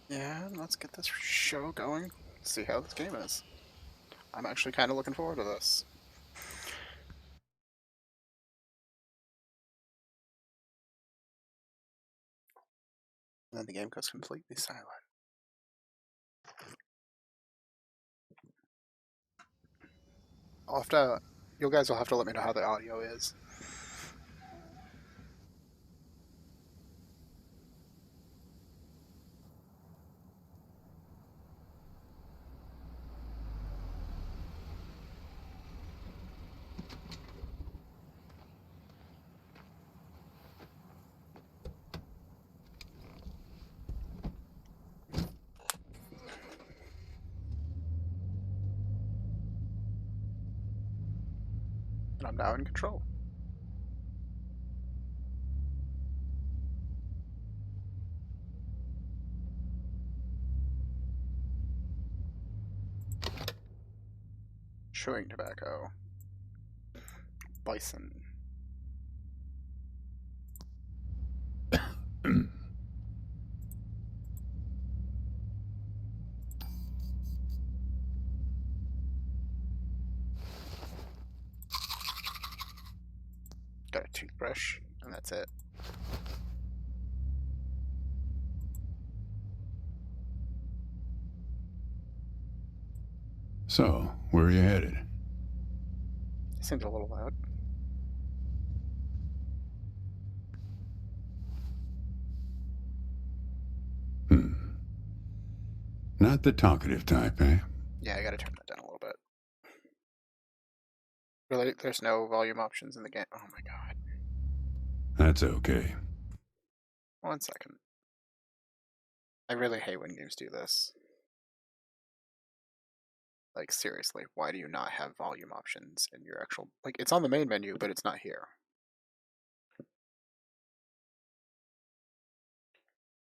Yeah, let's get this show going. See how this game is. I'm actually kind of looking forward to this. And then the game goes completely silent. I'll have to. You guys will have to let me know how the audio is. And I'm now in control. Chewing tobacco. Bison. Got a toothbrush, and that's it. So, where are you headed? It seems a little loud. Not the talkative type, eh? Yeah, I gotta turn that down a little bit. Really, there's no volume options in the game. Oh my god. That's okay. 1 second. I really hate when games do this. Like, seriously, why do you not have volume options in your actual... Like, it's on the main menu, but it's not here.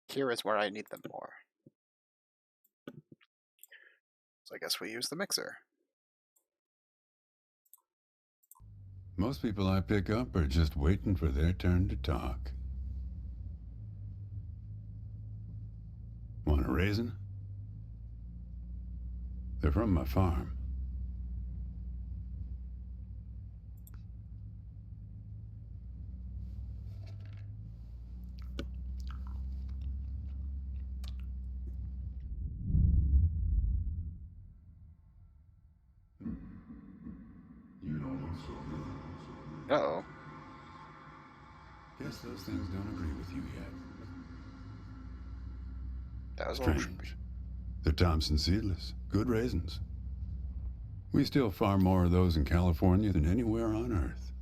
Here is where I need them more. So I guess we use the mixer. Most people I pick up are just waiting for their turn to talk. Want a raisin? They're from my farm. You don't look so good. Uh-oh. Guess those things don't agree with you yet. That was a little creepy. Strange. They're Thompson seedless. Good raisins. We still farm more of those in California than anywhere on Earth.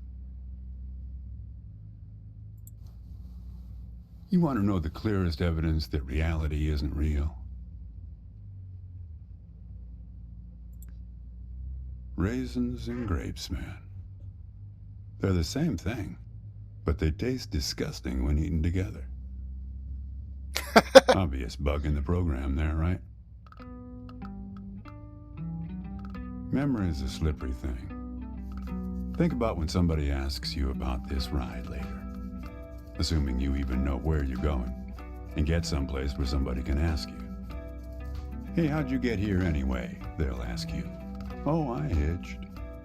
You want to know the clearest evidence that reality isn't real? Raisins and grapes, man. They're the same thing, but they taste disgusting when eaten together. Obvious bug in the program there, right? Memory is a slippery thing. Think about when somebody asks you about this ride later, assuming you even know where you're going, and get someplace where somebody can ask you. Hey, how'd you get here anyway? They'll ask you. Oh, I hitched.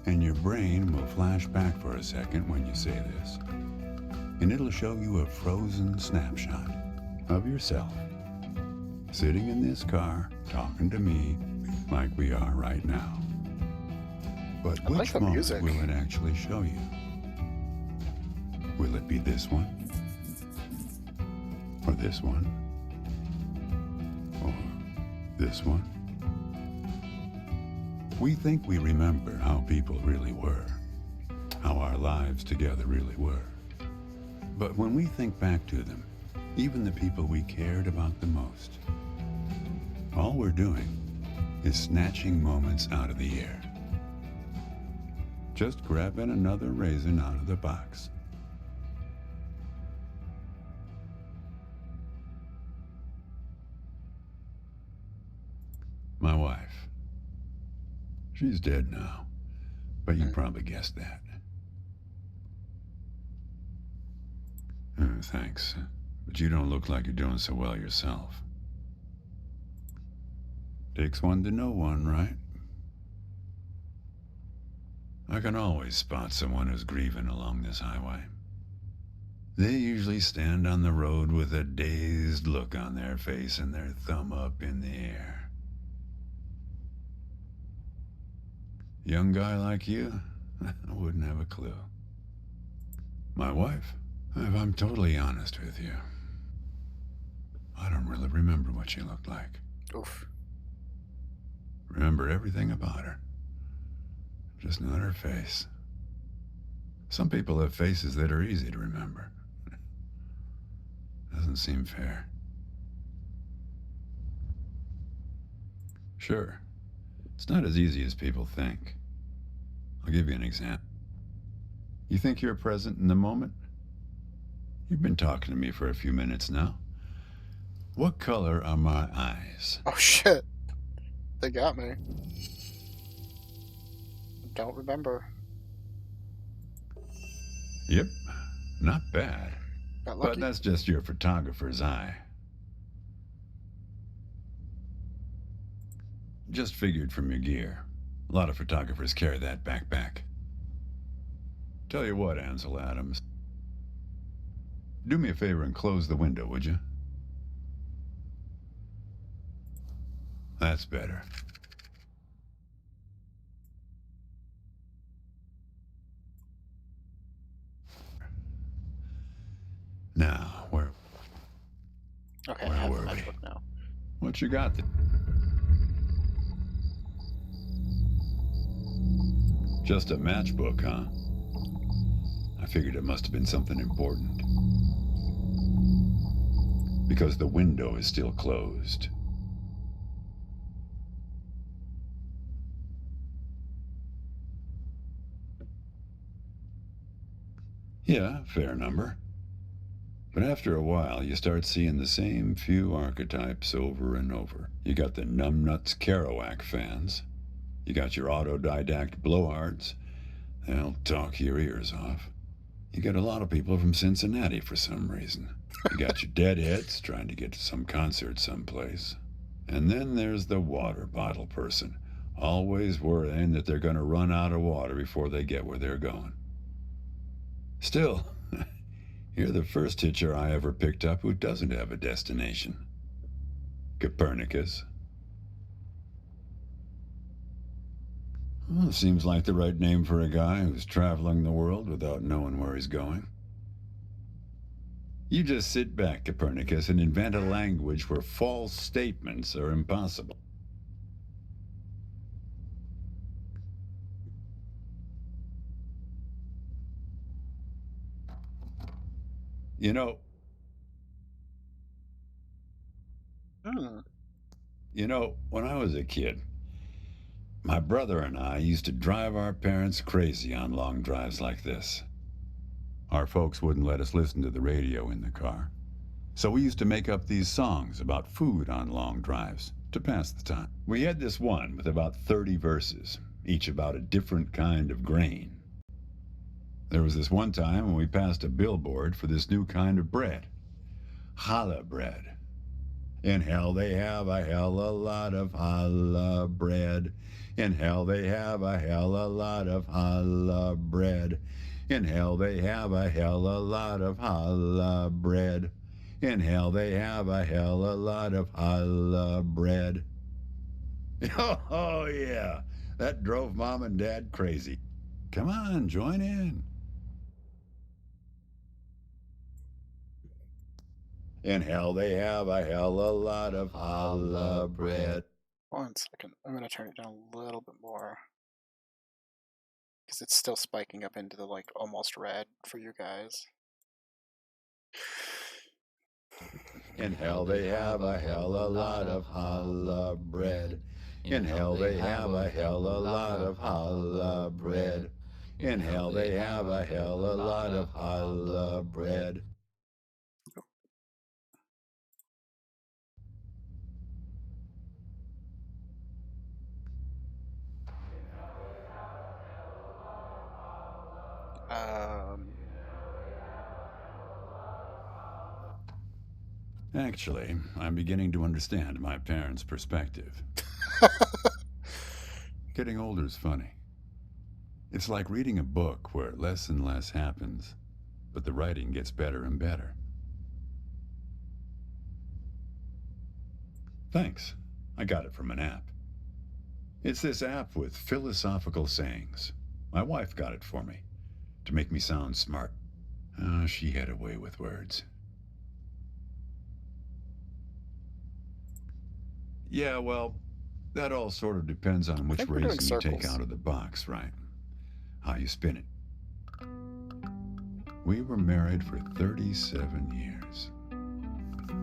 And your brain will flash back for a second when you say this. And it'll show you a frozen snapshot of yourself, sitting in this car, talking to me like we are right now. But I like which the moment music. will it actually show you? Will it be this one? Or this one? Or this one? We think we remember how people really were, how our lives together really were. But when we think back to them, even the people we cared about the most, all we're doing is snatching moments out of the air. Just grabbing another raisin out of the box. My wife. She's dead now, but you probably guessed that. Thanks, but you don't look like you're doing so well yourself. Takes one to know one, right? I can always spot someone who's grieving along this highway. They usually stand on the road with a dazed look on their face and their thumb up in the air. Young guy like you, I wouldn't have a clue. My wife, if I'm totally honest with you, I don't really remember what she looked like. Oof. Remember everything about her, just not her face. Some people have faces that are easy to remember. Doesn't seem fair. Sure, it's not as easy as people think. I'll give you an example. You think you're present in the moment? You've been talking to me for a few minutes now. What color are my eyes? Oh shit. They got me. Don't remember. Yep, not bad. Got But lucky. that's just your photographer's eye. Just figured from your gear. A lot of photographers carry that backpack. Tell you what, Ansel Adams. Do me a favor and close the window, would you? That's better. Now, where Okay, I were have the we? matchbook now. What you got? Just a matchbook, huh? I figured it must have been something important. Because the window is still closed. Yeah, fair number. But after a while, you start seeing the same few archetypes over and over. You got the numbnuts Kerouac fans. You got your autodidact blowhards. They'll talk your ears off. You got a lot of people from Cincinnati for some reason. You got your deadheads trying to get to some concert someplace. And then there's the water bottle person, always worrying that they're going to run out of water before they get where they're going. Still, you're the first hitcher I ever picked up who doesn't have a destination. Copernicus. Well, seems like the right name for a guy who's traveling the world without knowing where he's going. You just sit back, Copernicus, and invent a language where false statements are impossible. You know, Hmm. when I was a kid, my brother and I used to drive our parents crazy on long drives like this. Our folks wouldn't let us listen to the radio in the car. So we used to make up these songs about food on long drives to pass the time. We had this one with about 30 verses, each about a different kind of grain. There was this one time when we passed a billboard for this new kind of bread, challah bread. In hell they have a hell a lot of challah bread. In hell they have a hell a lot of challah bread. In hell they have a hell a lot of challah bread. In hell they have a hell a lot of challah bread. Oh, yeah, that drove Mom and Dad crazy. Come on, join in. In hell they have a hell a lot of challah bread. 1 second. I'm gonna turn it down a little bit more. Because it's still spiking up into the like almost red for you guys. In hell they have a hell a lot of challah bread. In hell they have a hell a lot of challah bread. In hell they have a hell a lot of challah bread. Um, Actually, I'm beginning to understand my parents' perspective. Getting older is funny. It's like reading a book where less and less happens, but the writing gets better and better. Thanks. I got it from an app. It's this app with philosophical sayings. My wife got it for me to make me sound smart. She had a way with words. Yeah, well, that all sort of depends on I which think we're doing raisin you take circles. out of the box, right? How you spin it. We were married for 37 years.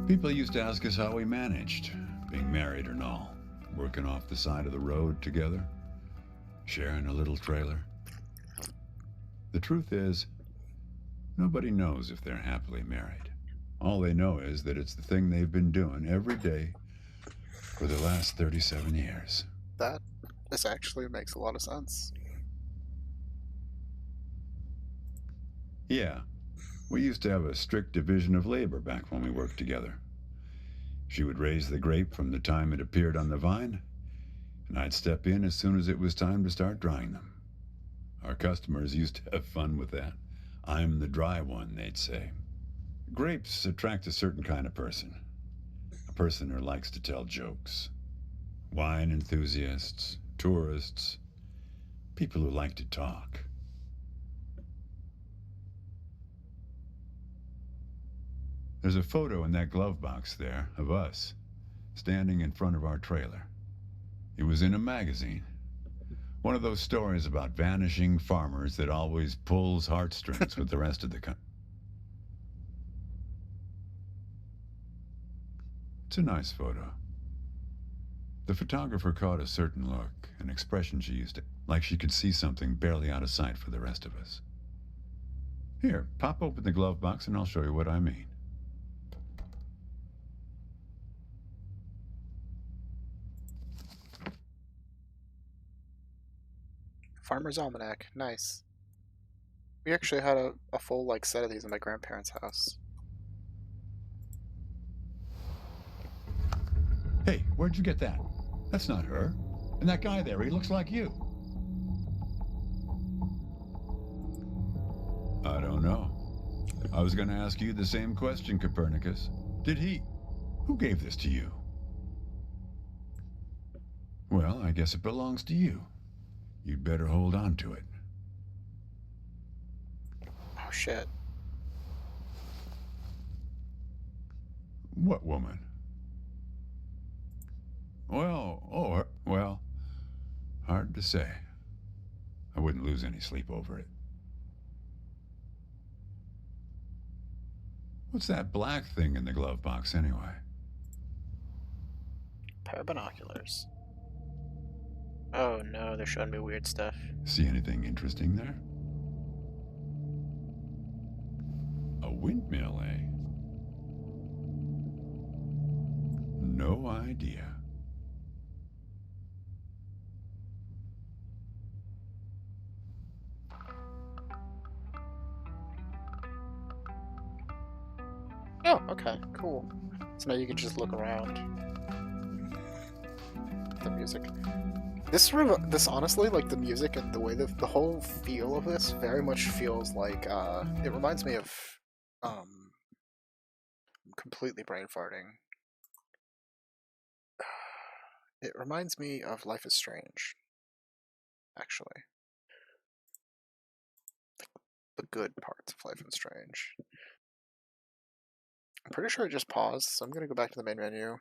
People used to ask us how we managed, being married and all, working off the side of the road together, sharing a little trailer. The truth is, nobody knows if they're happily married. All they know is that it's the thing they've been doing every day for the last 37 years. That this actually makes a lot of sense. Yeah, we used to have a strict division of labor back when we worked together. She would raise the grape from the time it appeared on the vine, and I'd step in as soon as it was time to start drying them. Our customers used to have fun with that. I'm the dry one, they'd say. Grapes attract a certain kind of person, a person who likes to tell jokes. Wine enthusiasts, tourists, people who like to talk. There's a photo in that glove box there of us, standing in front of our trailer. It was in a magazine. One of those stories about vanishing farmers that always pulls heartstrings with the rest of the country. It's a nice photo. The photographer caught a certain look, an expression she used, like she could see something barely out of sight for the rest of us. Here, pop open the glove box and I'll show you what I mean. Farmer's Almanac, nice. We actually had a full like set of these in my grandparents' house. Hey, where'd you get that? That's not her. And that guy there, he looks like you. I don't know. I was going to ask you the same question, Copernicus. Did he? Who gave this to you? Well, I guess it belongs to you. You'd better hold on to it. Oh shit. What woman? Well, hard to say. I wouldn't lose any sleep over it. What's that black thing in the glove box, anyway? Pair of binoculars. Oh no, they're showing me weird stuff. See anything interesting there? A windmill, eh? No idea. Oh, okay, cool. So now you can just look around the music. This honestly, like the music and the way that the whole feel of this very much feels like it reminds me of um I'm completely brain farting. It reminds me of Life is Strange, actually. The good parts of Life is Strange. I'm pretty sure it just paused, so I'm gonna go back to the main menu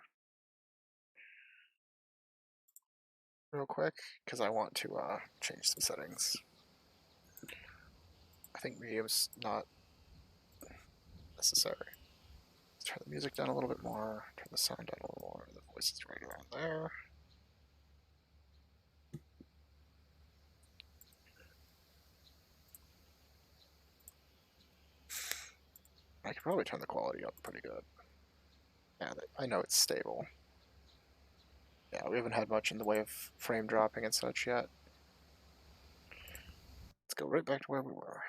real quick because I want to change some settings. I think medium's not necessary. Let's turn the music down a little bit more, turn the sound down a little more, the voice is right around there. I could probably turn the quality up pretty good. Yeah, I know it's stable. Yeah, we haven't had much in the way of frame dropping and such yet. Let's go right back to where we were.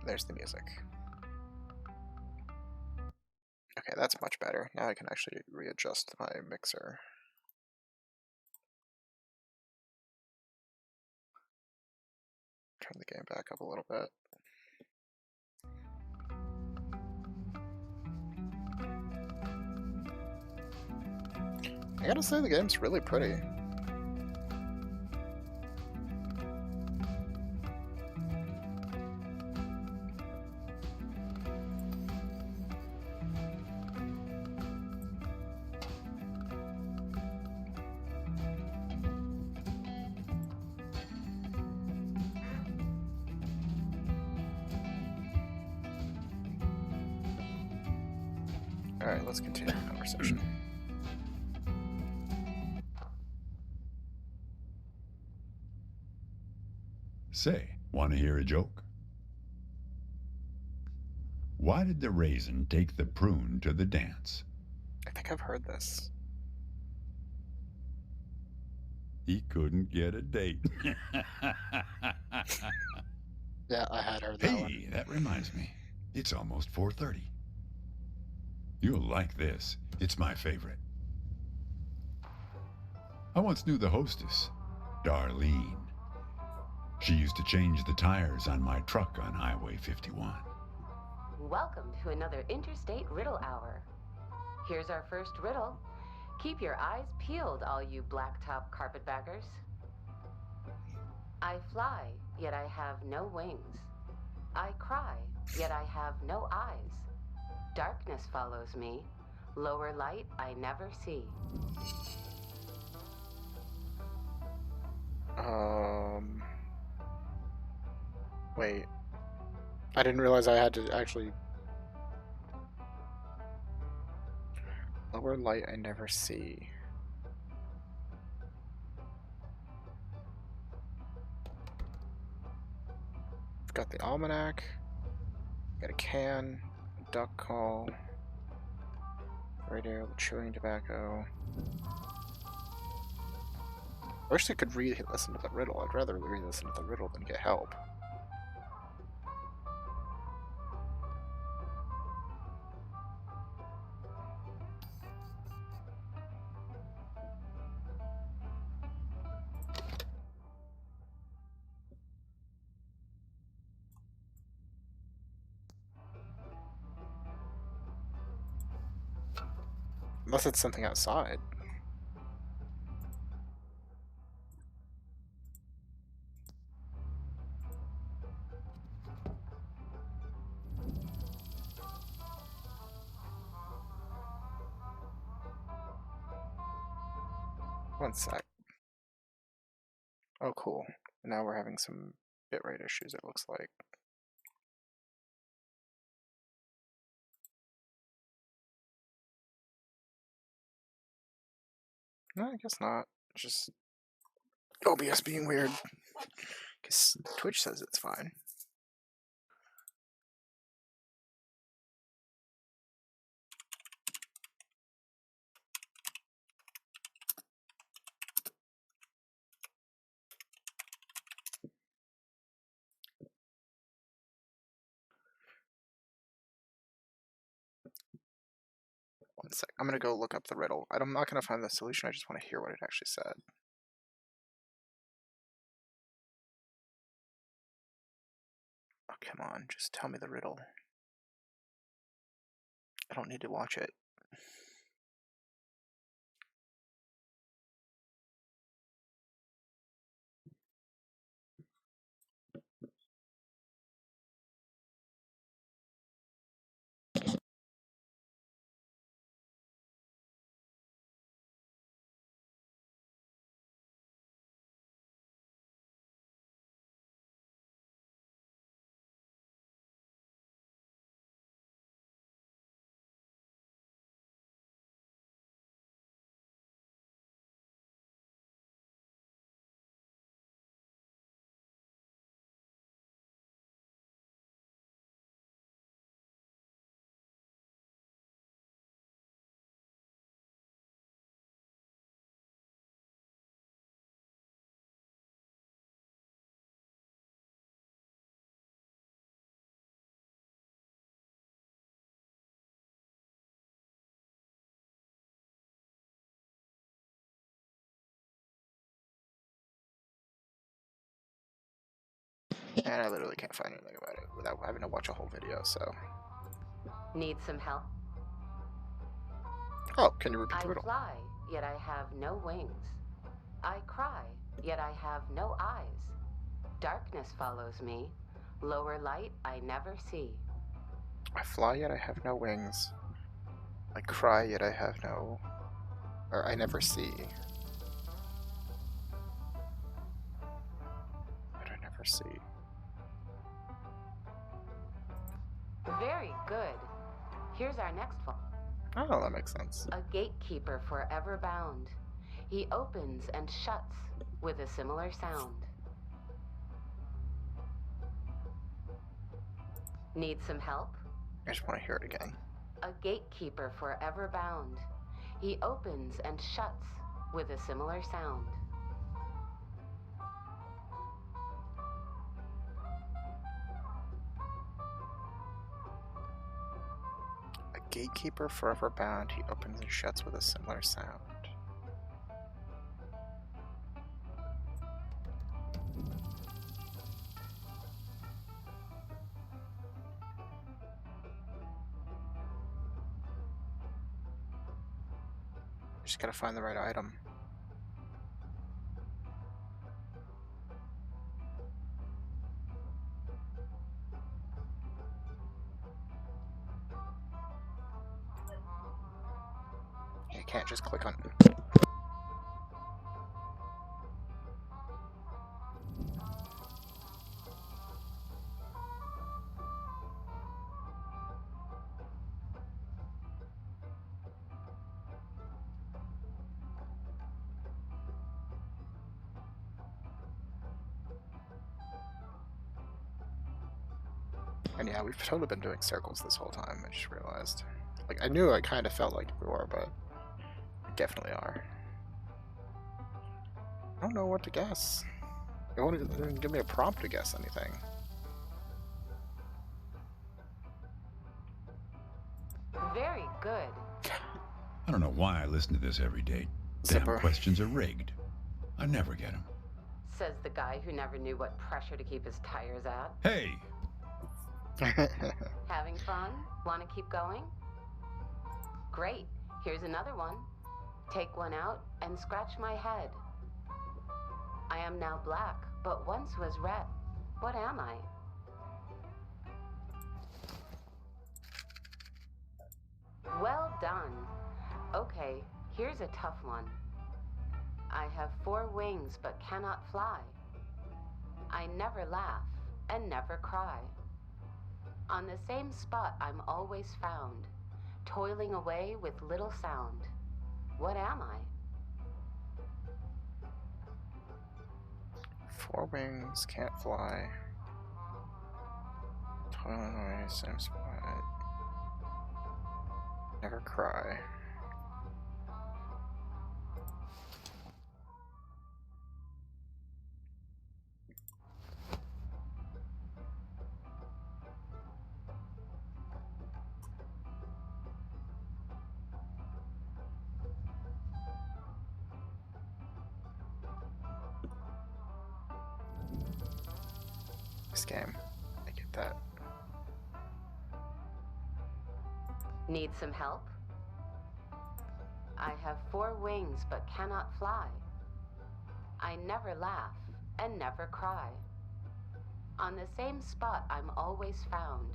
There's the music. Okay, that's much better. Now I can actually readjust my mixer. Turn the game back up a little bit. I gotta say, the game's really pretty. Alright, let's continue the conversation. Say, want to hear a joke? Why did the raisin take the prune to the dance? I think I've heard this. He couldn't get a date. Yeah, I had heard that one. Hey, that reminds me. It's almost 4:30. You'll like this. It's my favorite. I once knew the hostess, Darlene. She used to change the tires on my truck on Highway 51. Welcome to another Interstate Riddle Hour. Here's our first riddle. Keep your eyes peeled, all you blacktop carpetbaggers. I fly, yet I have no wings. I cry, yet I have no eyes. Darkness follows me. Lower light I never see. Wait. I didn't realize I had to actually... Lower light I never see. I've got the almanac. Got a can. A duck call. Radio, chewing tobacco. I wish I could re-listen to the riddle. I'd rather re-listen to the riddle than get help. Unless it's something outside. One sec. Oh, cool. Now we're having some bitrate issues, it looks like. No, I guess not. Just OBS being weird. Because Twitch says it's fine. One sec. I'm gonna go look up the riddle. I'm not gonna find the solution, I just want to hear what it actually said. Oh, come on, just tell me the riddle. I don't need to watch it. And I literally can't find anything about it without having to watch a whole video, so... Need some help? Oh, can you repeat I the riddle? fly, yet I have no wings. I cry, yet I have no eyes. Darkness follows me. Lower light I never see. I fly, yet I have no wings. I cry, yet I have no... Or I never see. But I never see. Very good. Here's our next one. Oh, that makes sense. A gatekeeper forever bound. He opens and shuts with a similar sound. Need some help? I just want to hear it again. A gatekeeper forever bound. He opens and shuts with a similar sound. A gatekeeper forever bound, he opens and shuts with a similar sound. Just gotta find the right item. You can't just click on... And yeah, we've totally been doing circles this whole time, I just realized. Like, I knew I kind of felt like we were, but we definitely are. I don't know what to guess. You want to give me a prompt to guess anything? Very good. I don't know why I listen to this every day. Damn Zipper. questions are rigged. I never get them. Says the guy who never knew what pressure to keep his tires at. Hey! Having fun? Want to keep going? Great. Here's another one. Take one out and scratch my head. I am now black, but once was red. What am I? Well done. Okay, here's a tough one. I have 4 wings but cannot fly. I never laugh and never cry. On the same spot I'm always found, toiling away with little sound. What am I? 4 wings, can't fly. Toiling away, same spot. Never cry. This game, I get that. Need some help? I have 4 wings but cannot fly. I never laugh and never cry. On the same spot I'm always found,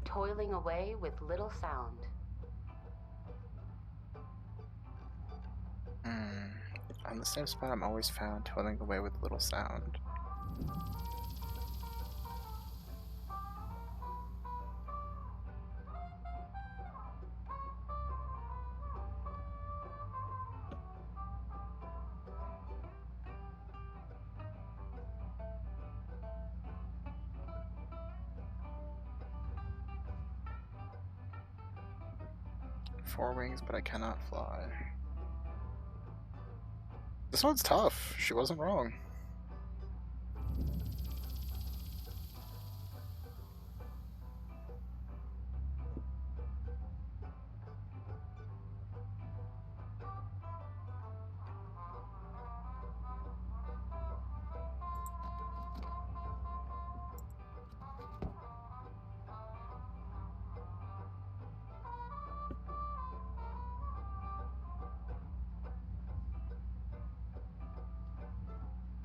toiling away with little sound. On the same spot I'm always found, toiling away with little sound. Four wings, but I cannot fly. This one's tough. She wasn't wrong.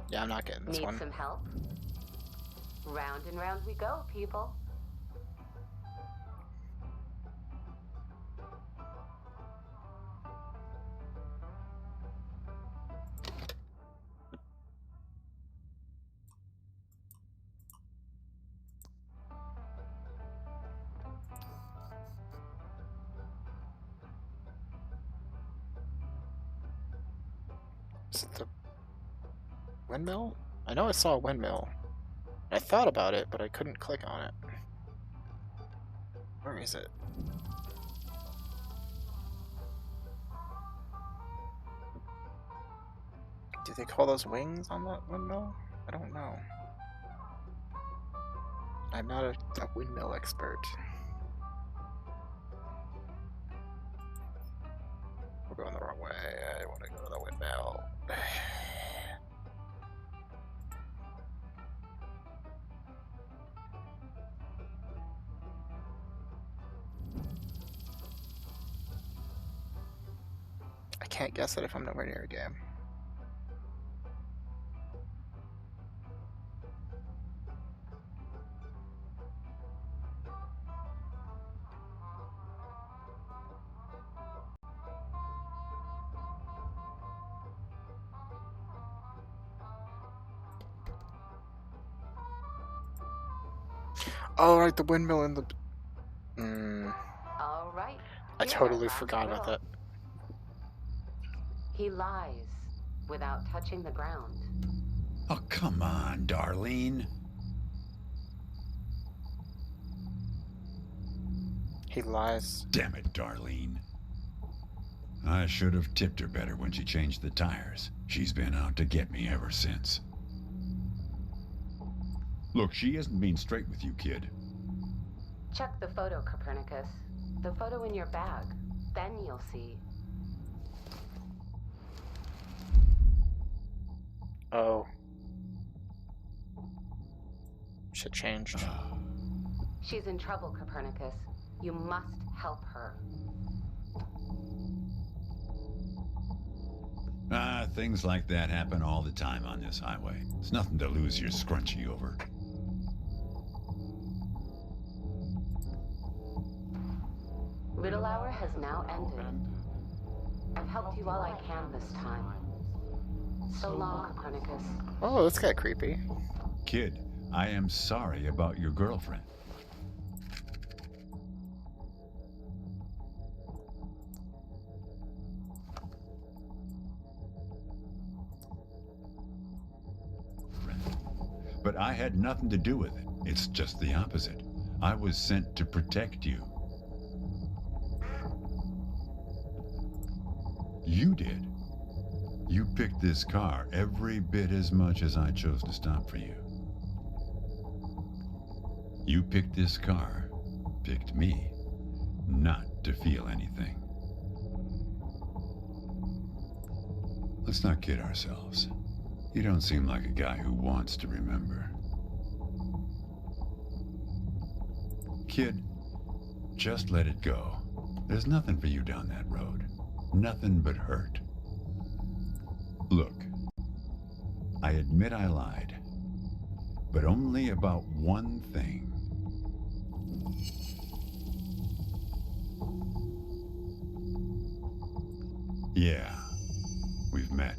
Yeah, I'm not getting this Need one. some help? Round and round we go, people. Is it the windmill? I know I saw a windmill. I thought about it, but I couldn't click on it. Where is it? Do they call those wings on that windmill? I don't know. I'm not a windmill expert. We're going the wrong way. I want to go to the windmill. I can't guess it if I'm nowhere near a game. Oh, right, the windmill in the... All right. I here's our totally last forgot about riddle. that. He lies without touching the ground. Oh, come on, Darlene. He lies. Damn it, Darlene. I should have tipped her better when she changed the tires. She's been out to get me ever since. Look, she isn't being straight with you, kid. Check the photo, Copernicus. The photo in your bag. Then you'll see. Oh. Shit changed. She's in trouble, Copernicus. You must help her. Things like that happen all the time on this highway. It's nothing to lose your scrunchie over. Riddle hour has now ended. I've helped you all I can this time. So long, Copernicus. Oh, this got creepy. Kid, I am sorry about your girlfriend. But I had nothing to do with it. It's just the opposite. I was sent to protect you. You did. You picked this car every bit as much as I chose to stop for you. You picked this car, picked me, not to feel anything. Let's not kid ourselves. You don't seem like a guy who wants to remember. Kid, just let it go. There's nothing for you down that road. Nothing but hurt. Look, I admit I lied, but only about one thing. Yeah, we've met.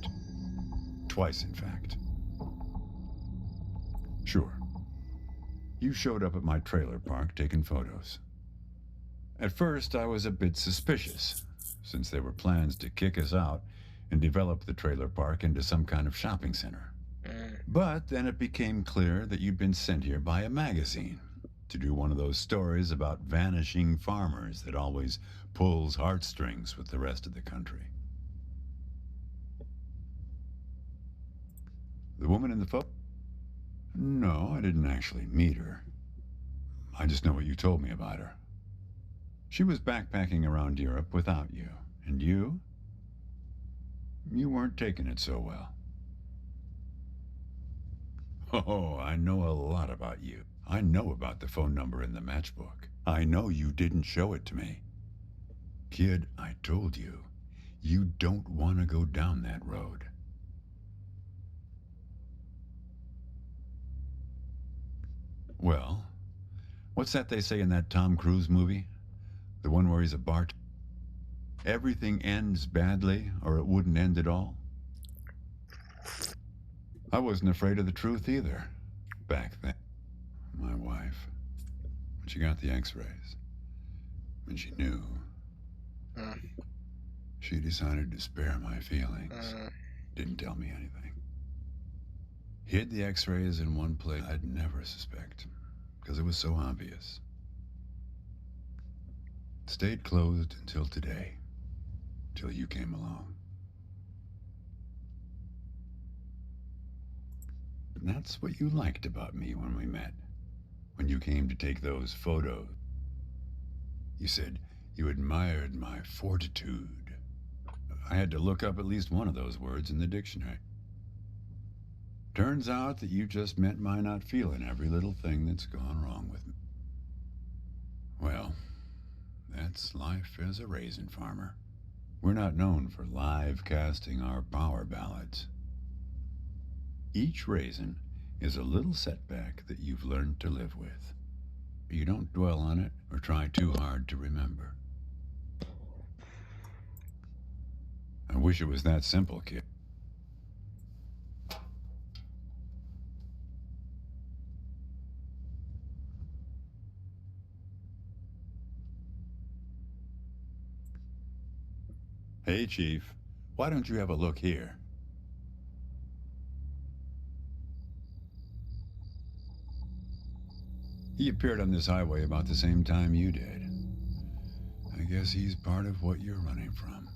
Twice, in fact. Sure. You showed up at my trailer park taking photos. At first, I was a bit suspicious, since there were plans to kick us out and develop the trailer park into some kind of shopping center. But then it became clear that you'd been sent here by a magazine to do one of those stories about vanishing farmers that always pulls heartstrings with the rest of the country. The woman in the photo? No, I didn't actually meet her. I just know what you told me about her. She was backpacking around Europe without you. And you? You weren't taking it so well. Oh, I know a lot about you. I know about the phone number in the matchbook. I know you didn't show it to me. Kid, I told you, you don't want to go down that road. Well, what's that they say in that Tom Cruise movie? The one where he's a bart. Everything ends badly, or it wouldn't end at all. I wasn't afraid of the truth either, back then. My wife, when she got the x-rays, when she knew, Mm. she decided to spare my feelings. Didn't tell me anything. Hid the x-rays in one place I'd never suspect, because it was so obvious. Stayed closed until today, till you came along. And that's what you liked about me when we met. When you came to take those photos, you said you admired my fortitude. I had to look up at least one of those words in the dictionary. Turns out that you just meant my not feeling every little thing that's gone wrong with me. Well, that's life as a raisin farmer. We're not known for live casting our power ballads. Each raisin is a little setback that you've learned to live with. You don't dwell on it or try too hard to remember. I wish it was that simple, kid. Hey, Chief. Why don't you have a look here? He appeared on this highway about the same time you did. I guess he's part of what you're running from.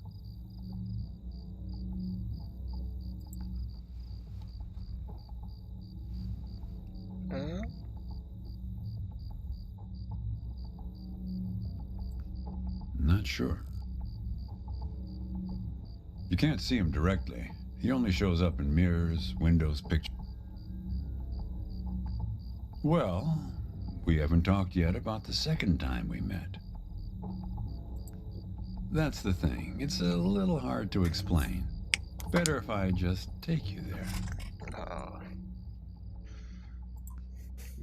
Not sure. You can't see him directly. He only shows up in mirrors, windows, pictures. Well, we haven't talked yet about the second time we met. That's the thing. It's a little hard to explain. Better if I just take you there.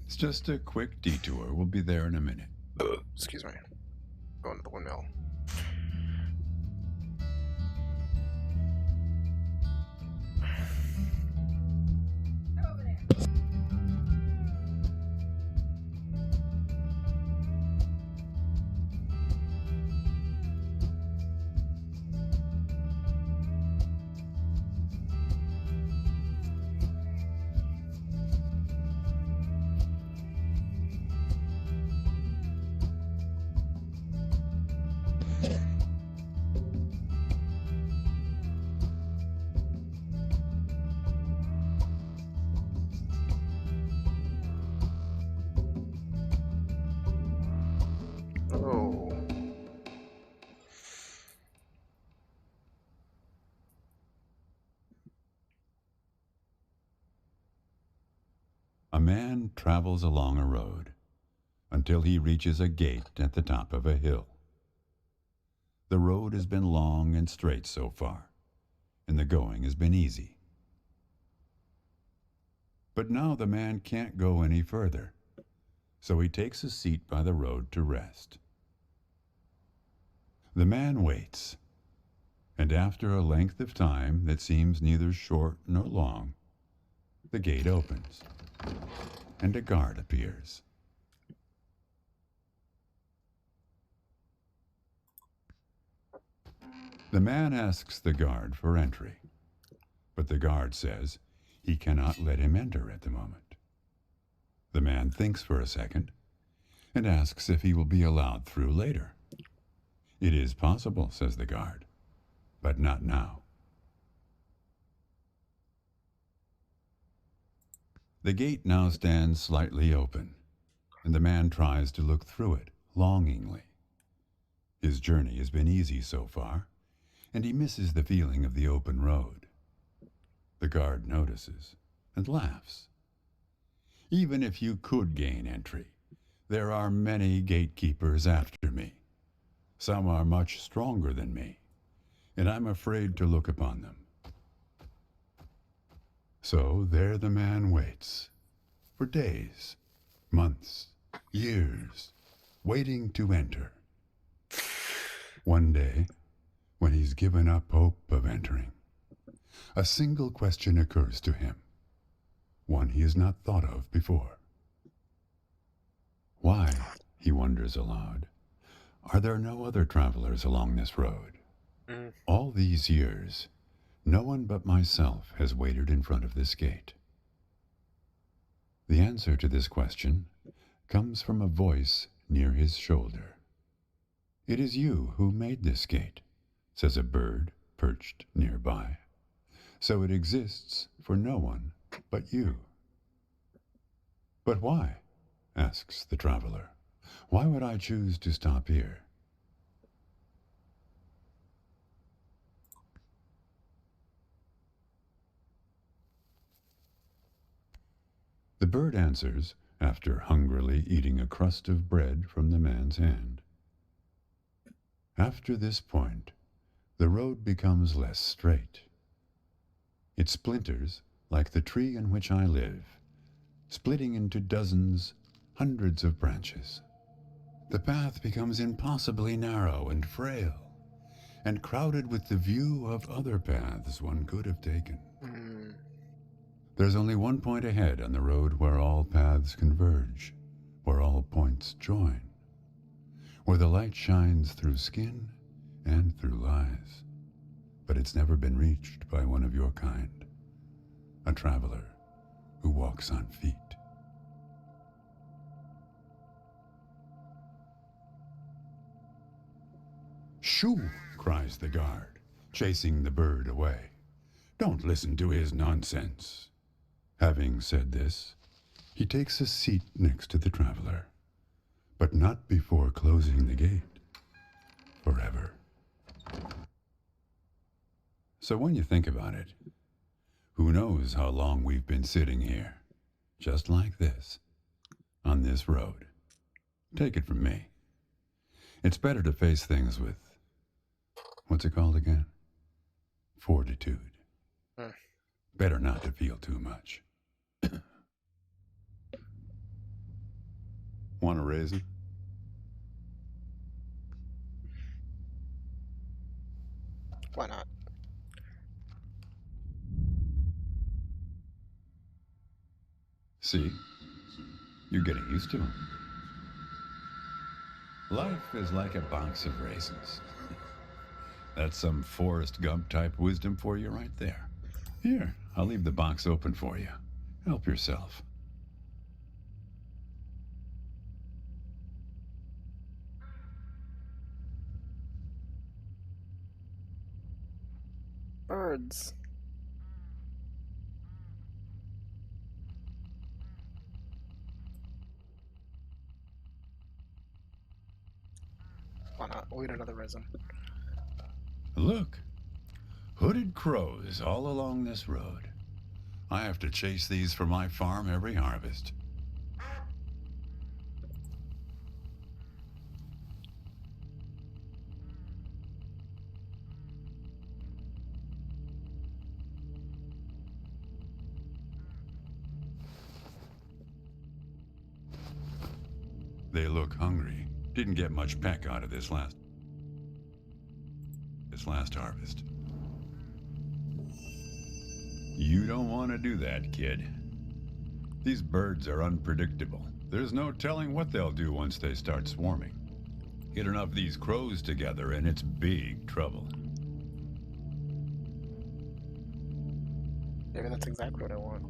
It's just a quick detour. We'll be there in a minute. Excuse me. Going to the windmill. Oh. A man travels along a road until he reaches a gate at the top of a hill. The road has been long and straight so far, and the going has been easy. But now the man can't go any further, so he takes a seat by the road to rest. The man waits, and after a length of time that seems neither short nor long, the gate opens, and a guard appears. The man asks the guard for entry, but the guard says he cannot let him enter at the moment. The man thinks for a second and asks if he will be allowed through later. It is possible, says the guard, but not now. The gate now stands slightly open, and the man tries to look through it longingly. His journey has been easy so far, and he misses the feeling of the open road. The guard notices and laughs. Even if you could gain entry, there are many gatekeepers after me. Some are much stronger than me, and I'm afraid to look upon them. So there the man waits, for days, Months, years, waiting to enter. One day, when he's given up hope of entering, a single question occurs to him, one he has not thought of before. Why, he wonders aloud, are there no other travelers along this road? Mm. All these years, no one but myself has waited in front of this gate. The answer to this question comes from a voice near his shoulder. It is you who made this gate, says a bird perched nearby. So it exists for no one but you. But why? Asks the traveler. Why would I choose to stop here? The bird answers after hungrily eating a crust of bread from the man's hand. After this point, the road becomes less straight. It splinters like the tree in which I live, splitting into dozens, hundreds of branches. The path becomes impossibly narrow and frail, and crowded with the view of other paths one could have taken. Mm. There's only one point ahead on the road where all paths converge, where all points join, where the light shines through skin and through lies. But it's never been reached by one of your kind, a traveler who walks on feet. Shoo! Cries the guard, chasing the bird away. Don't listen to his nonsense. Having said this, he takes a seat next to the traveler, but not before closing the gate forever. So when you think about it, who knows how long we've been sitting here, just like this, on this road. Take it from me. It's better to face things with, what's it called again? Fortitude. Mm. Better not to feel too much. Want a raisin? Why not? See? You're getting used to them. Life is like a box of raisins. That's some Forrest Gump type wisdom for you right there. Here, I'll leave the box open for you. Help yourself. Birds. Why not? We'll eat another raisin. Look, hooded crows all along this road. I have to chase these for my farm every harvest. They look hungry. Didn't get much peck out of this last harvest. You don't want to do that, kid. These birds are unpredictable. There's no telling what they'll do once they start swarming. Get enough of these crows together and it's big trouble. Maybe that's exactly what I want.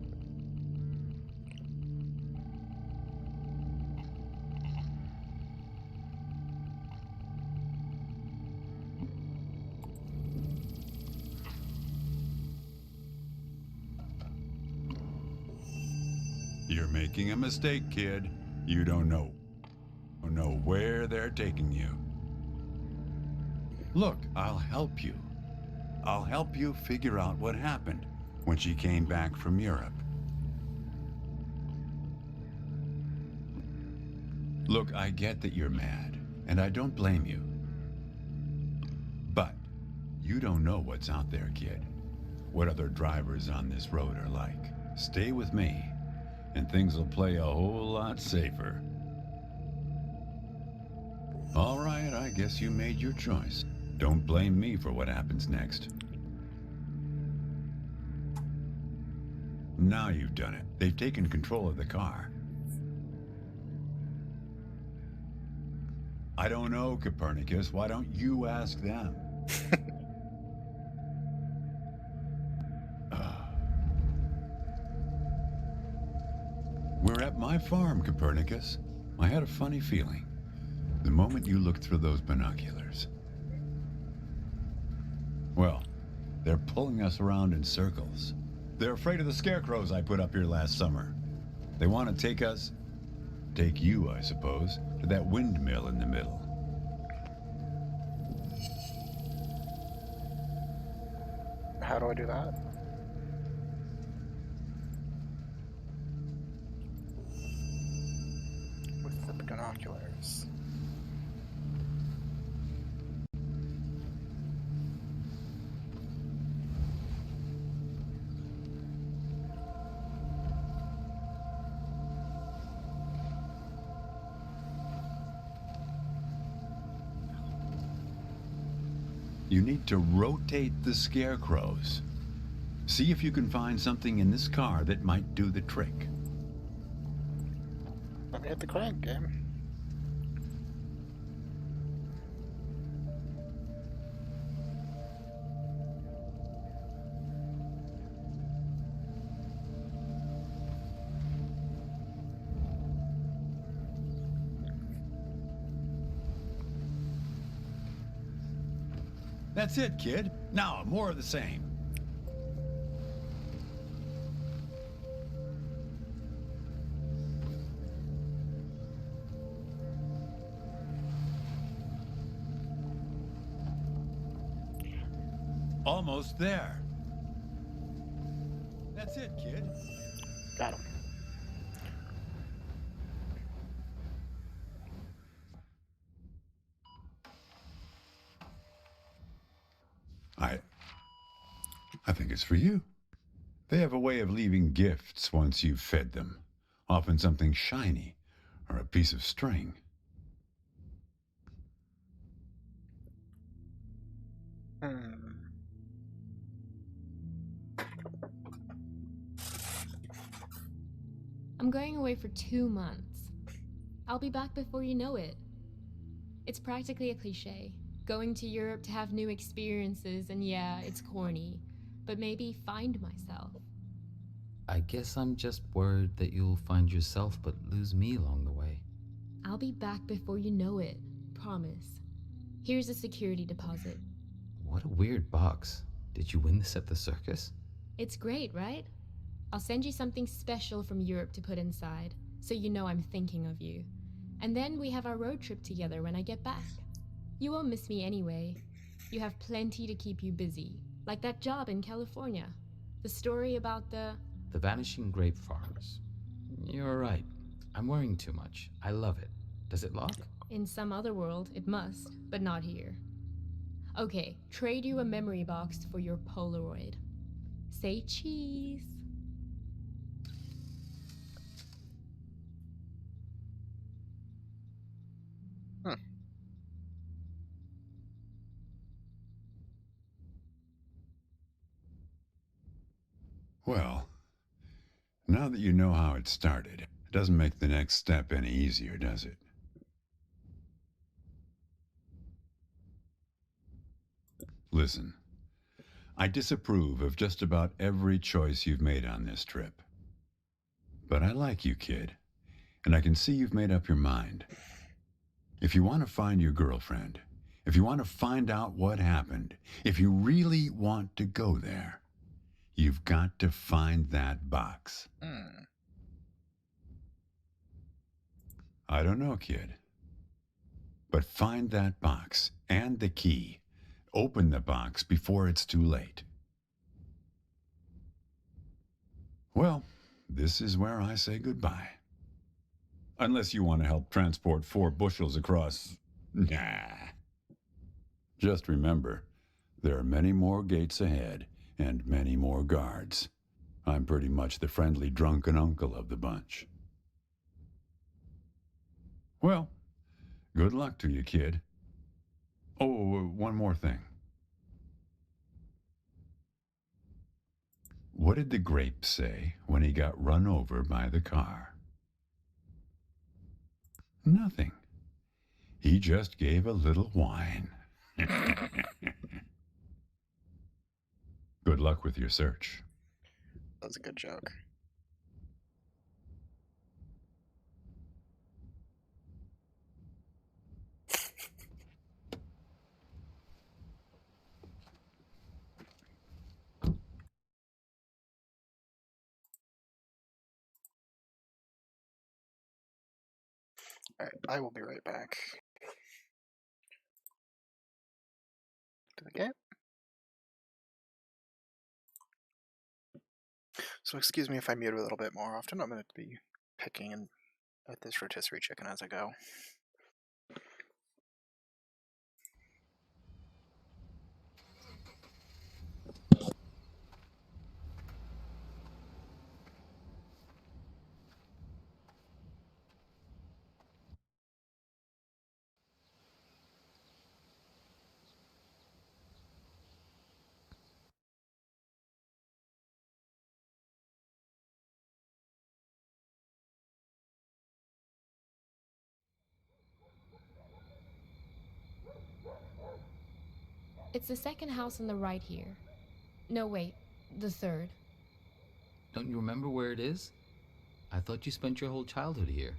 You're making a mistake, kid. You don't know where they're taking you. Look, I'll help you. I'll help you figure out what happened when she came back from Europe. Look, I get that you're mad, and I don't blame you. But you don't know what's out there, kid. What other drivers on this road are like. Stay with me. and things will play a whole lot safer. All right, I guess you made your choice. Don't blame me for what happens next. Now you've done it. They've taken control of the car. I don't know, Copernicus. Why don't you ask them? We're at my farm, Copernicus. I had a funny feeling the moment you looked through those binoculars. Well, they're pulling us around in circles. They're afraid of the scarecrows I put up here last summer. They want to take you, I suppose, to that windmill in the middle. How do I do that? With the binoculars. You need to rotate the scarecrows. See if you can find something in this car that might do the trick. Let me hit the crank, game. That's it, kid. Now, more of the same. Almost there. That's it, kid. Got him. I think it's for you. They have a way of leaving gifts once you've fed them. Often something shiny or a piece of string. I'm going away for 2 months. I'll be back before you know it. It's practically a cliche. Going to Europe to have new experiences, and yeah, it's corny, but maybe find myself. I guess I'm just worried that you'll find yourself but lose me along the way. I'll be back before you know it. Promise. Here's a security deposit. What a weird box. Did you win this at the circus? It's great, right? I'll send you something special from Europe to put inside, so you know I'm thinking of you. And then we have our road trip together when I get back. You won't miss me anyway. You have plenty to keep you busy, like that job in California. The story about the vanishing grape farms. You're right. I'm worrying too much. I love it. Does it lock? In some other world, it must, but not here. Okay, trade you a memory box for your Polaroid. Say cheese. Well, now that you know how it started, it doesn't make the next step any easier, does it? Listen, I disapprove of just about every choice you've made on this trip. But I like you, kid, and I can see you've made up your mind. If you want to find your girlfriend, if you want to find out what happened, if you really want to go there, you've got to find that box. I don't know, kid. But find that box and the key. Open the box before it's too late. Well, this is where I say goodbye. Unless you want to help transport 4 bushels across. Nah. Just remember, there are many more gates ahead and many more guards. I'm pretty much the friendly drunken uncle of the bunch. Well, good luck to you, kid. Oh, one more thing. What did the grape say when he got run over by the car? Nothing. He just gave a little whine. Good luck with your search. That was a good joke. Alright, I will be right back. To the game. So excuse me if I mute a little bit more often. I'm going to be picking at this rotisserie chicken as I go. It's the second house on the right here. No, wait, the third. Don't you remember where it is? I thought you spent your whole childhood here.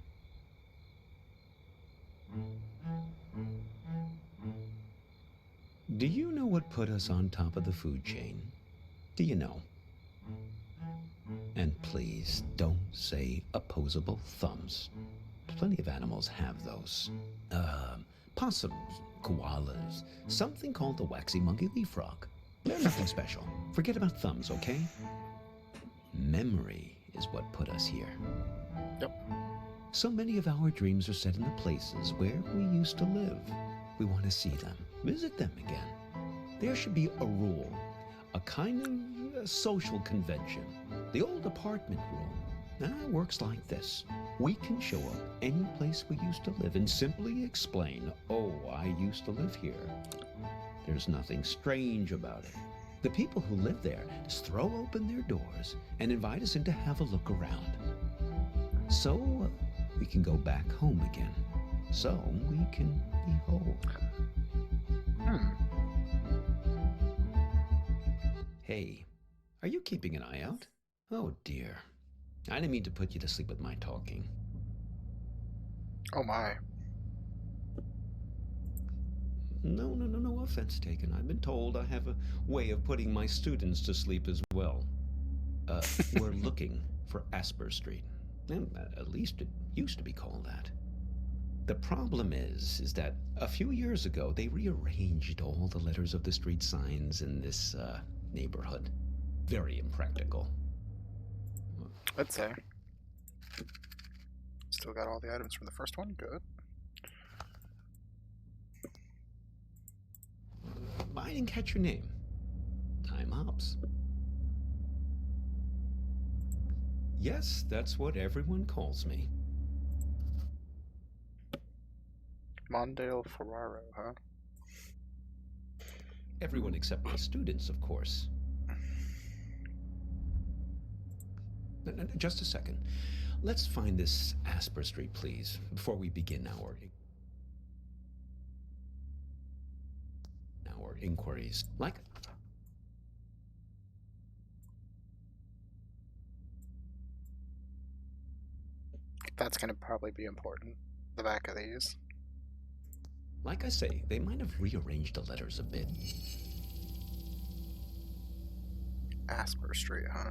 Do you know what put us on top of the food chain? Do you know? And please don't say opposable thumbs. Plenty of animals have those. Possums, koalas, something called the waxy monkey leaf frog. They're nothing special. Forget about thumbs, okay? Memory is what put us here. Yep. So many of our dreams are set in the places where we used to live. We want to see them, visit them again. There should be a rule, a kind of social convention. The old apartment rule. That works like this. We can show up any place we used to live and simply explain, oh, I used to live here. There's nothing strange about it. The people who live there just throw open their doors and invite us in to have a look around. So we can go back home again. So we can be whole. Hey, are you keeping an eye out? Oh dear. I didn't mean to put you to sleep with my talking. Oh my. No offense taken. I've been told I have a way of putting my students to sleep as well. We're looking for Asper Street. At least it used to be called that. The problem is that a few years ago they rearranged all the letters of the street signs in this neighborhood. Very impractical. I'd say. Still got all the items from the first one. Good. I didn't catch your name. Time hops. Yes, that's what everyone calls me. Mondale Ferraro, huh? Everyone except my students, of course. No, just a second. Let's find this Asper Street, please, before we begin our inquiries. Like... That's going to probably be important. The back of these. Like I say, they might have rearranged the letters a bit. Asper Street, huh?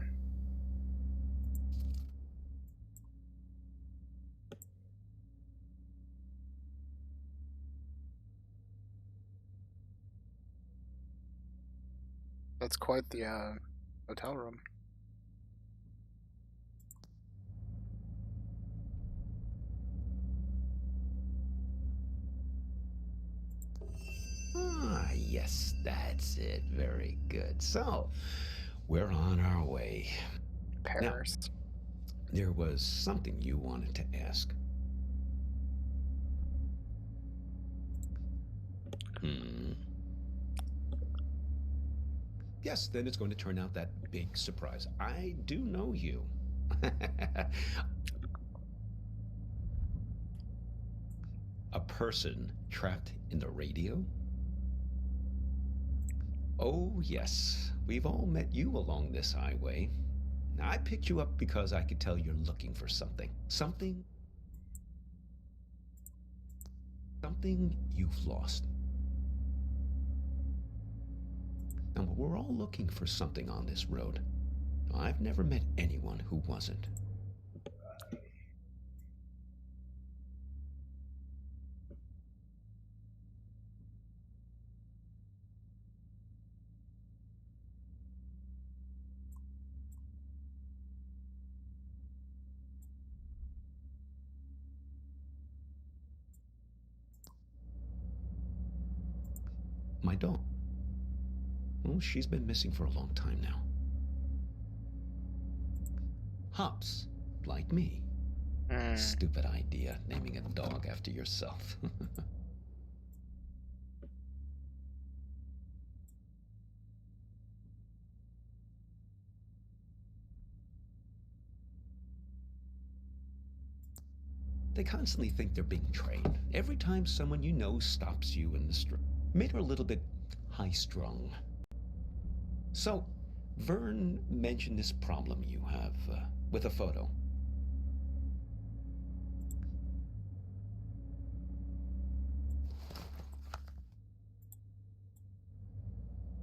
That's quite the hotel room. Ah, yes, that's it. Very good. So, we're on our way. Pears. There was something you wanted to ask. Yes, then it's going to turn out that big surprise. I do know you. A person trapped in the radio? Oh, yes. We've all met you along this highway. I picked you up because I could tell you're looking for something. Something you've lost. Now, we're all looking for something on this road. I've never met anyone who wasn't. My dog. Well, she's been missing for a long time now. Hops, like me. Stupid idea, naming a dog after yourself. They constantly think they're being trained. Every time someone you know stops you in the street. Made her a little bit high-strung. So, Vern mentioned this problem you have with a photo.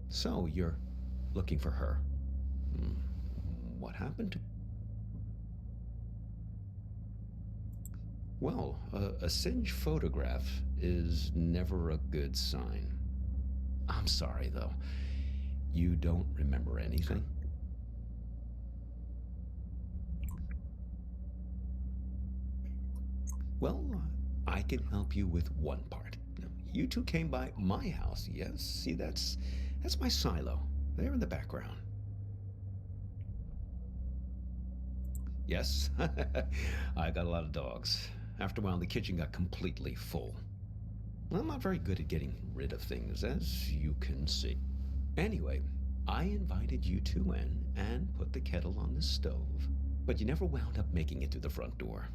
So, you're looking for her. What happened to... Well, a singed photograph is never a good sign. I'm sorry, though. You don't remember anything? Well, I can help you with one part. Now, you two came by my house, yes? See, that's my silo, there in the background. Yes, I got a lot of dogs. After a while, the kitchen got completely full. I'm not very good at getting rid of things, as you can see. Anyway, I invited you two in and put the kettle on the stove, but you never wound up making it to the front door.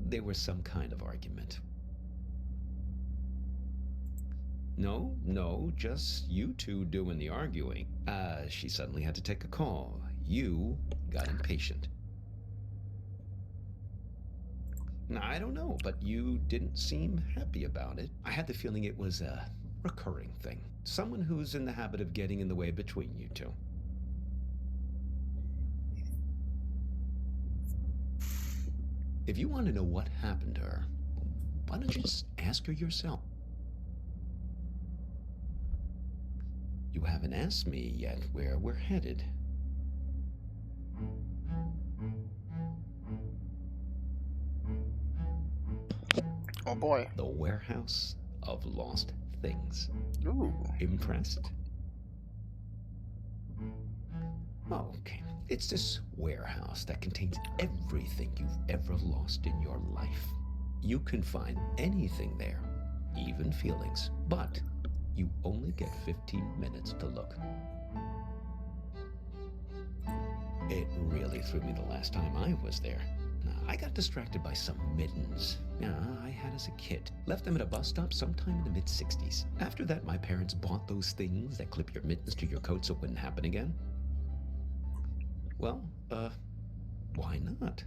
There was some kind of argument. No, just you two doing the arguing. She suddenly had to take a call. You got impatient. Now, I don't know, but you didn't seem happy about it. I had the feeling it was a recurring thing. Someone who's in the habit of getting in the way between you two. If you want to know what happened to her, why don't you just ask her yourself? You haven't asked me yet where we're headed. Oh boy. The warehouse of lost things. Ooh. Impressed? Oh, okay. It's this warehouse that contains everything you've ever lost in your life. You can find anything there, even feelings, but you only get 15 minutes to look. It really threw me the last time I was there. I got distracted by some mittens I had as a kid. Left them at a bus stop sometime in the mid-60s. After that, my parents bought those things that clip your mittens to your coat so it wouldn't happen again. Well, why not?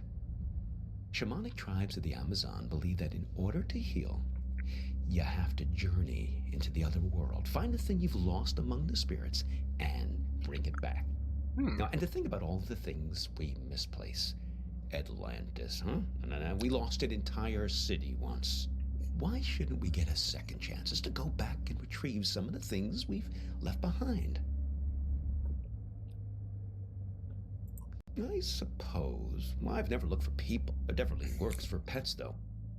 Shamanic tribes of the Amazon believe that in order to heal, you have to journey into the other world, find the thing you've lost among the spirits, and bring it back. Now, and to think about all the things we misplace. Atlantis, huh? And we lost an entire city once. Why shouldn't we get a second chance just to go back and retrieve some of the things we've left behind? I suppose. Well, I've never looked for people. It definitely works for pets, though.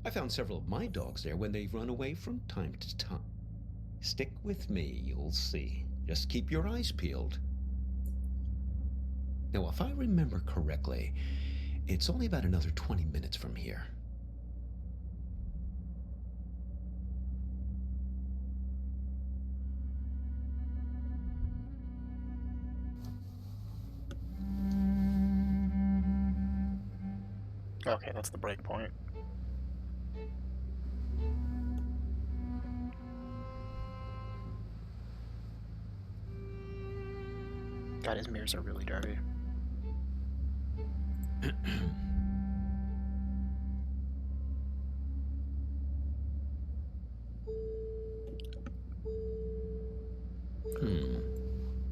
I found several of my dogs there when they've run away from time to time. Stick with me, you'll see. Just keep your eyes peeled. Now, if I remember correctly, it's only about another 20 minutes from here. Okay, that's the break point. God, his mirrors are really dirty.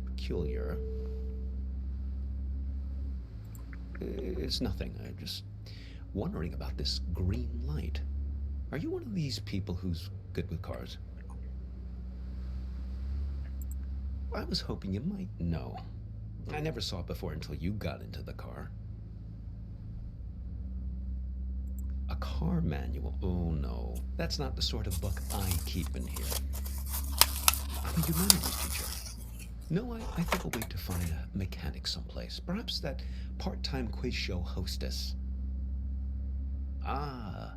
Peculiar. It's nothing. I'm just wondering about this green light. Are you one of these people who's good with cars? I was hoping you might know. I never saw it before until you got into the car. A car manual? Oh no, that's not the sort of book I keep in here. I'm a humanities teacher. No, I think I'll wait to find a mechanic someplace. Perhaps that part-time quiz show hostess. Ah,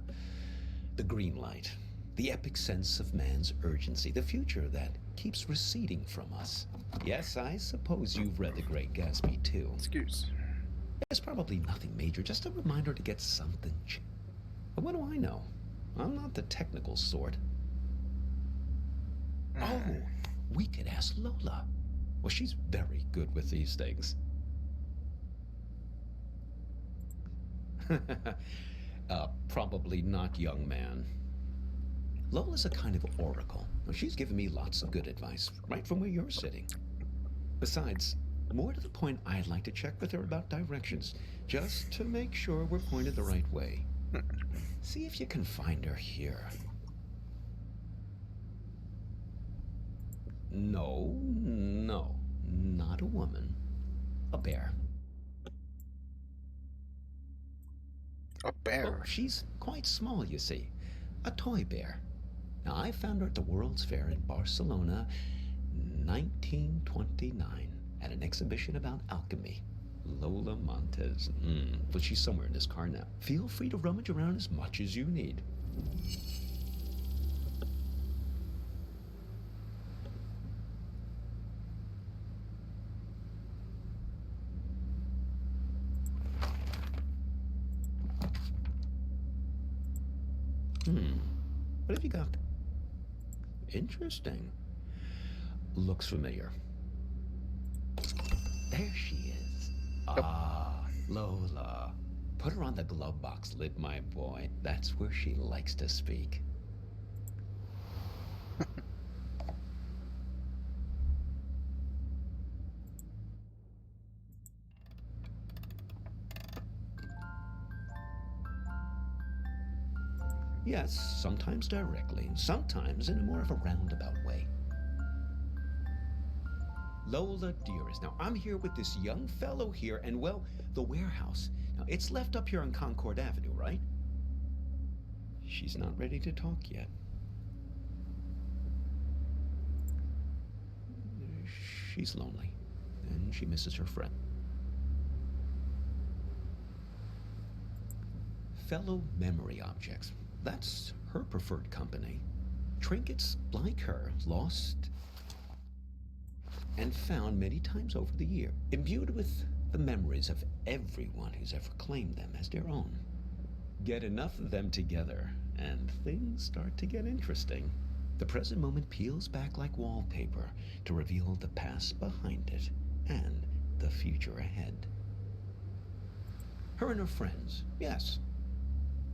the green light. The epic sense of man's urgency. The future that keeps receding from us. Yes, I suppose you've read The Great Gatsby, too. Excuse. It's probably nothing major, just a reminder to get something. But what do I know? I'm not the technical sort. Oh, we could ask Lola. Well, she's very good with these things. Probably not, young man. Lola's a kind of oracle. She's given me lots of good advice, right from where you're sitting. Besides, more to the point, I'd like to check with her about directions, just to make sure we're pointed the right way. See if you can find her here. No, not a woman. A bear. A bear? Well, she's quite small, you see. A toy bear. Now, I found her at the World's Fair in Barcelona, 1929, at an exhibition about alchemy. Lola Montez. Well, she's somewhere in this car now. Feel free to rummage around as much as you need. What have you got? Interesting. Looks familiar. There she is. Ah, Lola. Put her on the glove box lid, my boy. That's where she likes to speak. Yes, sometimes directly, sometimes in a more of a roundabout way. Lola dearest, now I'm here with this young fellow here, and well, the warehouse. Now, it's left up here on Concord Avenue, right? She's not ready to talk yet. She's lonely, and she misses her friend. Fellow memory objects. That's her preferred company. Trinkets like her, lost and found many times over the year, imbued with the memories of everyone who's ever claimed them as their own. Get enough of them together, and things start to get interesting. The present moment peels back like wallpaper to reveal the past behind it and the future ahead. Her and her friends, yes.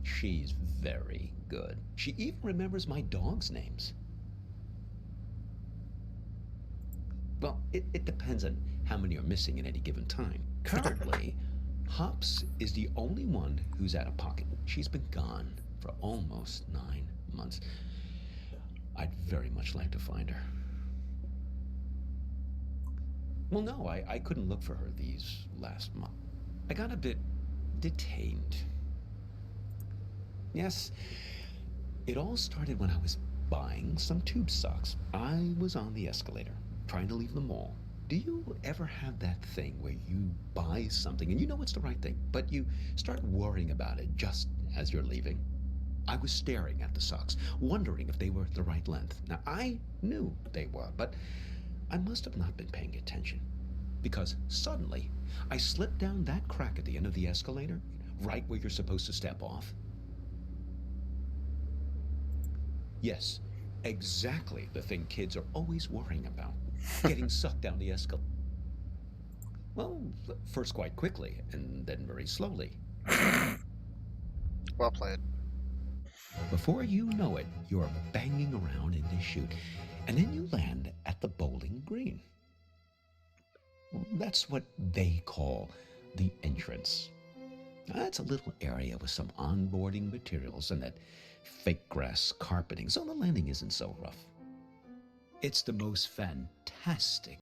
She's very good. She even remembers my dog's names. Well, it depends on how many are missing at any given time. Currently, Hops is the only one who's out of pocket. She's been gone for almost 9 months. I'd very much like to find her. Well, no, I couldn't look for her these last months. I got a bit detained. Yes, it all started when I was buying some tube socks. I was on the escalator, trying to leave the mall, Do you ever have that thing where you buy something and you know it's the right thing, but you start worrying about it just as you're leaving? I was staring at the socks, wondering if they were the right length. Now, I knew they were, but I must have not been paying attention, because suddenly I slipped down that crack at the end of the escalator, right where you're supposed to step off. Yes, exactly the thing kids are always worrying about, getting sucked down the escalator. Well, first quite quickly, and then very slowly. Well played. Before you know it, you're banging around in this chute, and then you land at the bowling green. That's what they call the entrance. That's a little area with some onboarding materials and that fake grass carpeting, so the landing isn't so rough. It's the most fantastic.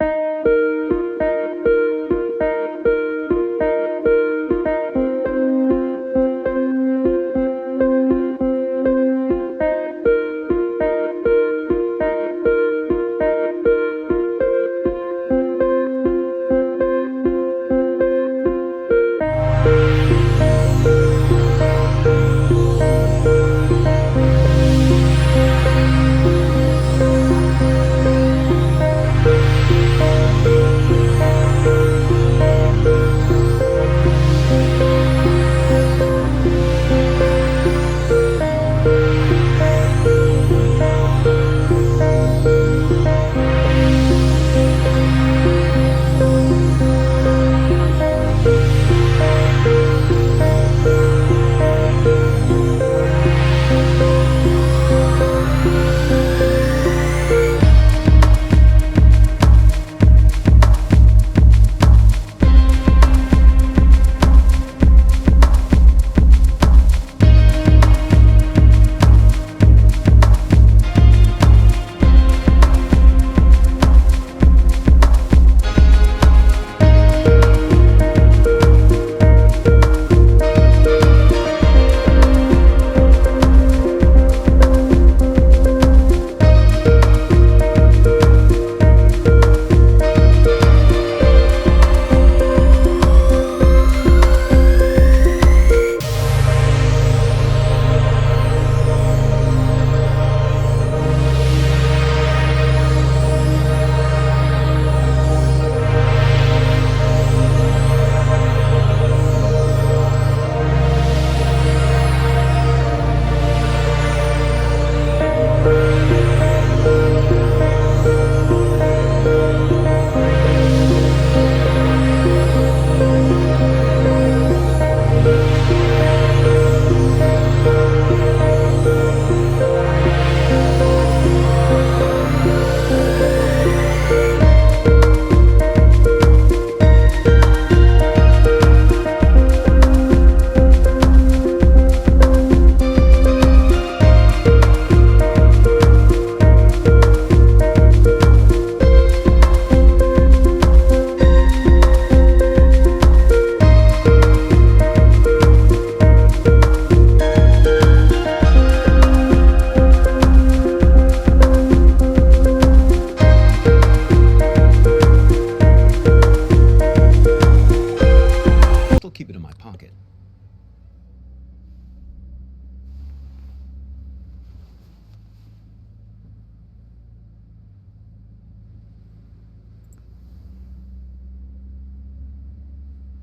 Keep it in my pocket.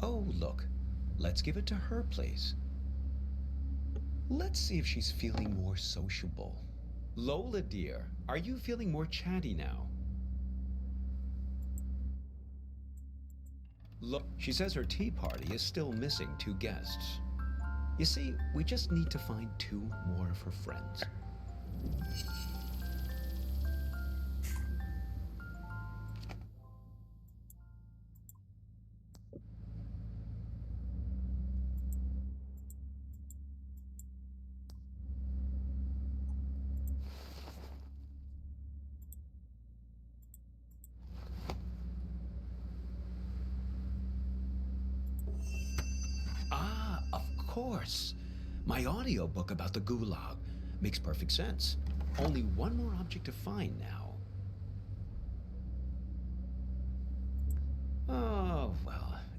Oh, look. Let's give it to her place. Let's see if she's feeling more sociable. Lola, dear, are you feeling more chatty now? Look, she says her tea party is still missing 2 guests. You see, we just need to find 2 more of her friends. Of course. My audiobook about the Gulag makes perfect sense. Only one more object to find now.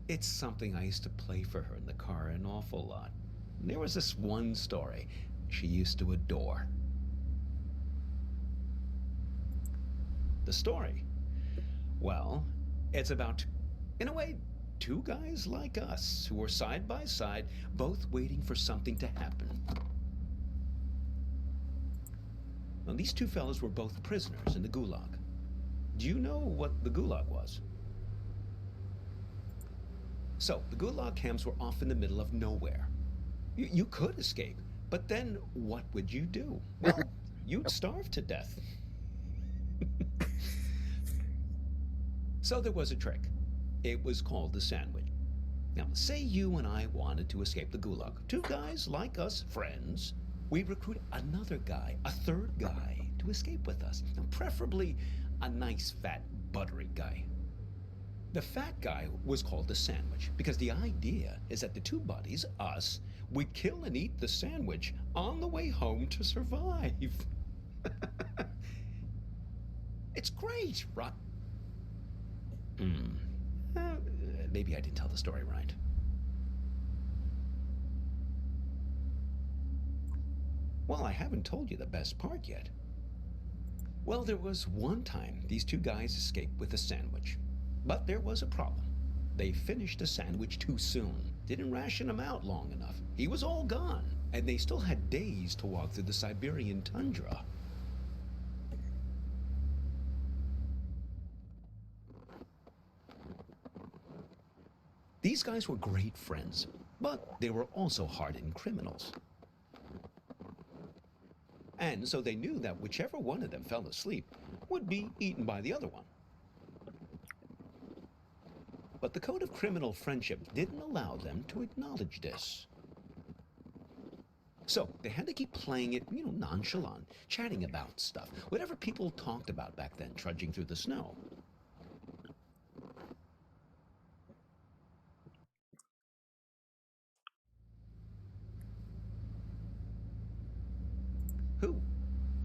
It's something I used to play for her in the car an awful lot. There was this one story she used to adore. The story? Well, it's about, in a way, two guys like us who were side by side, both waiting for something to happen. Now, these two fellas were both prisoners in the Gulag. Do you know what the Gulag was? So, the Gulag camps were off in the middle of nowhere. You could escape, but then what would you do? Well, you'd starve to death. So there was a trick. It was called the sandwich. Now, say you and I wanted to escape the Gulag. Two guys like us, friends. We'd recruit another guy, a third guy, to escape with us. Now, preferably a nice, fat, buttery guy. The fat guy was called the sandwich because the idea is that the two buddies, us, would kill and eat the sandwich on the way home to survive. It's great, right? Maybe I didn't tell the story right. Well, I haven't told you the best part yet. Well, there was one time these two guys escaped with a sandwich. But there was a problem. They finished the sandwich too soon. Didn't ration him out long enough. He was all gone. And they still had days to walk through the Siberian tundra. These guys were great friends, but they were also hardened criminals. And so they knew that whichever one of them fell asleep would be eaten by the other one. But the code of criminal friendship didn't allow them to acknowledge this. So they had to keep playing it, nonchalant, chatting about stuff, whatever people talked about back then, trudging through the snow. Who?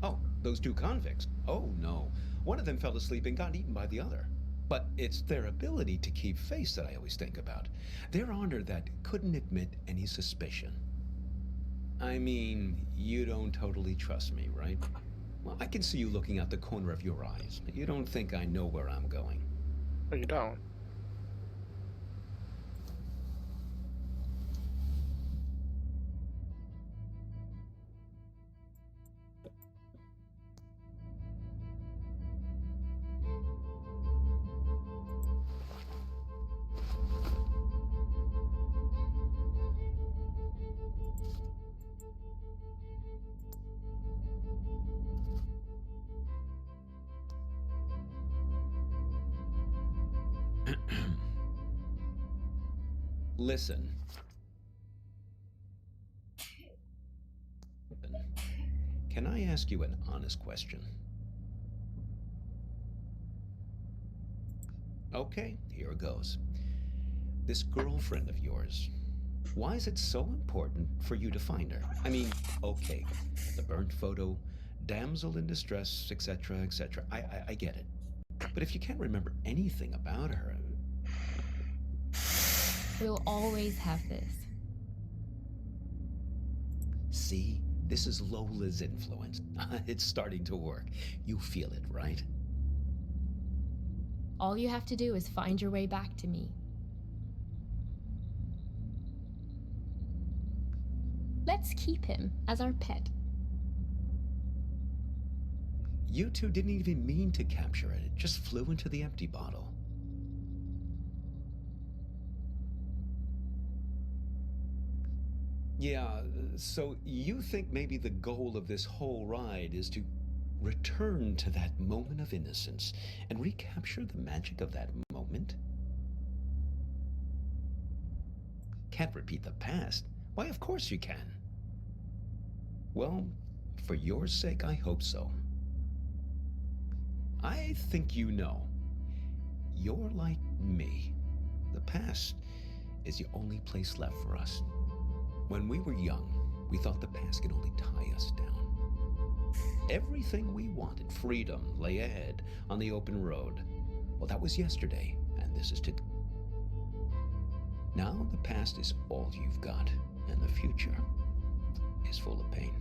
Oh, those two convicts. Oh, no. One of them fell asleep and got eaten by the other. But it's their ability to keep face that I always think about. Their honor that couldn't admit any suspicion. I mean, you don't totally trust me, right? Well, I can see you looking out the corner of your eyes. You don't think I know where I'm going. No, you don't. Listen. Can I ask you an honest question? Okay, here goes. This girlfriend of yours, why is it so important for you to find her? I mean, okay, the burnt photo, damsel in distress, etc., etc. I get it. But if you can't remember anything about her... We'll always have this. See? This is Lola's influence. It's starting to work. You feel it, right? All you have to do is find your way back to me. Let's keep him as our pet. You two didn't even mean to capture it. It just flew into the empty bottle. Yeah, so you think maybe the goal of this whole ride is to return to that moment of innocence and recapture the magic of that moment? Can't repeat the past. Why, of course you can. Well, for your sake, I hope so. I think you know. You're like me. The past is the only place left for us. When we were young, we thought the past could only tie us down. Everything we wanted, freedom, lay ahead on the open road. Well, that was yesterday, and this is today. Now the past is all you've got, and the future is full of pain.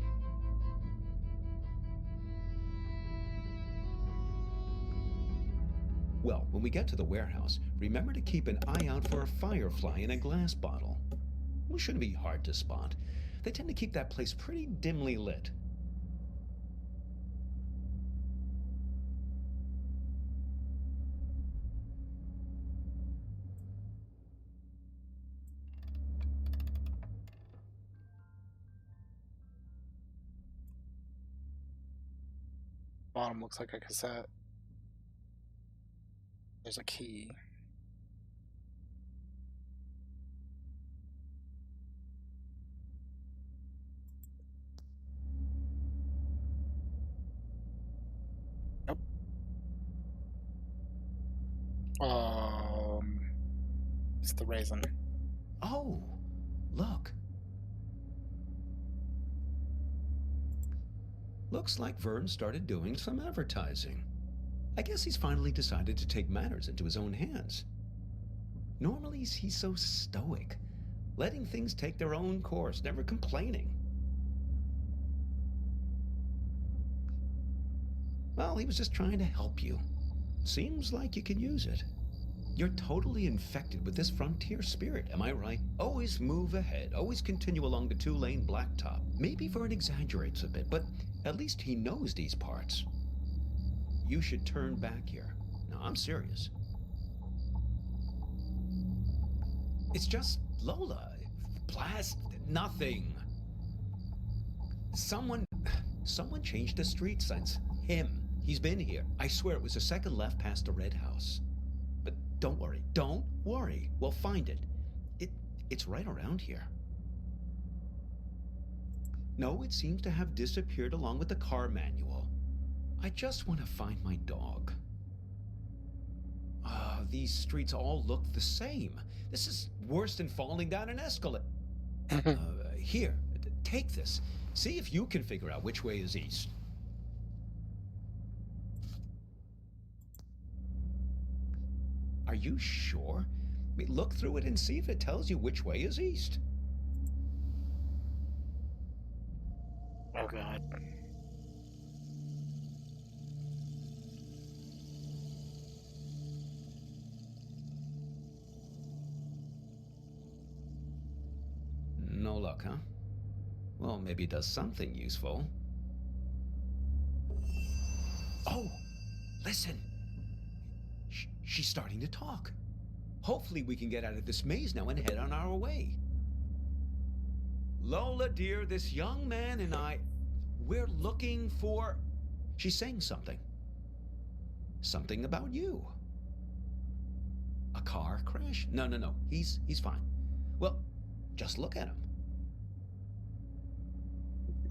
Well, when we get to the warehouse, remember to keep an eye out for a firefly in a glass bottle. It shouldn't be hard to spot. They tend to keep that place pretty dimly lit. Bottom looks like a cassette. There's a key. Nope. It's the raisin. Oh, look. Looks like Vern started doing some advertising. I guess he's finally decided to take matters into his own hands. Normally, he's so stoic, letting things take their own course, never complaining. Well, he was just trying to help you. Seems like you can use it. You're totally infected with this frontier spirit, am I right? Always move ahead, always continue along the two-lane blacktop. Maybe Vern exaggerates a bit, but at least he knows these parts. You should turn back here. No, I'm serious. It's just Lola. Blast nothing. Someone changed the street signs. Him. He's been here. I swear it was the second left past the red house. But don't worry. Don't worry. We'll find it. It's right around here. No, it seems to have disappeared along with the car manual. I just want to find my dog. These streets all look the same. This is worse than falling down an escalator. Here, take this. See if you can figure out which way is east. Are you sure? I mean, look through it and see if it tells you which way is east. Oh god. No luck, huh? Well, maybe it does something useful. Oh, listen. She's starting to talk. Hopefully we can get out of this maze now and head on our way. Lola, dear, this young man and we're looking for... She's saying something. Something about you. A car crash? No. He's fine. Well, just look at him.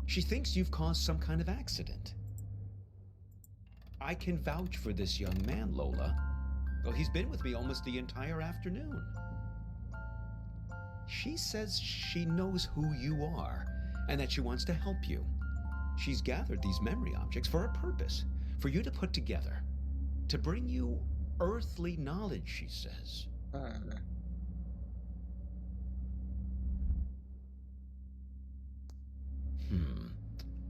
She thinks you've caused some kind of accident. I can vouch for this young man, Lola. Well, he's been with me almost the entire afternoon. She says she knows who you are and that she wants to help you. She's gathered these memory objects for a purpose, for you to put together, to bring you earthly knowledge, she says.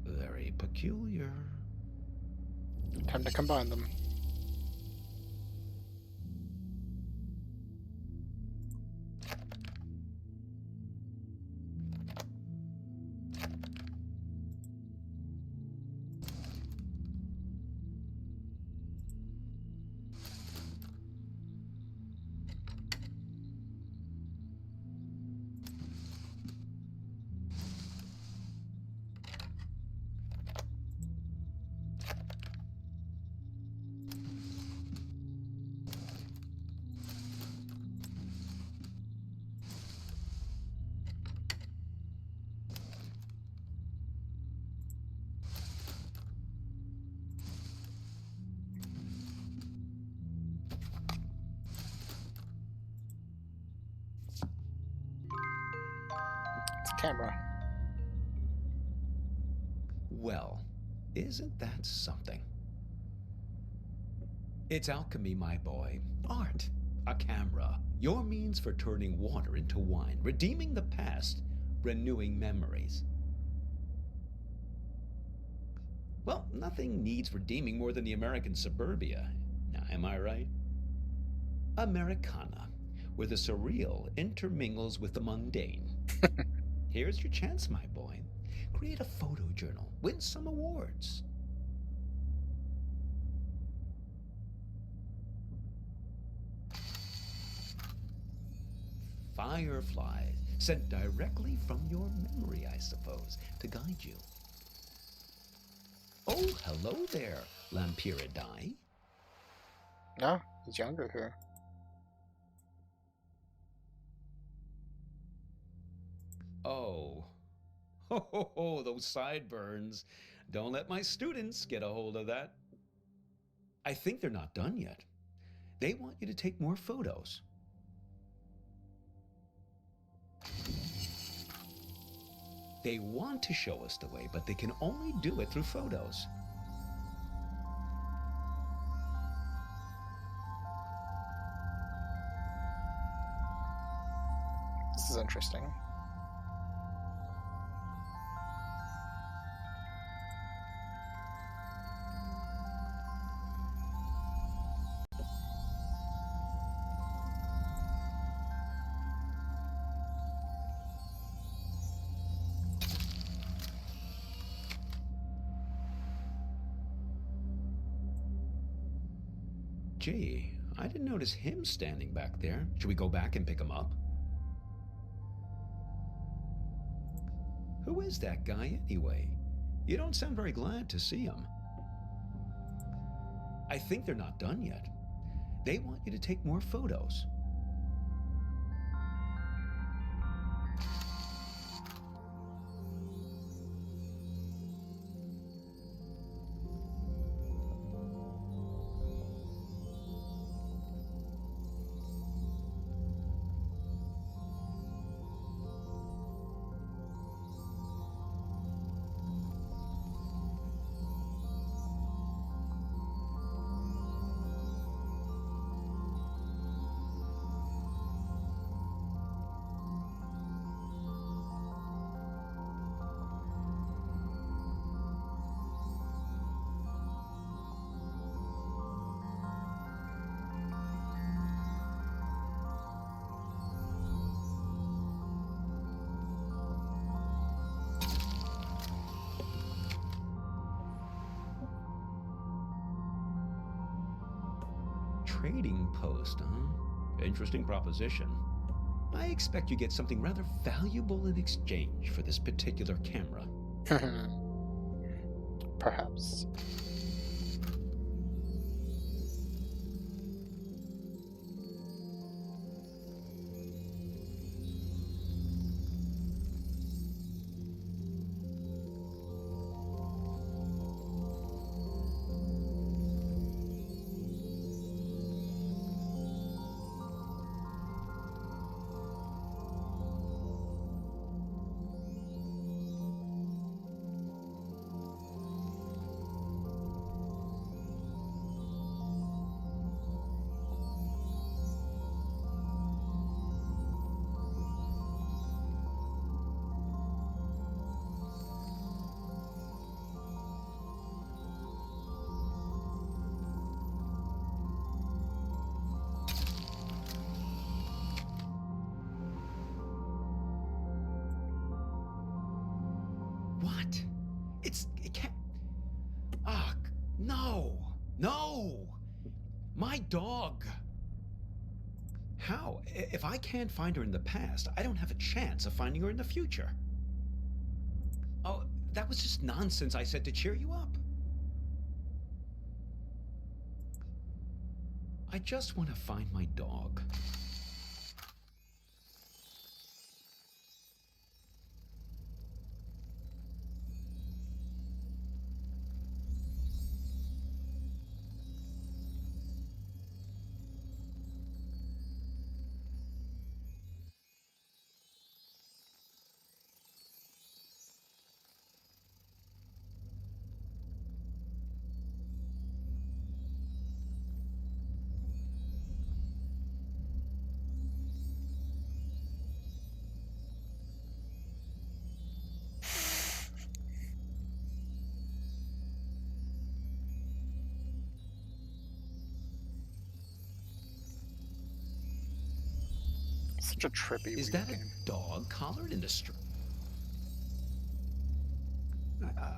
Very peculiar. Time to combine them. It's a camera. Well, isn't that something? It's alchemy, my boy. Art. A camera. Your means for turning water into wine, redeeming the past, renewing memories. Well, nothing needs redeeming more than the American suburbia. Now, am I right? Americana, where the surreal intermingles with the mundane. Here's your chance, my boy. Create a photo journal, win some awards. Fireflies, sent directly from your memory, I suppose, to guide you. Oh, hello there, Lampyridae. No, he's younger here. Oh. Ho, ho, ho, those sideburns. Don't let my students get a hold of that. I think they're not done yet. They want you to take more photos. They want to show us the way, but they can only do it through photos. This is interesting. Gee, I didn't notice him standing back there. Should we go back and pick him up? Who is that guy anyway? You don't sound very glad to see him. I think they're not done yet. They want you to take more photos. Trading post, huh? Interesting proposition. I expect you get something rather valuable in exchange for this particular camera. Perhaps. What? It can't. Ah, no! No! My dog! How? If I can't find her in the past, I don't have a chance of finding her in the future. Oh, that was just nonsense I said to cheer you up. I just want to find my dog. Such a trippy, Is weird that a game. dog collared in a string?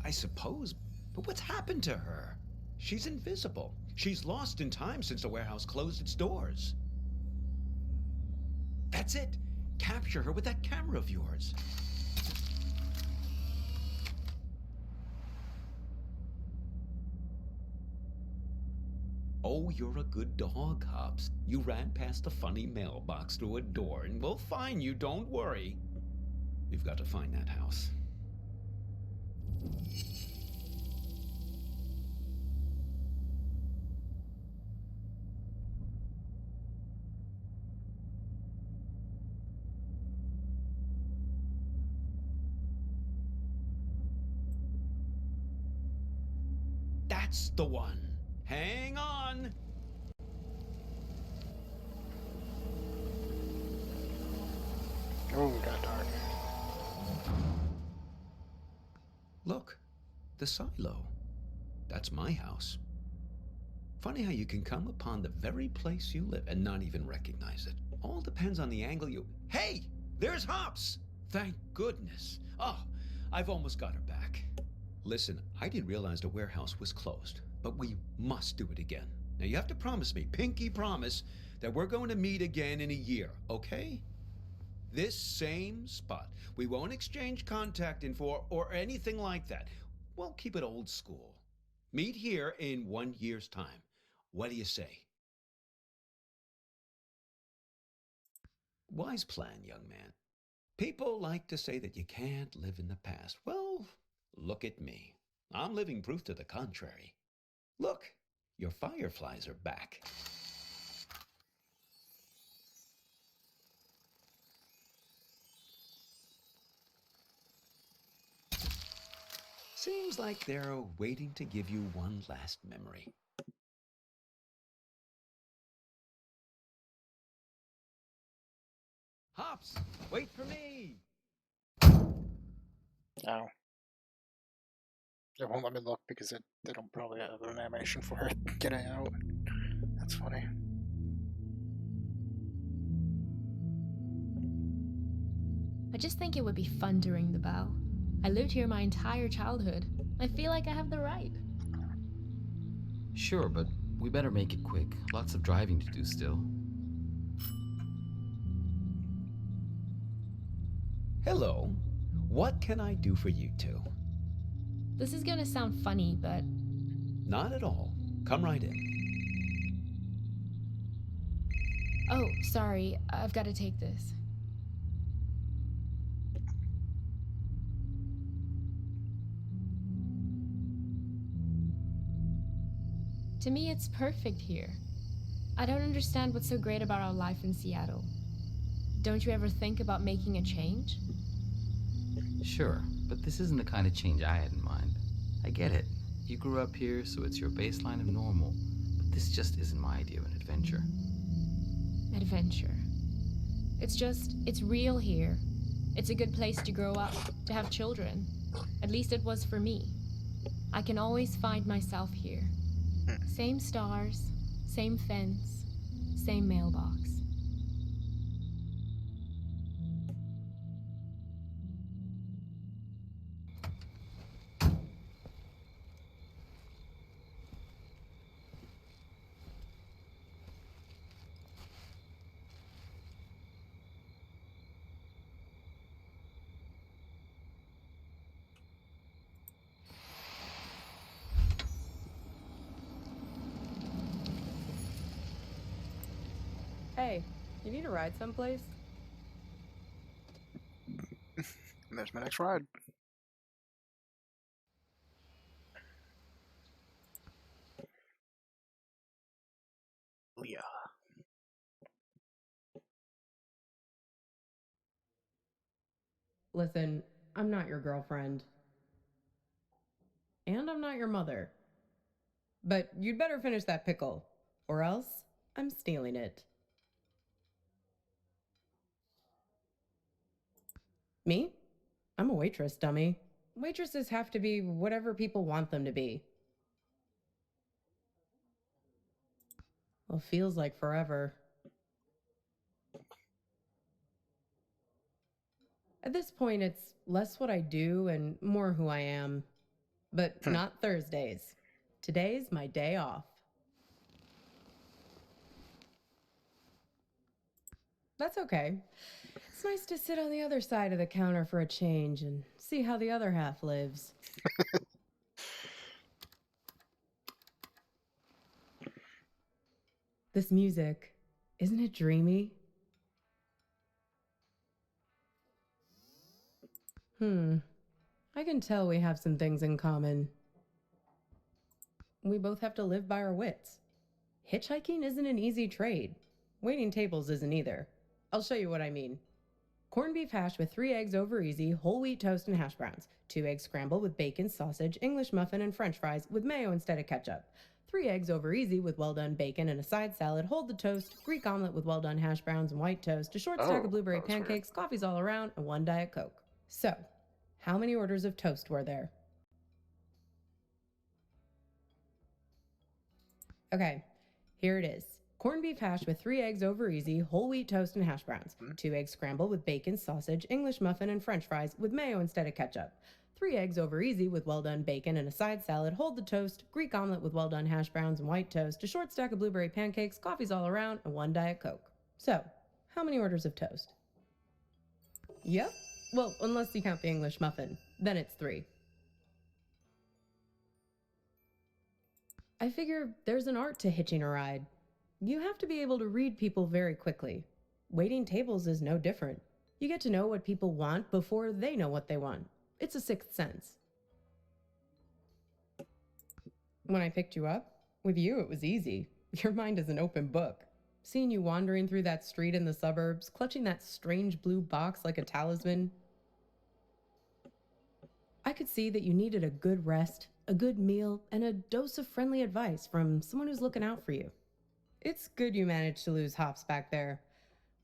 I suppose, but what's happened to her? She's invisible. She's lost in time since the warehouse closed its doors. That's it. Capture her with that camera of yours. Oh, you're a good dog, Hobbs. You ran past the funny mailbox through a door, and we'll find you, don't worry. We've got to find that house. That's the one. Hang on. Oh, it got dark. Look, the silo. That's my house. Funny how you can come upon the very place you live and not even recognize it. All depends on the angle you... Hey! There's Hops! Thank goodness. Oh, I've almost got her back. Listen, I didn't realize the warehouse was closed, but we must do it again. Now you have to promise me, pinky promise, that we're going to meet again in a year, okay? This same spot. We won't exchange contact info or anything like that. We'll keep it old school. Meet here in 1 year's time. What do you say? Wise plan, young man. People like to say that you can't live in the past. Well, look at me. I'm living proof to the contrary. Look, your fireflies are back. Seems like they're waiting to give you one last memory. Hops, wait for me! Oh. It won't let me look because they don't probably have an animation for it getting out. That's funny. I just think it would be fun to ring the bell. I lived here my entire childhood. I feel like I have the right. Sure, but we better make it quick. Lots of driving to do still. Hello. What can I do for you two? This is gonna sound funny, but Not at all. Come right in. oh, sorry, I've got to take this. To me, it's perfect here. I don't understand what's so great about our life in Seattle. Don't you ever think about making a change? Sure, but this isn't the kind of change I had in mind. I get it. You grew up here, so it's your baseline of normal. But this just isn't my idea of an adventure. Adventure. It's real here. It's a good place to grow up, to have children. At least it was for me. I can always find myself here. Same stars, same fence, same mailbox. Hey, you need a ride someplace? And there's my next ride. Leah. Listen, I'm not your girlfriend. And I'm not your mother. But you'd better finish that pickle, or else I'm stealing it. Me? I'm a waitress, dummy. Waitresses have to be whatever people want them to be. Well, feels like forever. At this point, it's less what I do and more who I am. But not Thursdays. Today's my day off. That's okay. It's nice to sit on the other side of the counter for a change and see how the other half lives. This music, isn't it dreamy? I can tell we have some things in common. We both have to live by our wits. Hitchhiking isn't an easy trade. Waiting tables isn't either. I'll show you what I mean. Corned beef hash with 3 eggs over easy, whole wheat toast and hash browns. 2 eggs scrambled with bacon, sausage, English muffin, and french fries with mayo instead of ketchup. 3 eggs over easy with well-done bacon and a side salad, hold the toast, Greek omelet with well-done hash browns and white toast, a short stack of blueberry pancakes, coffees all around, and 1 Diet Coke. So, how many orders of toast were there? Okay, here it is. Corned beef hash with 3 eggs over easy, whole wheat toast and hash browns. 2 eggs scrambled with bacon, sausage, English muffin, and french fries with mayo instead of ketchup. 3 eggs over easy with well-done bacon and a side salad, hold the toast, Greek omelet with well-done hash browns and white toast, a short stack of blueberry pancakes, coffees all around, and 1 Diet Coke. So, how many orders of toast? Yep. Well, unless you count the English muffin. Then it's 3. I figure there's an art to hitching a ride. You have to be able to read people very quickly. Waiting tables is no different. You get to know what people want before they know what they want. It's a sixth sense. When I picked you up, with you it was easy. Your mind is an open book. Seeing you wandering through that street in the suburbs, clutching that strange blue box like a talisman, I could see that you needed a good rest, a good meal, and a dose of friendly advice from someone who's looking out for you. It's good you managed to lose Hops back there.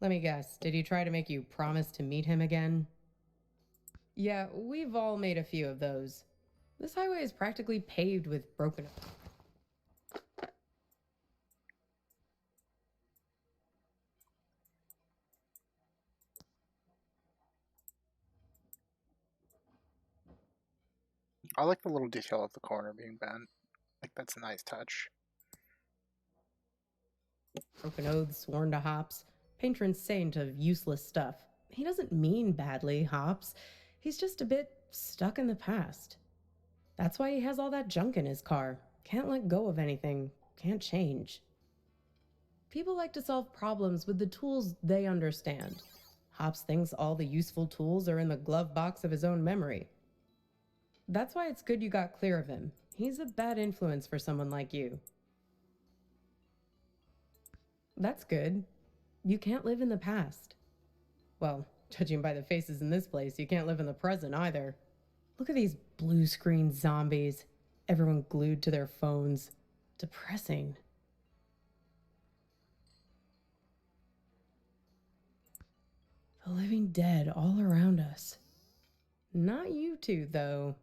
Let me guess, did he try to make you promise to meet him again? Yeah, we've all made a few of those. This highway is practically paved with broken... I like the little detail of the corner being bent. Like, that's a nice touch. broken oaths sworn to Hops, patron saint of useless stuff. He doesn't mean badly, Hops. He's just a bit stuck in the past. That's why he has all that junk in his car. Can't let go of anything. Can't change. People like to solve problems with the tools they understand. Hops thinks all the useful tools are in the glove box of his own memory. That's why it's good you got clear of him. He's a bad influence for someone like you. That's good. You can't live in the past. Well, judging by the faces in this place, you can't live in the present either. Look at these blue screen zombies. Everyone glued to their phones. Depressing. The living dead all around us. Not you two, though.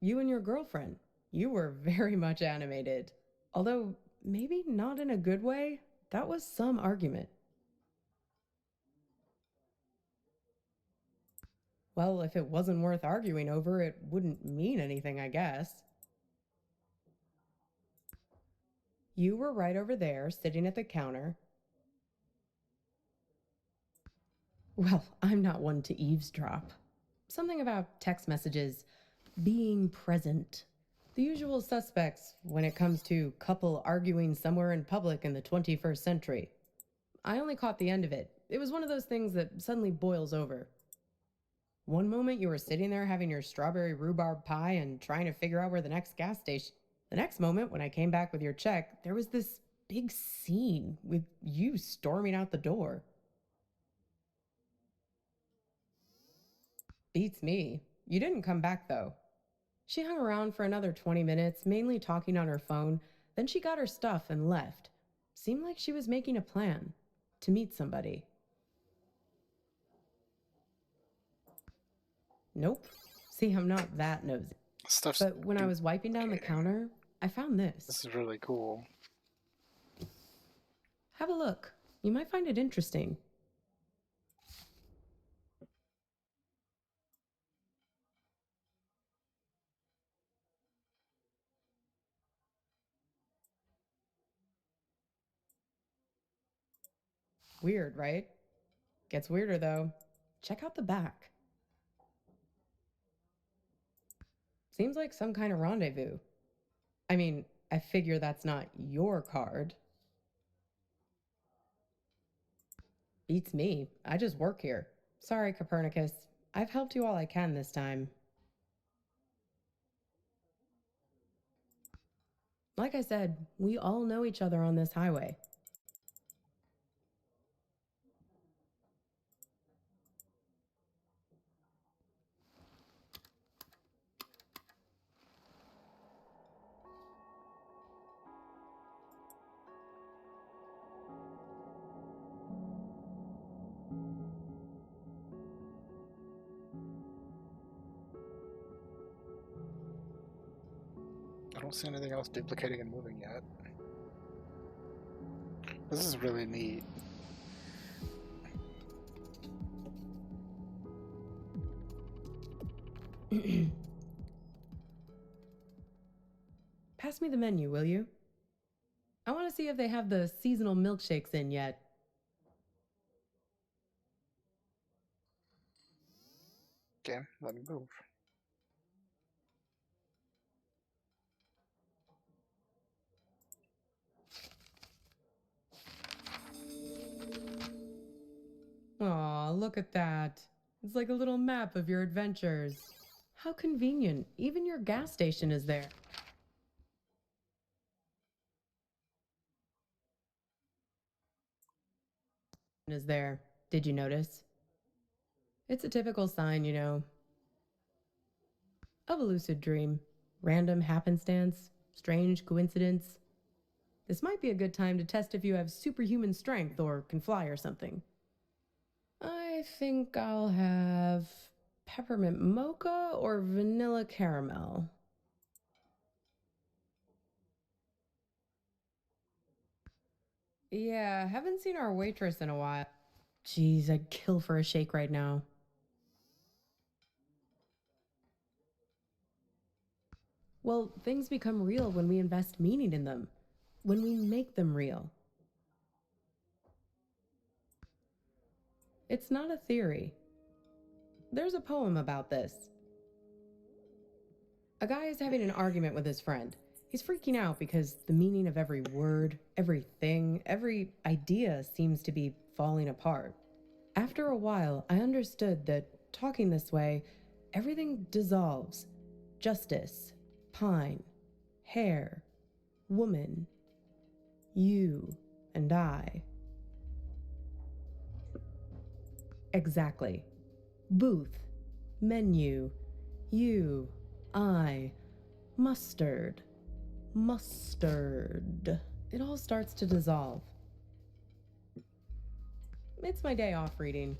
You and your girlfriend. You were very much animated. Although, maybe not in a good way. That was some argument. Well, if it wasn't worth arguing over, it wouldn't mean anything, I guess. You were right over there, sitting at the counter. Well, I'm not one to eavesdrop. Something about text messages, being present. The usual suspects when it comes to couple arguing somewhere in public in the 21st century. I only caught the end of it. It was one of those things that suddenly boils over. One moment you were sitting there having your strawberry rhubarb pie and trying to figure out where the next gas station. The next moment, when I came back with your check, there was this big scene with you storming out the door. Beats me. You didn't come back, though. She hung around for another 20 minutes, mainly talking on her phone. Then she got her stuff and left. Seemed like she was making a plan to meet somebody. Nope. See, I'm not that nosy. Stuff's But when I was wiping down the counter, I found this. This is really cool. Have a look. You might find it interesting. Weird, right? Gets weirder though. Check out the back. Seems like some kind of rendezvous. I mean, I figure that's not your card. Beats me. I just work here. Sorry, Copernicus. I've helped you all I can this time. Like I said, we all know each other on this highway. I don't see anything else duplicating and moving yet. This is really neat. Pass me the menu, will you? I want to see if they have the seasonal milkshakes in yet. Okay, let me move. Aw, look at that. It's like a little map of your adventures. How convenient. Even your gas station is there. Is there. Did you notice? It's a typical sign, you know, of a lucid dream. Random happenstance, strange coincidence. This might be a good time to test if you have superhuman strength or can fly or something. I think I'll have peppermint mocha or vanilla caramel. Yeah, haven't seen our waitress in a while. Geez, I'd kill for a shake right now. Well, things become real when we invest meaning in them, when we make them real. It's not a theory. There's a poem about this. A guy is having an argument with his friend. He's freaking out because the meaning of every word, everything, every idea seems to be falling apart. After a while, I understood that talking this way, everything dissolves. Justice, pine, hair, woman, you and I. Exactly. Booth, menu, you, I, mustard, mustard. It all starts to dissolve. It's my day off reading.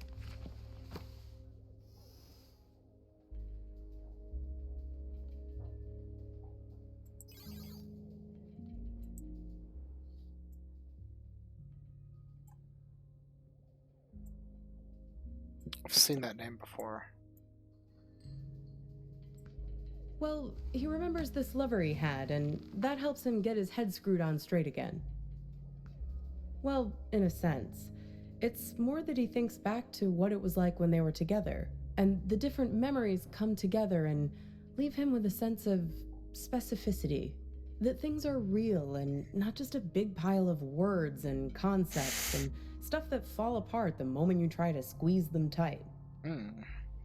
I've seen that name before. Well, he remembers this lover he had, and that helps him get his head screwed on straight again. Well, in a sense. It's more that he thinks back to what it was like when they were together, and the different memories come together and leave him with a sense of specificity. That things are real and not just a big pile of words and concepts and stuff that fall apart the moment you try to squeeze them tight.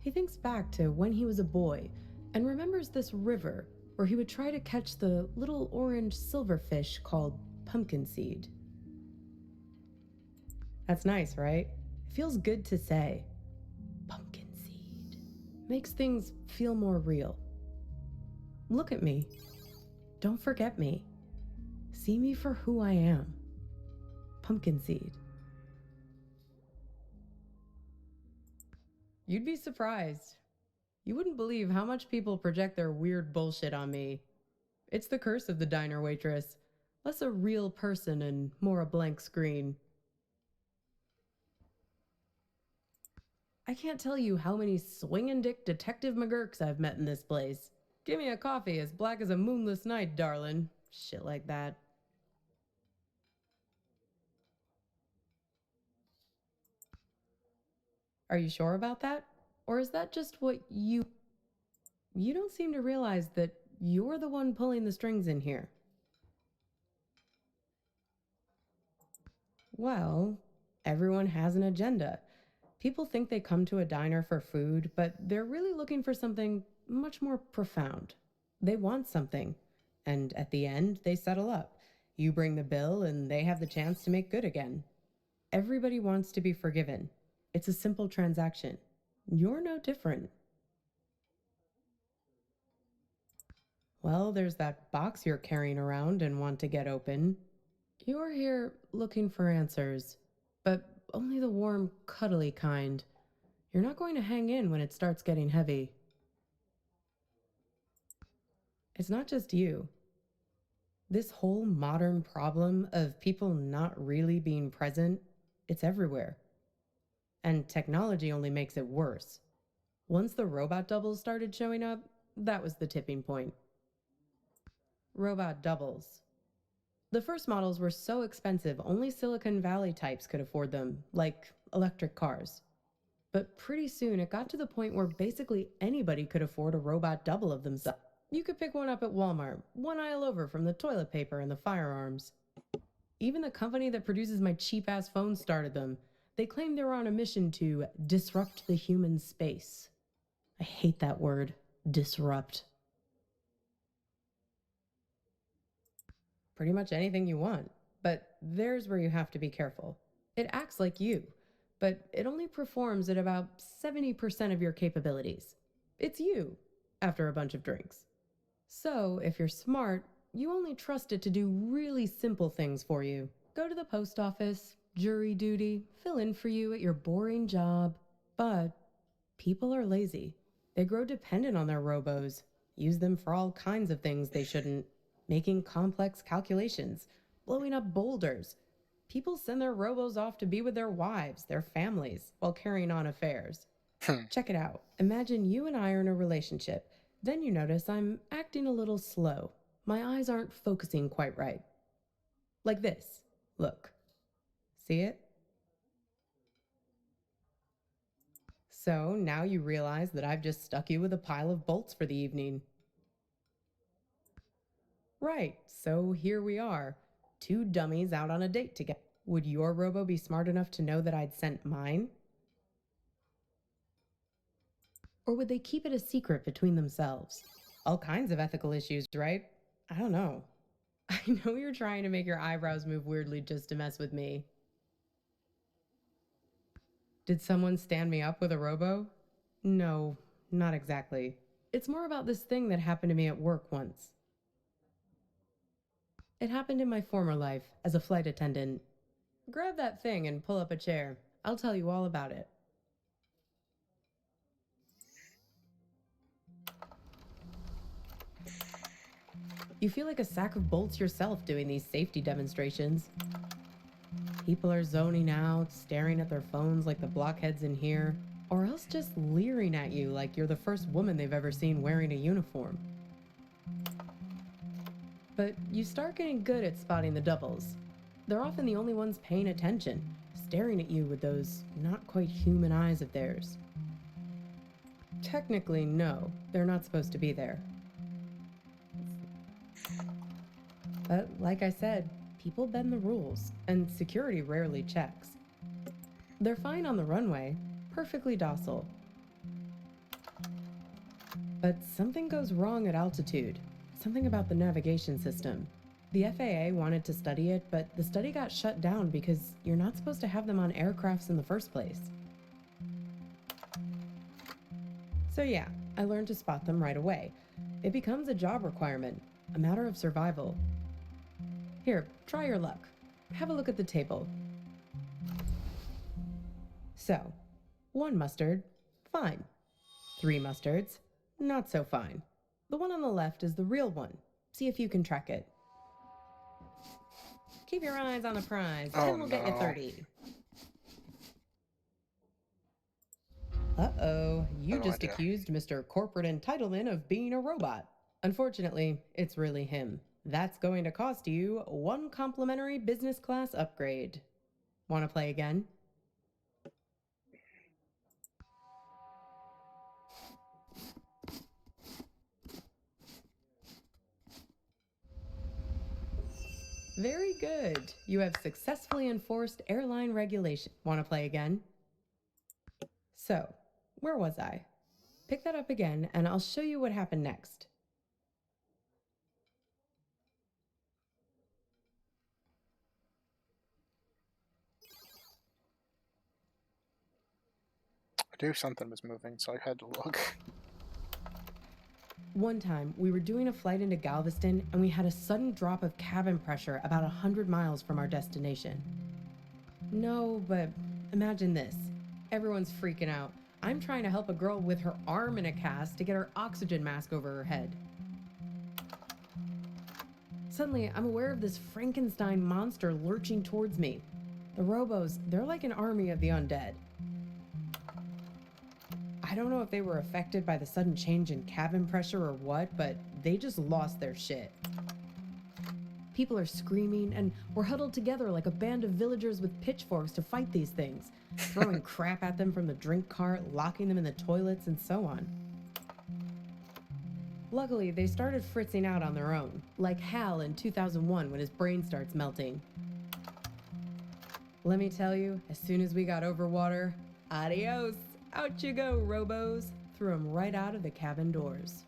He thinks back to when he was a boy and remembers this river where he would try to catch the little orange silverfish called pumpkin seed. That's nice, right? It feels good to say. Pumpkin seed. Makes things feel more real. Look at me. Don't forget me. See me for who I am. Pumpkin seed. You'd be surprised. You wouldn't believe how much people project their weird bullshit on me. It's the curse of the diner waitress. Less a real person and more a blank screen. I can't tell you how many swingin' dick Detective McGurks I've met in this place. Give me a coffee as black as a moonless night, darlin'. Shit like that. Are you sure about that? Or is that just what you... You don't seem to realize that you're the one pulling the strings in here. Well, everyone has an agenda. People think they come to a diner for food, but they're really looking for something much more profound. They want something, and at the end, they settle up. You bring the bill, and they have the chance to make good again. Everybody wants to be forgiven. It's a simple transaction. You're no different. Well, there's that box you're carrying around and want to get open. You're here looking for answers, but only the warm, cuddly kind. You're not going to hang in when it starts getting heavy. It's not just you. This whole modern problem of people not really being present, it's everywhere. And technology only makes it worse. Once the robot doubles started showing up, that was the tipping point. Robot doubles. The first models were so expensive, only Silicon Valley types could afford them, like electric cars. But pretty soon it got to the point where basically anybody could afford a robot double of themselves. You could pick one up at Walmart, one aisle over from the toilet paper and the firearms. Even the company that produces my cheap-ass phones started them. They claimed they were on a mission to disrupt the human space. I hate that word, disrupt. Pretty much anything you want, but there's where you have to be careful. It acts like you, but it only performs at about 70% of your capabilities. It's you, after a bunch of drinks. So, if you're smart, you only trust it to do really simple things for you. Go to the post office, jury duty, fill in for you at your boring job. But people are lazy. They grow dependent on their robos, use them for all kinds of things they shouldn't, making complex calculations, blowing up boulders. People send their robos off to be with their wives, their families, while carrying on affairs. Check it out. Imagine you and I are in a relationship. Then you notice I'm acting a little slow. My eyes aren't focusing quite right. Like this. Look. See it? So now you realize that I've just stuck you with a pile of bolts for the evening. Right, so here we are. Two dummies out on a date together. Would your robo be smart enough to know that I'd sent mine? Or would they keep it a secret between themselves? All kinds of ethical issues, right? I don't know. I know you're trying to make your eyebrows move weirdly just to mess with me. Did someone stand me up with a robo? No, not exactly. It's more about this thing that happened to me at work once. It happened in my former life as a flight attendant. Grab that thing and pull up a chair. I'll tell you all about it. You feel like a sack of bolts yourself doing these safety demonstrations. People are zoning out, staring at their phones like the blockheads in here, or else just leering at you like you're the first woman they've ever seen wearing a uniform. But you start getting good at spotting the doubles. They're often the only ones paying attention, staring at you with those not quite human eyes of theirs. Technically, no, they're not supposed to be there. But like I said, people bend the rules, and security rarely checks. They're fine on the runway, perfectly docile. But something goes wrong at altitude, something about the navigation system. The FAA wanted to study it, but the study got shut down because you're not supposed to have them on aircrafts in the first place. So yeah, I learned to spot them right away. It becomes a job requirement, a matter of survival. Here, try your luck. Have a look at the table. So, 1 mustard, fine. 3 mustards, not so fine. The one on the left is the real one. See if you can track it. Keep your eyes on the prize. 10 will get you 30. Uh-oh, you just accused Mr. Corporate Entitlement of being a robot. Unfortunately, it's really him. That's going to cost you 1 complimentary business class upgrade. Want to play again? Very good. You have successfully enforced airline regulation. Want to play again? So, where was I? Pick that up again, and I'll show you what happened next. I knew something was moving, so I had to look. One time, we were doing a flight into Galveston, and we had a sudden drop of cabin pressure about 100 miles from our destination. No, but imagine this. Everyone's freaking out. I'm trying to help a girl with her arm in a cast to get her oxygen mask over her head. Suddenly, I'm aware of this Frankenstein monster lurching towards me. The robos, they're like an army of the undead. I don't know if they were affected by the sudden change in cabin pressure or what, but they just lost their shit. People are screaming, and we're huddled together like a band of villagers with pitchforks to fight these things, throwing crap at them from the drink cart, locking them in the toilets, and so on. Luckily, they started fritzing out on their own, like Hal in 2001 when his brain starts melting. Let me tell you, as soon as we got over water, adios! Out you go, robos! Threw them right out of the cabin doors.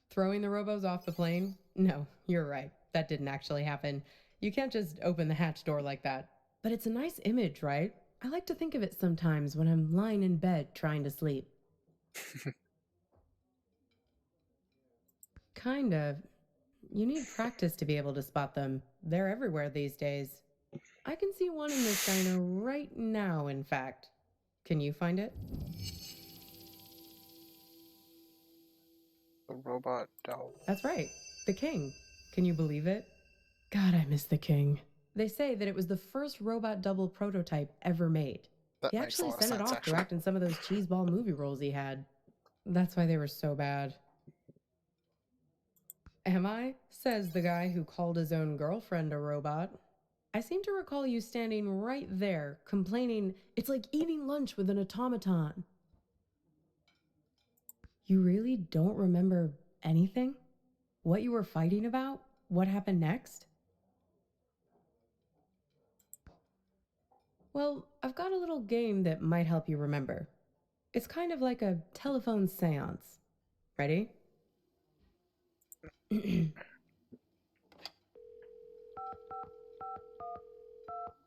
Throwing the robos off the plane? No, you're right. That didn't actually happen. You can't just open the hatch door like that. But it's a nice image, right? I like to think of it sometimes when I'm lying in bed trying to sleep. Kind of. You need practice to be able to spot them. They're everywhere these days. I can see one in this diner right now, in fact. Can you find it? The robot doll. That's right. The King. Can you believe it? God, I miss the King. They say that it was the first robot double prototype ever made. That He makes a actually lot of sent it sense, off actually. to act in some of those cheeseball movie roles he had. That's why they were so bad. Am I? Says the guy who called his own girlfriend a robot. I seem to recall you standing right there, complaining it's like eating lunch with an automaton. You really don't remember anything? What you were fighting about? What happened next? Well, I've got a little game that might help you remember. It's kind of like a telephone seance. Ready?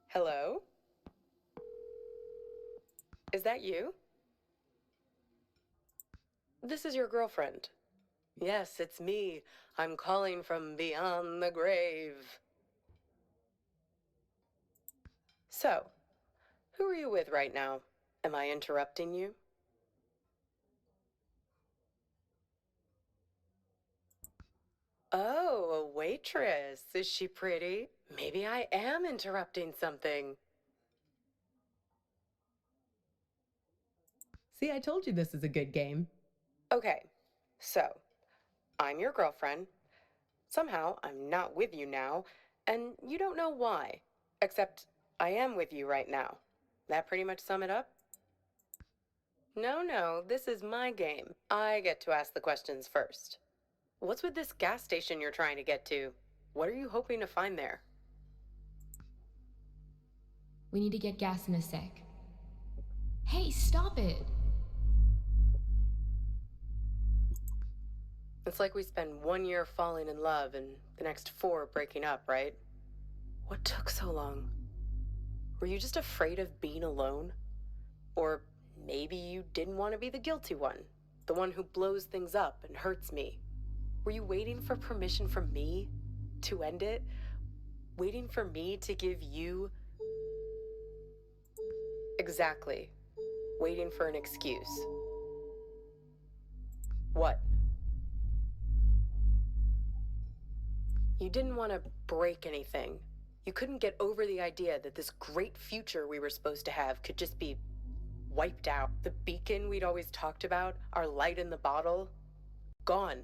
Hello? Is that you? This is your girlfriend. Yes, it's me. I'm calling from beyond the grave. So, who are you with right now? Am I interrupting you? Oh, a waitress. Is she pretty? Maybe I am interrupting something. See, I told you this is a good game. Okay, so I'm your girlfriend. Somehow I'm not with you now, and you don't know why. Except I am with you right now. That pretty much sum it up? No, this is my game. I get to ask the questions first. What's with this gas station you're trying to get to? What are you hoping to find there? We need to get gas in a sec. Hey, stop it! It's like we spend 1 year falling in love and the next 4 breaking up, right? What took so long? Were you just afraid of being alone? Or maybe you didn't want to be the guilty one, the one who blows things up and hurts me. Were you waiting for permission from me to end it? Waiting for me to give you... Exactly. Waiting for an excuse. What? You didn't want to break anything. You couldn't get over the idea that this great future we were supposed to have could just be wiped out. The beacon we'd always talked about, our light in the bottle, gone.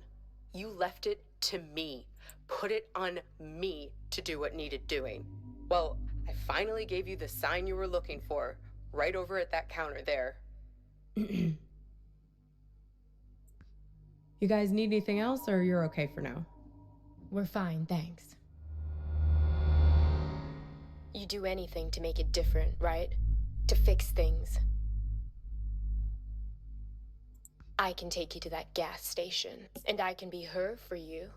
You left it to me. Put it on me to do what needed doing. Well, I finally gave you the sign you were looking for, Right over at that counter there. You guys need anything else, or you're okay for now? We're fine, thanks. You do anything to make it different, right? To fix things. I can take you to that gas station, and I can be her for you.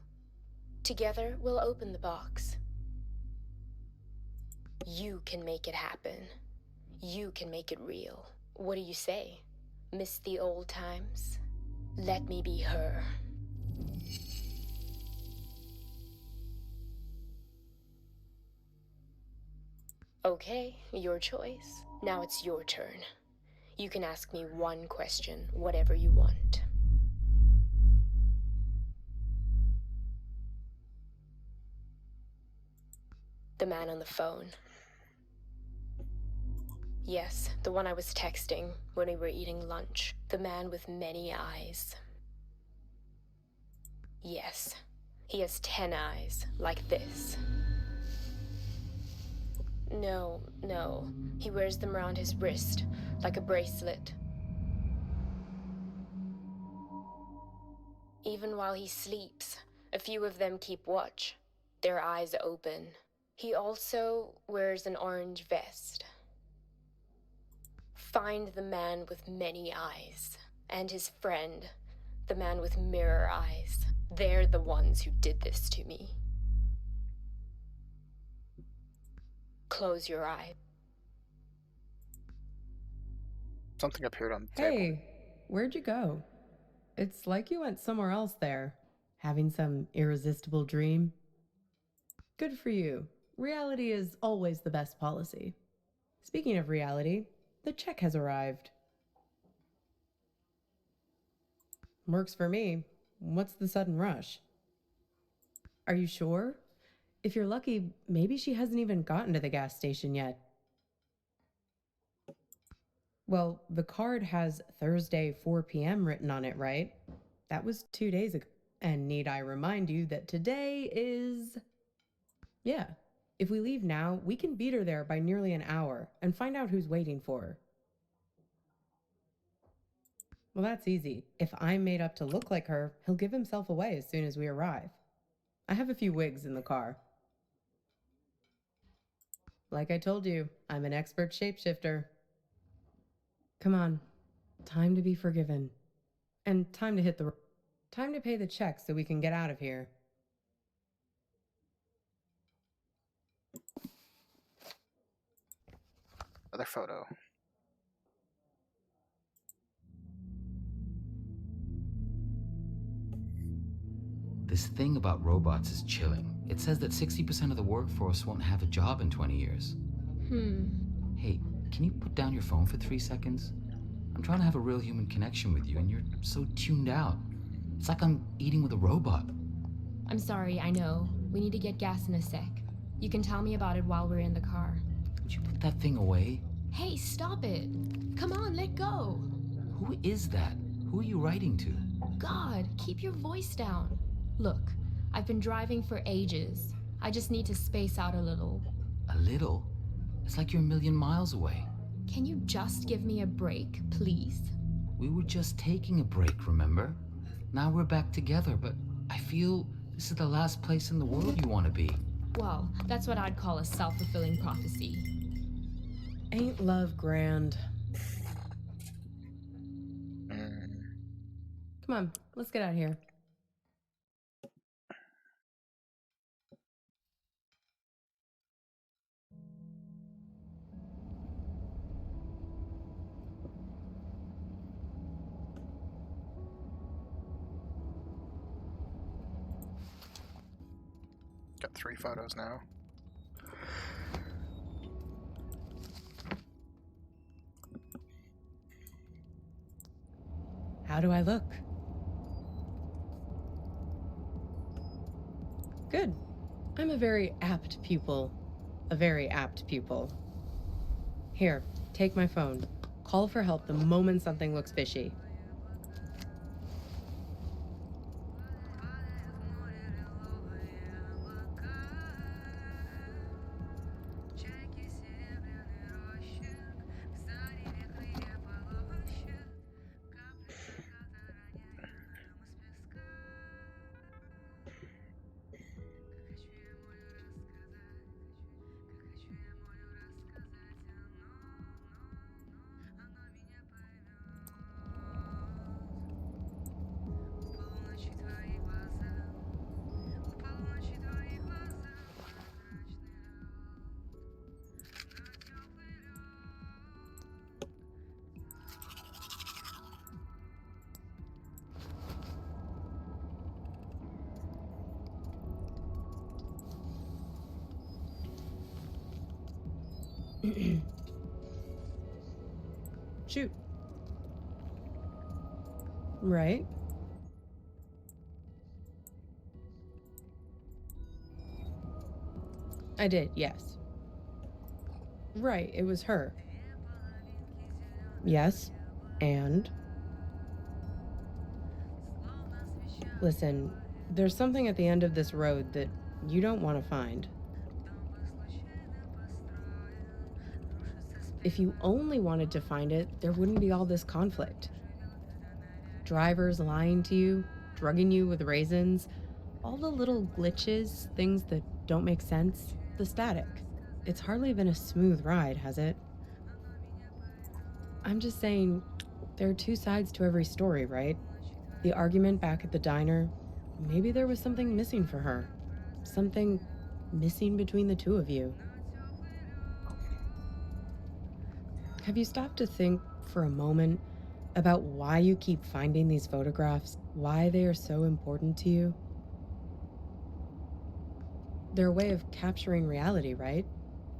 Together, we'll open the box. You can make it happen. You can make it real. What do you say? Miss the old times? Let me be her. Okay, your choice. Now it's your turn. You can ask me one question, whatever you want. The man on the phone. Yes, the one I was texting when we were eating lunch. The man with many eyes. Yes, he has 10 eyes, like this. No, he wears them around his wrist, like a bracelet. Even while he sleeps, a few of them keep watch, their eyes open. He also wears an orange vest. Find the man with many eyes, and his friend, the man with mirror eyes. They're the ones who did this to me. Close your eye. Something appeared on the table. Hey, where'd you go? It's like you went somewhere else there. Having some irresistible dream? Good for you. Reality is always the best policy. Speaking of reality, the check has arrived. Works for me. What's the sudden rush? Are you sure? If you're lucky, maybe she hasn't even gotten to the gas station yet. Well, the card has Thursday 4 p.m. written on it, right? That was 2 days ago. And need I remind you that today is... Yeah. If we leave now, we can beat her there by nearly an hour and find out who's waiting for her. Well, that's easy. If I'm made up to look like her, he'll give himself away as soon as we arrive. I have a few wigs in the car. Like I told you, I'm an expert shapeshifter. Come on. Time to be forgiven. And time to hit the... Time to pay the check so we can get out of here. Another photo. This thing about robots is chilling. It says that 60% of the workforce won't have a job in 20 years. Hey, can you put down your phone for 3 seconds? I'm trying to have a real human connection with you, and you're so tuned out. It's like I'm eating with a robot. I'm sorry, I know. We need to get gas in a sec. You can tell me about it while we're in the car. Would you put that thing away? Hey, stop it! Come on, let go! Who is that? Who are you writing to? God, keep your voice down. Look, I've been driving for ages. I just need to space out a little. A little? It's like you're a million miles away. Can you just give me a break, please? We were just taking a break, remember? Now we're back together, but I feel this is the last place in the world you want to be. Well, that's what I'd call a self-fulfilling prophecy. Ain't love grand? Come on, let's get out of here. Got 3 photos now. How do I look? Good. I'm a very apt pupil. A very apt pupil. Here, take my phone. Call for help the moment something looks fishy. Shoot. Right? I did, yes. Right, it was her. Yes, and? Listen, there's something at the end of this road that you don't want to find. If you only wanted to find it, there wouldn't be all this conflict. Drivers lying to you, drugging you with raisins, all the little glitches, things that don't make sense, the static. It's hardly been a smooth ride, has it? I'm just saying, there are two sides to every story, right? The argument back at the diner, maybe there was something missing for her. Something missing between the two of you. Have you stopped to think for a moment about why you keep finding these photographs? Why they are so important to you? They're a way of capturing reality, right?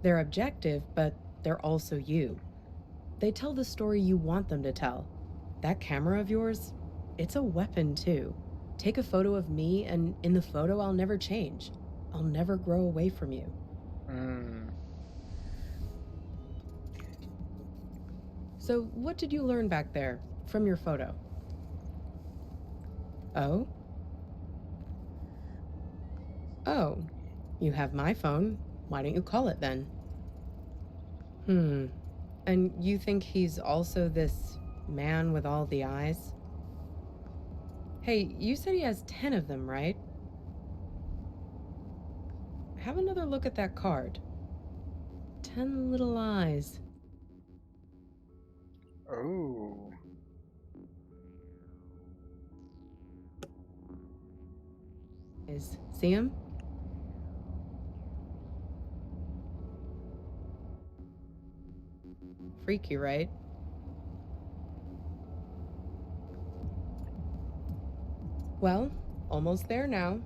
They're objective, but they're also you. They tell the story you want them to tell. That camera of yours, it's a weapon too. Take a photo of me, and in the photo, I'll never change. I'll never grow away from you. So, what did you learn back there from your photo? Oh? Oh, you have my phone. Why don't you call it then? And you think he's also this man with all the eyes? Hey, you said he has 10 of them, right? Have another look at that card. 10 little eyes. Oh. See him? Freaky, right? Well, almost there now.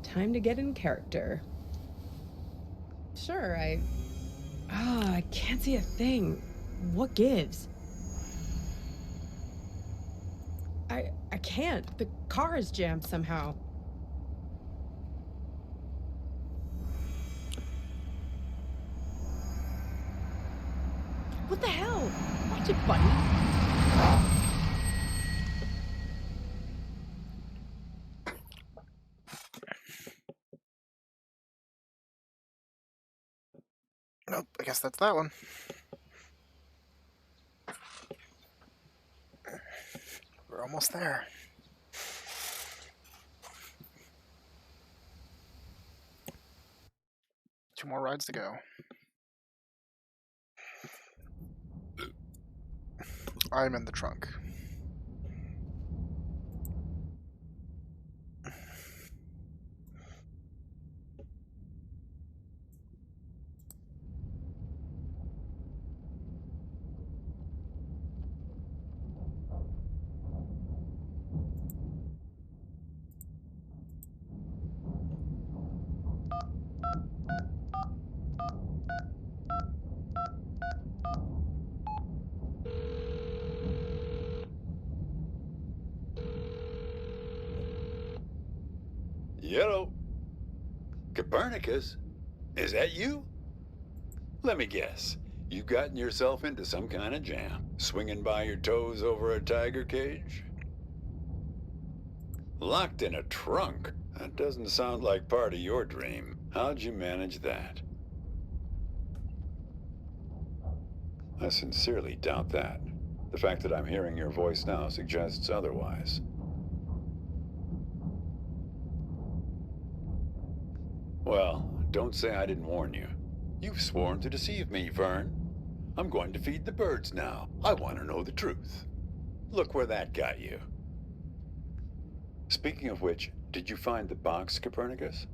Time to get in character. Sure, I can't see a thing. What gives? I can't. The car is jammed somehow. What the hell? Watch it, buddy. Nope, I guess that's that one. We're almost there. Two more rides to go. I'm in the trunk. Yellow. Copernicus? Is that you? Let me guess. You've gotten yourself into some kind of jam, swinging by your toes over a tiger cage? Locked in a trunk? That doesn't sound like part of your dream. How'd you manage that? I sincerely doubt that. The fact that I'm hearing your voice now suggests otherwise. Well, don't say I didn't warn you. You've sworn to deceive me, Vern. I'm going to feed the birds now. I want to know the truth. Look where that got you. Speaking of which, did you find the box, Copernicus?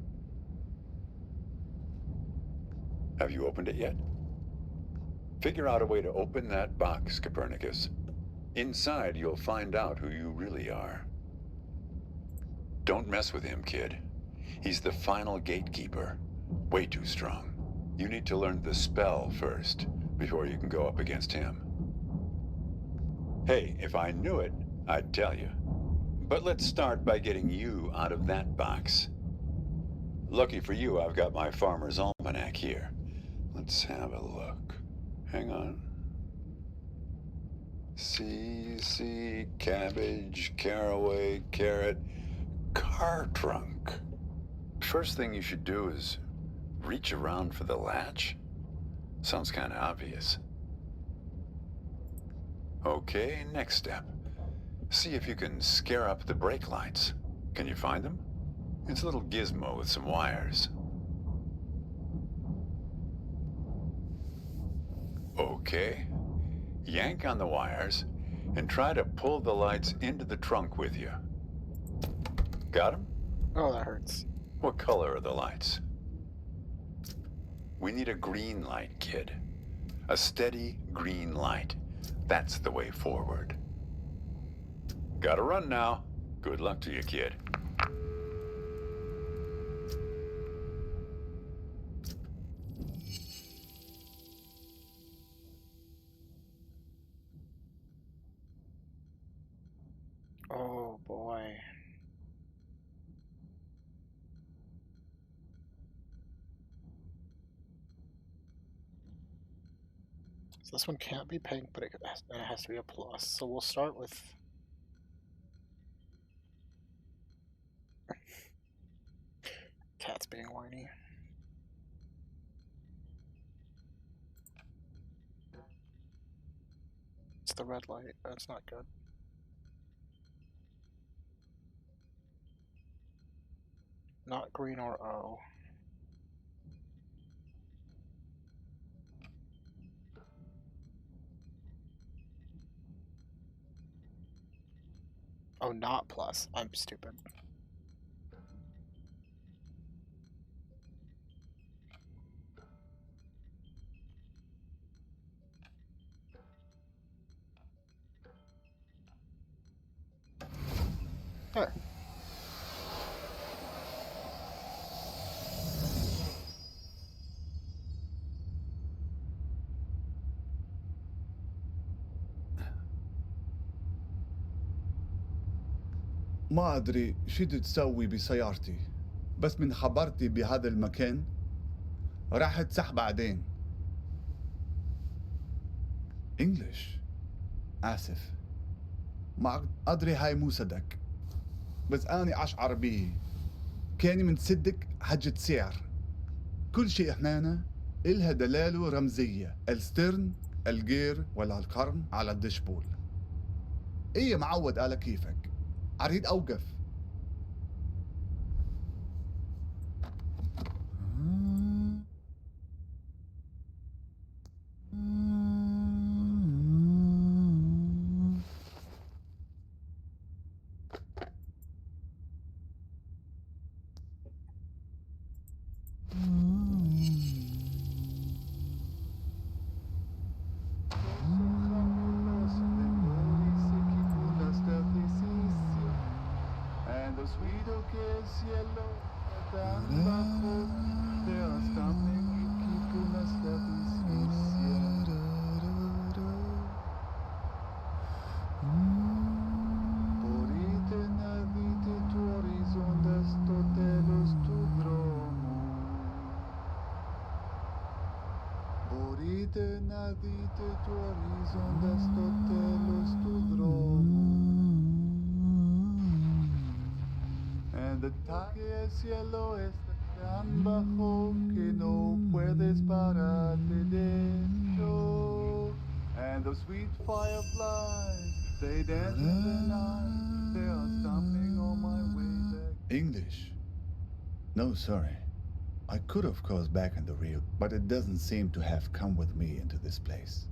Have you opened it yet? Figure out a way to open that box, Copernicus. Inside, you'll find out who you really are. Don't mess with him, kid. He's the final gatekeeper. Way too strong. You need to learn the spell first, before you can go up against him. Hey, if I knew it, I'd tell you. But let's start by getting you out of that box. Lucky for you, I've got my Farmer's Almanac here. Let's have a look. Hang on. See, cabbage, caraway, carrot, car trunk. First thing you should do is reach around for the latch. Sounds kind of obvious. Okay, next step. See if you can scare up the brake lights. Can you find them? It's a little gizmo with some wires. Okay. Yank on the wires and try to pull the lights into the trunk with you. Got them? Oh, that hurts. What color are the lights? We need a green light, kid. A steady green light. That's the way forward. Gotta run now. Good luck to you, kid. Oh boy. So this one can't be pink, but it has to be a plus. So we'll start with... Cat's being whiny. It's the red light. That's not good. Not green or O. Oh, not plus. I'm stupid. There. ما أدري شو تسوي بسيارتي، بس من خبرتي بهذا المكان راح تسح بعدين. English. آسف. ما أدري هاي مو صدق، بس أنا أشعر به كاني من صدق حجة سعر. كل شيء هنا إلها دلالة رمزية، السترن، الجير ولا القرن على الدشبول. إيه معود على كيفك. أريد أوقف. And the taque cielo está tan bajo que no puedes pararte dentro. And the sweet fireflies, they dance in the night. They are stomping on my way back. English? No, sorry. I could, of course, back in the real, but it doesn't seem to have come with me into this place.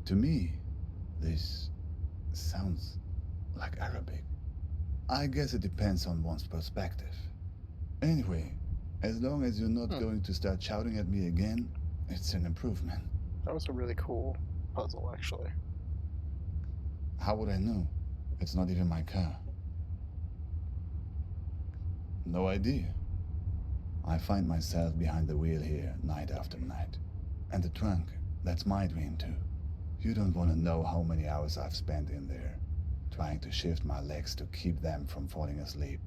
To me, this sounds like Arabic. I guess it depends on one's perspective. Anyway, as long as you're not going to start shouting at me again, it's an improvement. That was a really cool puzzle, actually. How would I know? It's not even my car. No idea. I find myself behind the wheel here night after night. And the trunk, that's my dream too. You don't want to know how many hours I've spent in there, trying to shift my legs to keep them from falling asleep.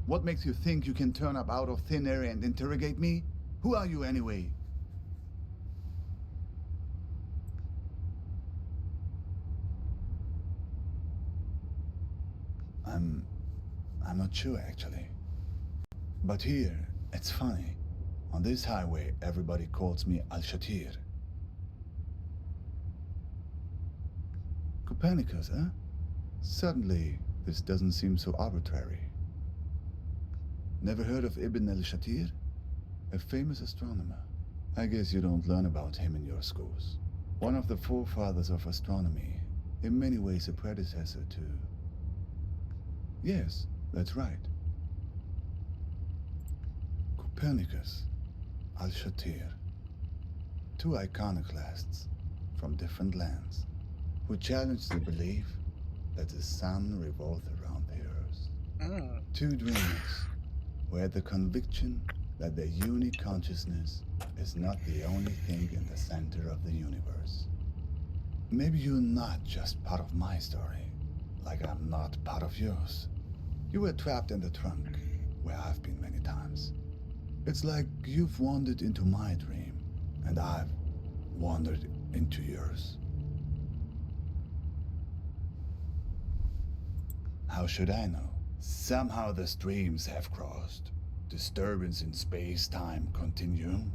What makes you think you can turn up out of thin air and interrogate me? Who are you anyway? I'm not sure actually. But here, it's funny. On this highway, everybody calls me Al-Shatir. Copernicus, huh? Suddenly, this doesn't seem so arbitrary. Never heard of Ibn al-Shatir? A famous astronomer. I guess you don't learn about him in your schools. One of the forefathers of astronomy, in many ways a predecessor to... Yes, that's right. Copernicus, Al-Shatir. Two iconoclasts from different lands who challenged the belief that the sun revolves around the earth. Two dreamers who had the conviction that their unique consciousness is not the only thing in the center of the universe. Maybe you're not just part of my story, like I'm not part of yours. You were trapped in the trunk, where I've been many times. It's like you've wandered into my dream, and I've wandered into yours. How should I know? Somehow the streams have crossed. Disturbance in space-time continuum.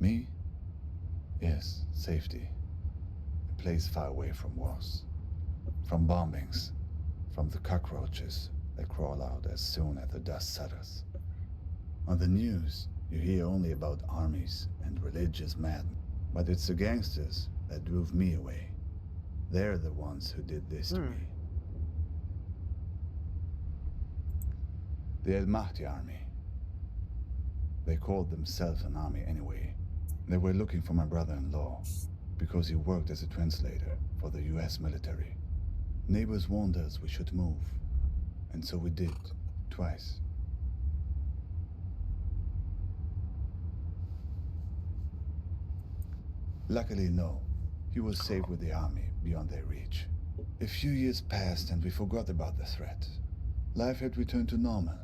Me? Yes, safety. A place far away from wars. From bombings. From the cockroaches that crawl out as soon as the dust settles. On the news, you hear only about armies and religious madmen. But it's the gangsters that drove me away. They're the ones who did this to me. The El Mahdi army. They called themselves an army anyway. They were looking for my brother-in-law because he worked as a translator for the US military. Neighbors warned us we should move, and so we did, twice. Luckily, no. He was safe with the army, beyond their reach. A few years passed and we forgot about the threat. Life had returned to normal,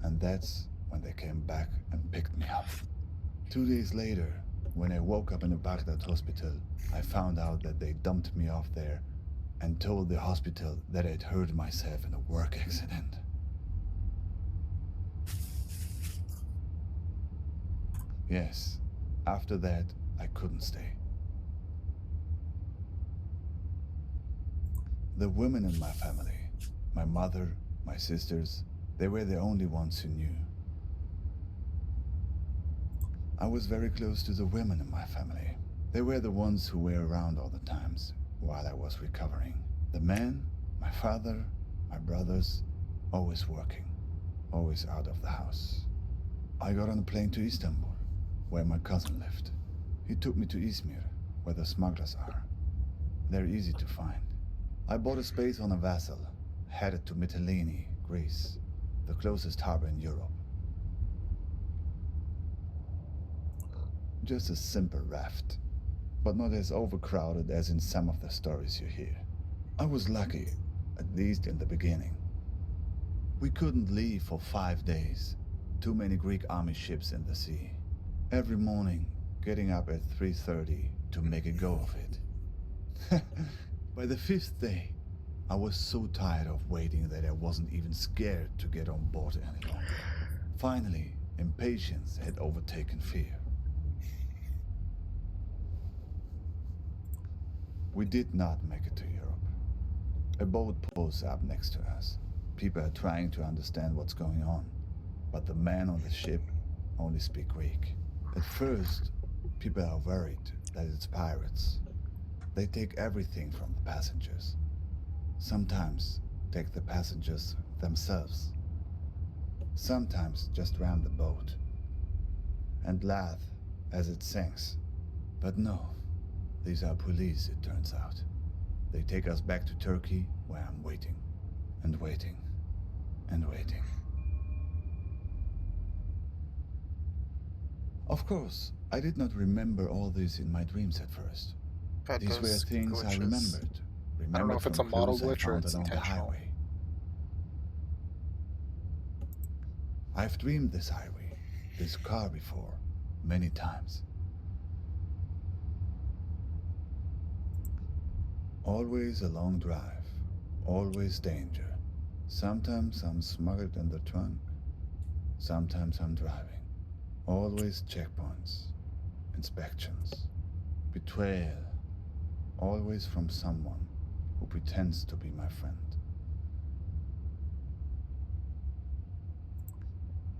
and that's when they came back and picked me up. 2 days later, when I woke up in a Baghdad hospital, I found out that they dumped me off there and told the hospital that I'd hurt myself in a work accident. Yes, after that, I couldn't stay. The women in my family, my mother, my sisters, they were the only ones who knew. I was very close to the women in my family. They were the ones who were around all the times while I was recovering. The men, my father, my brothers, always working, always out of the house. I got on a plane to Istanbul, where my cousin lived. He took me to Izmir, where the smugglers are. They're easy to find. I bought a space on a vessel, headed to Mytilene, Greece, the closest harbor in Europe. Just a simple raft, but not as overcrowded as in some of the stories you hear. I was lucky, at least in the beginning. We couldn't leave for 5 days. Too many Greek army ships in the sea. Every morning, getting up at 3:30 to make a go of it. By the 5th day, I was so tired of waiting that I wasn't even scared to get on board any longer. Finally, impatience had overtaken fear. We did not make it to Europe. A boat pulls up next to us. People are trying to understand what's going on, but the men on the ship only speak Greek. At first, people are worried that it's pirates. They take everything from the passengers. Sometimes take the passengers themselves. sometimes just round the boat, and laugh as it sinks. But no, these are police, it turns out. They take us back to Turkey, where I'm waiting, and waiting, and waiting. Of course, I did not remember all this in my dreams at first. God, These were those things I glitches. remembered. I don't know if it's a from model clues I glitch or found it's along the intentional. highway. I've dreamed this highway, this car before, many times. Always a long drive, always danger. Sometimes I'm smuggled in the trunk, sometimes I'm driving. Always checkpoints, inspections, betrayal, always from someone who pretends to be my friend.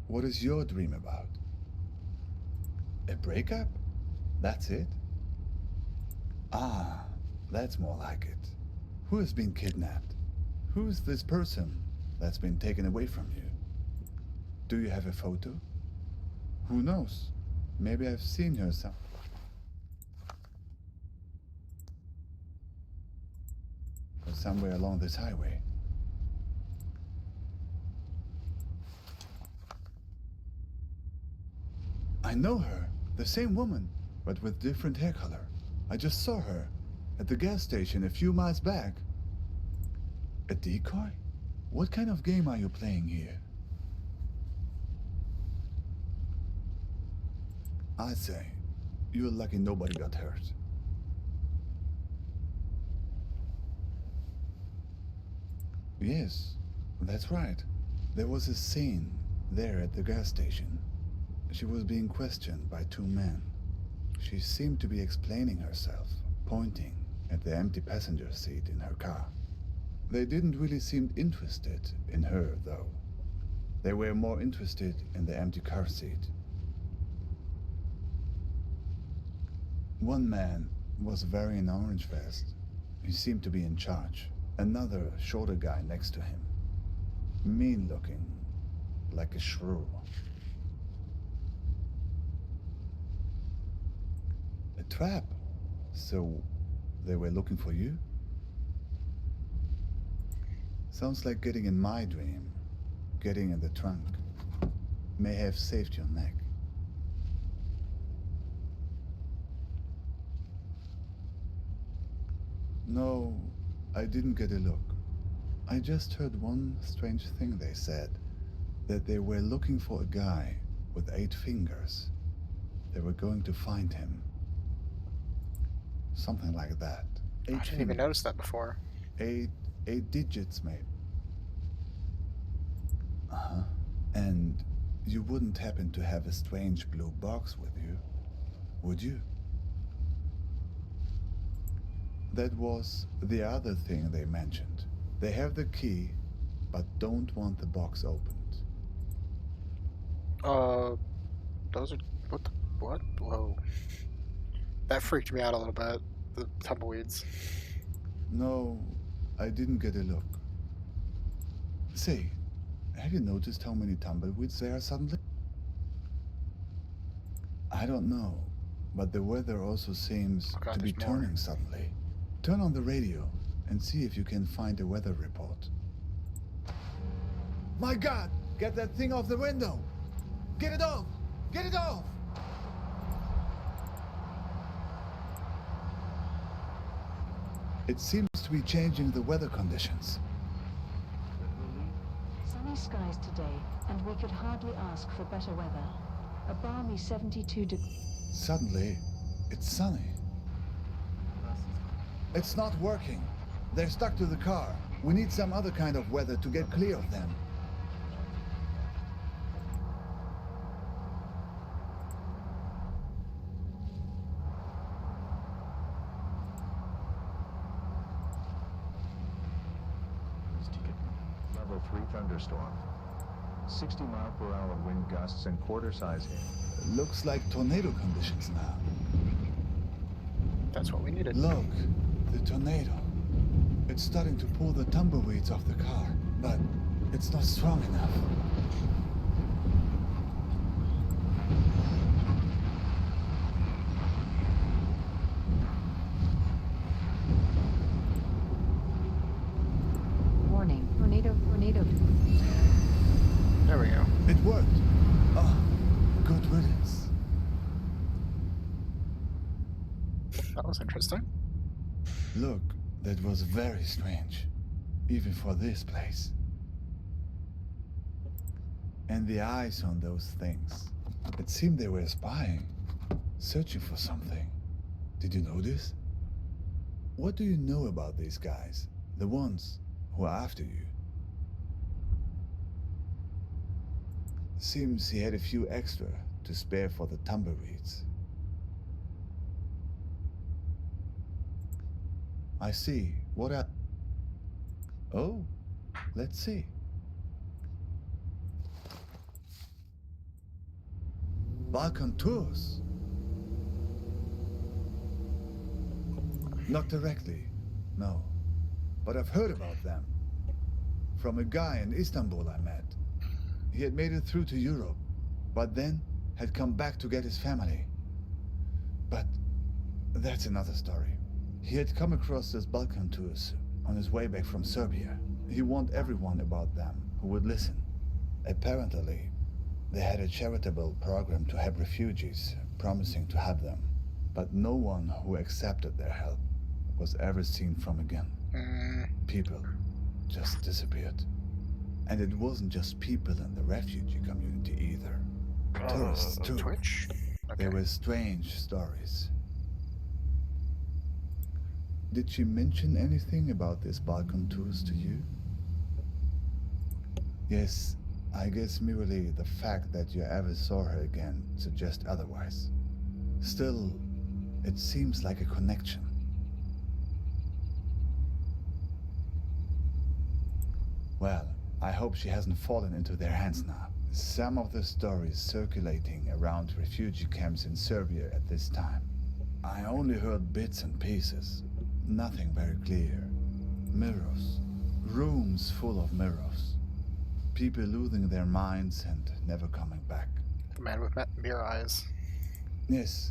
What is your dream about? A breakup? That's it? Ah, that's more like it. Who has been kidnapped? Who's this person that's been taken away from you? Do you have a photo? Who knows? Maybe I've seen her somewhere along this highway. I know her, the same woman, but with different hair color. I just saw her at the gas station a few miles back. A decoy? What kind of game are you playing here? I say, you're lucky nobody got hurt. Yes, that's right. There was a scene there at the gas station. She was being questioned by two men. She seemed to be explaining herself, pointing at the empty passenger seat in her car. They didn't really seem interested in her, though. They were more interested in the empty car seat. One man was wearing an orange vest. He seemed to be in charge. Another, shorter guy next to him. Mean-looking, like a shrew. A trap? So, they were looking for you? Sounds like getting in my dream. Getting in the trunk. May have saved your neck. No, I didn't get a look. I just heard one strange thing they said. That they were looking for a guy with 8 fingers. They were going to find him. Something like that. I didn't even notice that before. 8 digits, maybe. Uh-huh. And you wouldn't happen to have a strange blue box with you, would you? That was the other thing they mentioned. They have the key, but don't want the box opened. Those are... What? Whoa. That freaked me out a little bit. The tumbleweeds. No, I didn't get a look. Say, have you noticed how many tumbleweeds there are suddenly? I don't know, but the weather also seems Oh God, to be there's more. turning suddenly. Turn on the radio and see if you can find a weather report. My God! Get that thing off the window! Get it off! Get it off! It seems to be changing the weather conditions. Sunny skies today, and we could hardly ask for better weather. A balmy 72 degrees. Suddenly, it's sunny. It's not working. They're stuck to the car. We need some other kind of weather to get clear of them. Level 3 thunderstorm. 60-mile-per-hour wind gusts and quarter-size hail. Looks like tornado conditions now. That's what we needed. Look, the tornado. It's starting to pull the tumbleweeds off the car, but it's not strong enough. There we go. It worked. Oh, good riddance. That was interesting. Look, that was very strange. Even for this place. And the eyes on those things. It seemed they were spying. Searching for something. Did you notice? What do you know about these guys? The ones who are after you? Seems he had a few extra to spare for the tumbleweeds. I see. What are... Oh, let's see. Balkan tours. Not directly, no. But I've heard about them. From a guy in Istanbul I met. He had made it through to Europe, but then had come back to get his family. But that's another story. He had come across this Balkan tours on his way back from Serbia. He warned everyone about them who would listen. Apparently, they had a charitable program to help refugees, promising to help them. But no one who accepted their help was ever seen from again. People just disappeared. And it wasn't just people in the refugee community either. Tourists too. Twitch? Okay. There were strange stories. Did she mention anything about this Balkan tours to you? Yes, I guess merely the fact that you ever saw her again suggests otherwise. Still, it seems like a connection. Well, I hope she hasn't fallen into their hands now. Some of the stories circulating around refugee camps in Serbia at this time. I only heard bits and pieces. Nothing very clear. Mirrors. Rooms full of mirrors. People losing their minds and never coming back. The man with mirror eyes. Yes.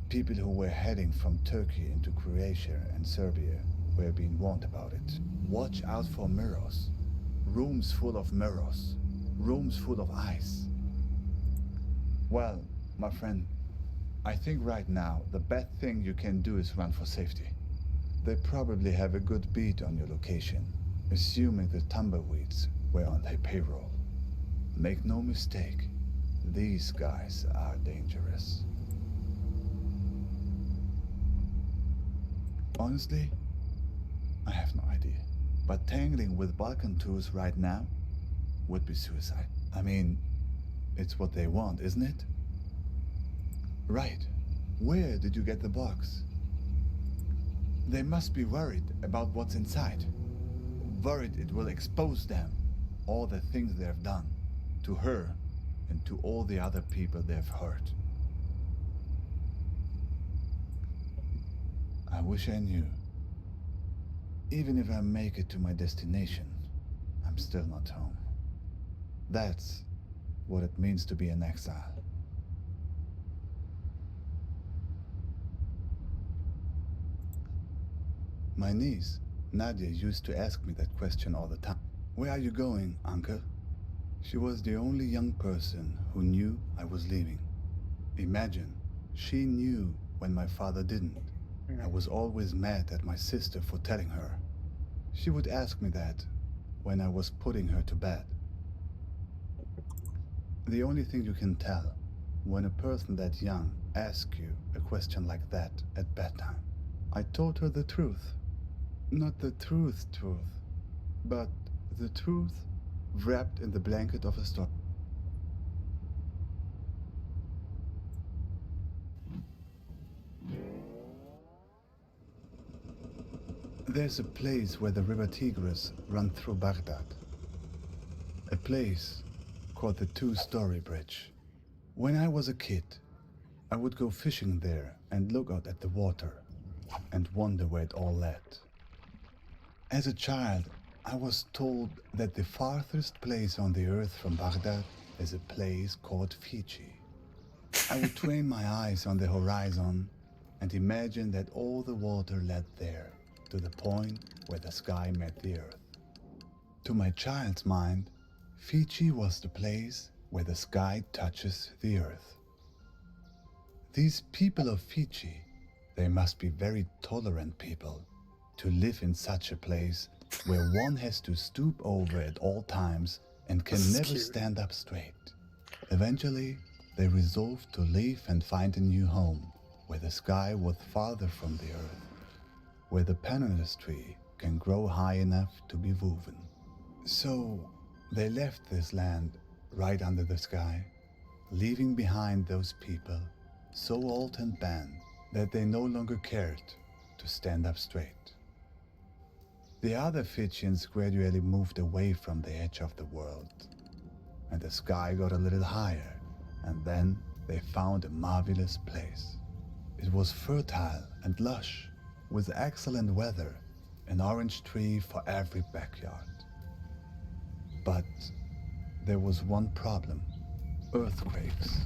People who were heading from Turkey into Croatia and Serbia were being warned about it. Watch out for mirrors. Rooms full of mirrors. Rooms full of ice. Well, my friend, I think right now the best thing you can do is run for safety. They probably have a good beat on your location, assuming the tumbleweeds were on their payroll. Make no mistake, these guys are dangerous. Honestly, I have no idea. But tangling with Balkan tours right now would be suicide. I mean, it's what they want, isn't it? Right. Where did you get the box? They must be worried about what's inside. Worried it will expose them, all the things they've done, to her and to all the other people they've hurt. I wish I knew. Even if I make it to my destination, I'm still not home. That's what it means to be an exile. My niece, Nadia, used to ask me that question all the time. Where are you going, uncle? She was the only young person who knew I was leaving. Imagine, she knew when my father didn't. I was always mad at my sister for telling her. She would ask me that when I was putting her to bed. The only thing you can tell when a person that young asks you a question like that at bedtime. I told her the truth. Not the truth, but the truth wrapped in the blanket of a story. There's a place where the river Tigris runs through Baghdad. A place called the Two-Story Bridge. When I was a kid, I would go fishing there and look out at the water and wonder where it all led. As a child, I was told that the farthest place on the earth from Baghdad is a place called Fiji. I would train my eyes on the horizon and imagine that all the water led there, to the point where the sky met the earth. To my child's mind, Fiji was the place where the sky touches the earth. These people of Fiji, they must be very tolerant people to live in such a place where one has to stoop over at all times and can This is never cute. stand up straight. Eventually, they resolved to leave and find a new home where the sky was farther from the earth, where the pandanus tree can grow high enough to be woven. So they left this land right under the sky, leaving behind those people so old and bent that they no longer cared to stand up straight. The other Fijians gradually moved away from the edge of the world, and the sky got a little higher, and then they found a marvelous place. It was fertile and lush, with excellent weather, an orange tree for every backyard. But there was one problem: earthquakes.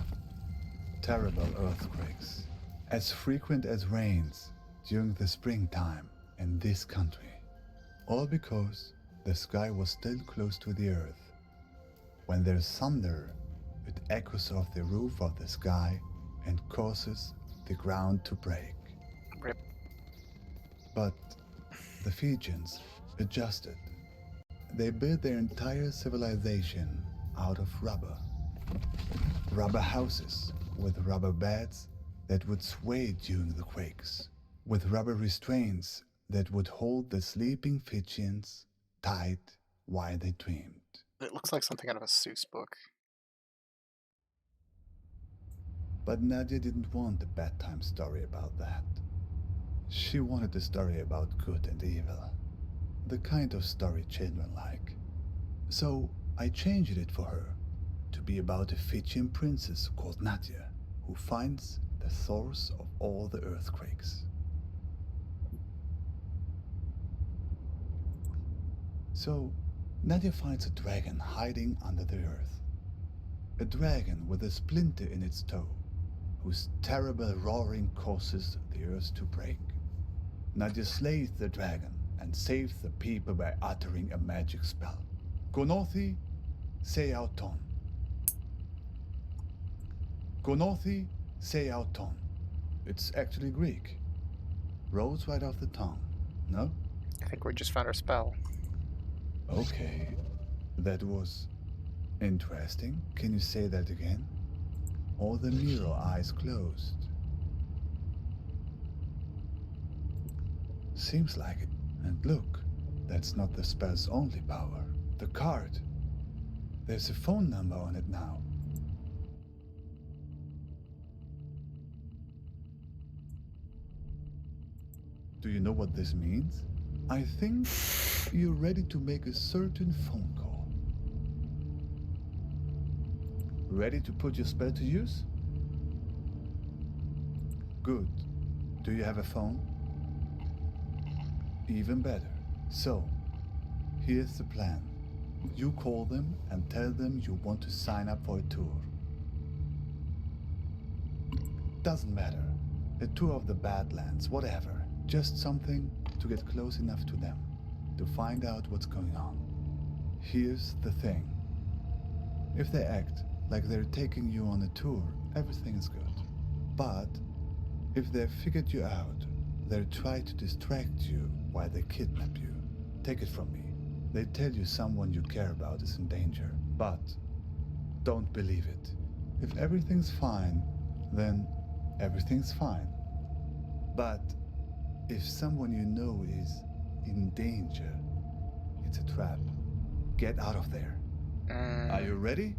Terrible earthquakes, as frequent as rains during the springtime in this country. All because the sky was still close to the earth. When there's thunder, it echoes off the roof of the sky and causes the ground to break. Rip. But the Fijians adjusted. They built their entire civilization out of rubber. Rubber houses with rubber beds that would sway during the quakes, with rubber restraints that would hold the sleeping Fijians tight while they dreamed. It looks like something out of a Seuss book. But Nadia didn't want a bedtime story about that. She wanted a story about good and evil, the kind of story children like. So I changed it for her to be about a Fijian princess called Nadia, who finds the source of all the earthquakes. So Nadia finds a dragon hiding under the earth. A dragon with a splinter in its toe, whose terrible roaring causes the earth to break. Nadia slays the dragon and saves the people by uttering a magic spell. Gonothi Seauton. Gonothi Seauton. It's actually Greek. Rolls right off the tongue, no? I think we just found our spell. Okay, that was interesting. Can you say that again? All the mirror eyes closed. Seems like it. And look, that's not the spell's only power. The card. There's a phone number on it now. Do you know what this means? I think you're ready to make a certain phone call. Ready to put your spell to use? Good. Do you have a phone? Even better. So, here's the plan. You call them and tell them you want to sign up for a tour. Doesn't matter. A tour of the Badlands, whatever. Just something to get close enough to them, to find out what's going on. Here's the thing. If they act like they're taking you on a tour, everything is good. But if they've figured you out, they'll try to distract you while they kidnap you. Take it from me. They tell you someone you care about is in danger, but don't believe it. If everything's fine, then everything's fine. But if someone you know is in danger, it's a trap. Get out of there. Are you ready?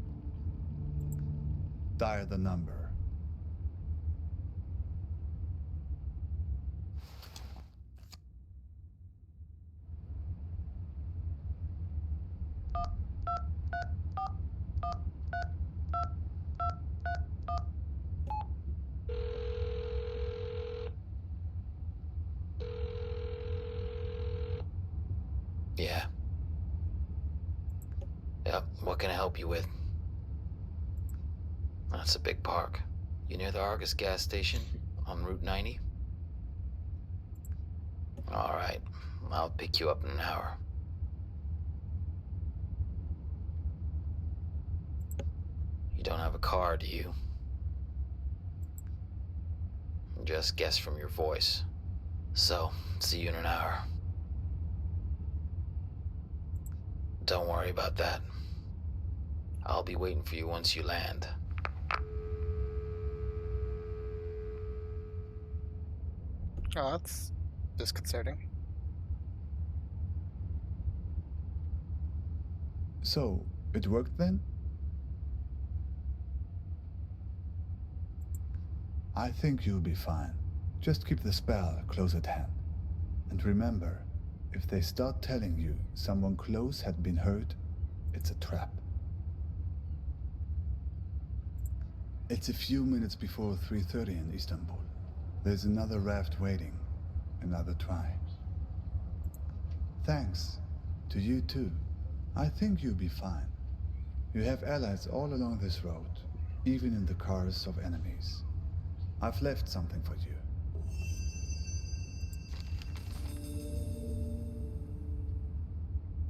Dial the number. Yeah. Yep, what can I help you with? That's a big park. You near the Argus gas station on Route 90? Alright, I'll pick you up in an hour. don't have a car, do you? Just guess from your voice. So, see you in an hour. Don't worry about that. I'll be waiting for you once you land. Oh, that's disconcerting. So, it worked then? I think you'll be fine. Just keep the spell close at hand. And remember, if they start telling you someone close had been hurt, it's a trap. It's a few minutes before 3:30 in Istanbul. There's another raft waiting. Another try. Thanks. To you too. I think you'll be fine. You have allies all along this road, even in the cars of enemies. I've left something for you.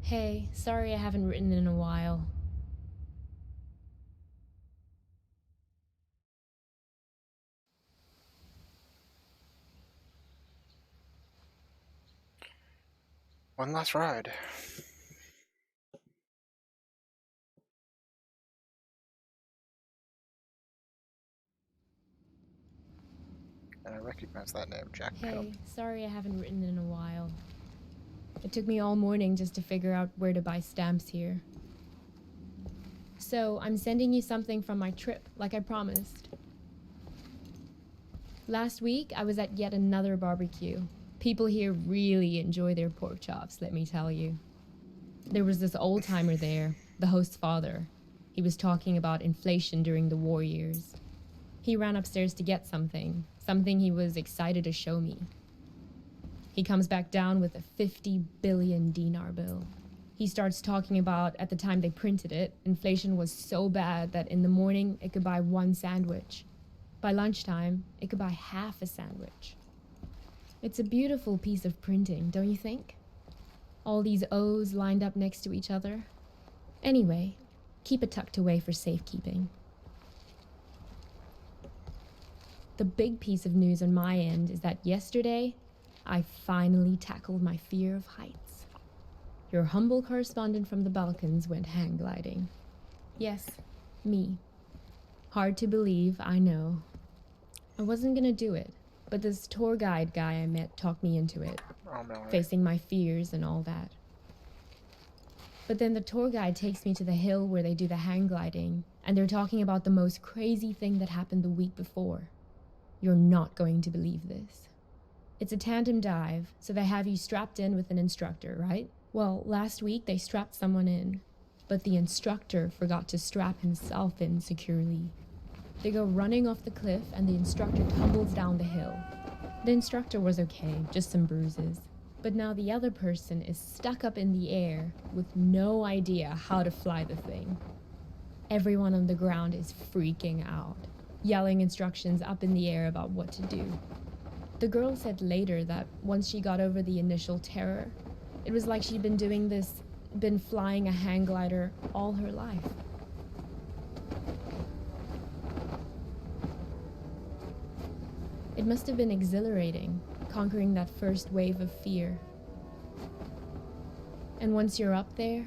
Hey, sorry I haven't written in a while. One last ride. And I recognize that name, Jack. Hey, sorry I haven't written in a while. It took me all morning just to figure out where to buy stamps here. So, I'm sending you something from my trip, like I promised. Last week, I was at yet another barbecue. People here really enjoy their pork chops, let me tell you. There was this old-timer there, the host's father. He was talking about inflation during the war years. He ran upstairs to get something he was excited to show me. He comes back down with a 50 billion dinar bill. He starts talking about, at the time they printed it, inflation was so bad that in the morning it could buy one sandwich. By lunchtime, it could buy half a sandwich. It's a beautiful piece of printing, don't you think? All these O's lined up next to each other. Anyway, keep it tucked away for safekeeping. The big piece of news on my end is that yesterday, I finally tackled my fear of heights. Your humble correspondent from the Balkans went hang gliding. Yes, me. Hard to believe, I know. I wasn't gonna do it, but this tour guide guy I met talked me into it, Oh, no. facing my fears and all that. But then the tour guide takes me to the hill where they do the hang gliding, and they're talking about the most crazy thing that happened the week before. You're not going to believe this. It's a tandem dive, so they have you strapped in with an instructor, right? Well, last week they strapped someone in, but the instructor forgot to strap himself in securely. They go running off the cliff and the instructor tumbles down the hill. The instructor was okay, just some bruises. But now the other person is stuck up in the air with no idea how to fly the thing. Everyone on the ground is freaking out, yelling instructions up in the air about what to do. The girl said later that once she got over the initial terror, it was like she'd been flying a hang glider all her life. It must have been exhilarating, conquering that first wave of fear. And once you're up there,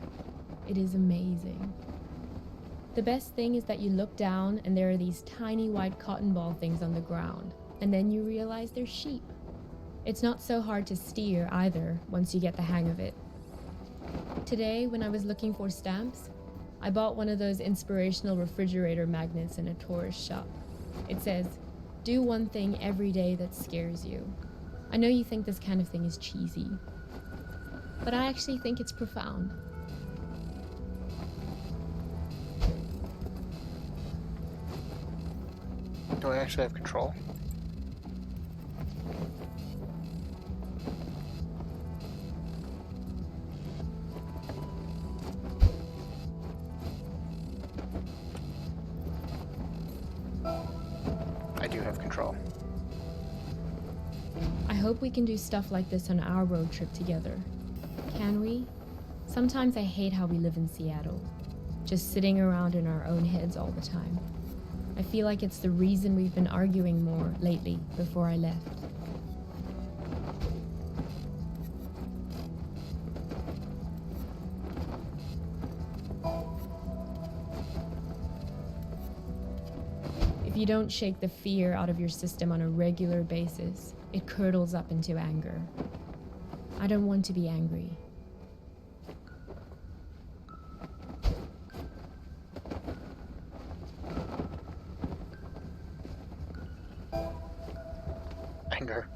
it is amazing. The best thing is that you look down and there are these tiny white cotton ball things on the ground, and then you realize they're sheep. It's not so hard to steer either once you get the hang of it. Today, when I was looking for stamps, I bought one of those inspirational refrigerator magnets in a tourist shop. It says, "Do one thing every day that scares you." I know you think this kind of thing is cheesy, but I actually think it's profound. Do I actually have control? I do have control. I hope we can do stuff like this on our road trip together. Can we? Sometimes I hate how we live in Seattle. just sitting around in our own heads all the time. I feel like it's the reason we've been arguing more lately before I left. If you don't shake the fear out of your system on a regular basis, it curdles up into anger. I don't want to be angry. Anger.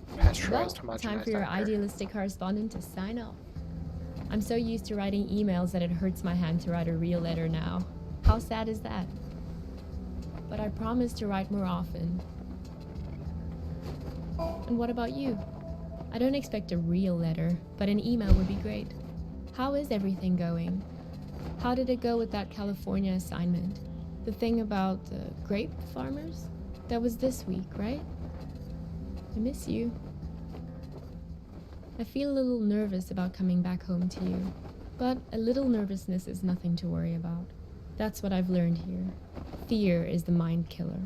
Well, Pasteurized, time homogenized for your anger. idealistic correspondent to sign off. I'm so used to writing emails that it hurts my hand to write a real letter now. How sad is that? But I promise to write more often. And what about you? I don't expect a real letter, but an email would be great. How is everything going? How did it go with that California assignment? The thing about grape farmers? That was this week, right? I miss you. I feel a little nervous about coming back home to you, but a little nervousness is nothing to worry about. That's what I've learned here. Fear is the mind killer.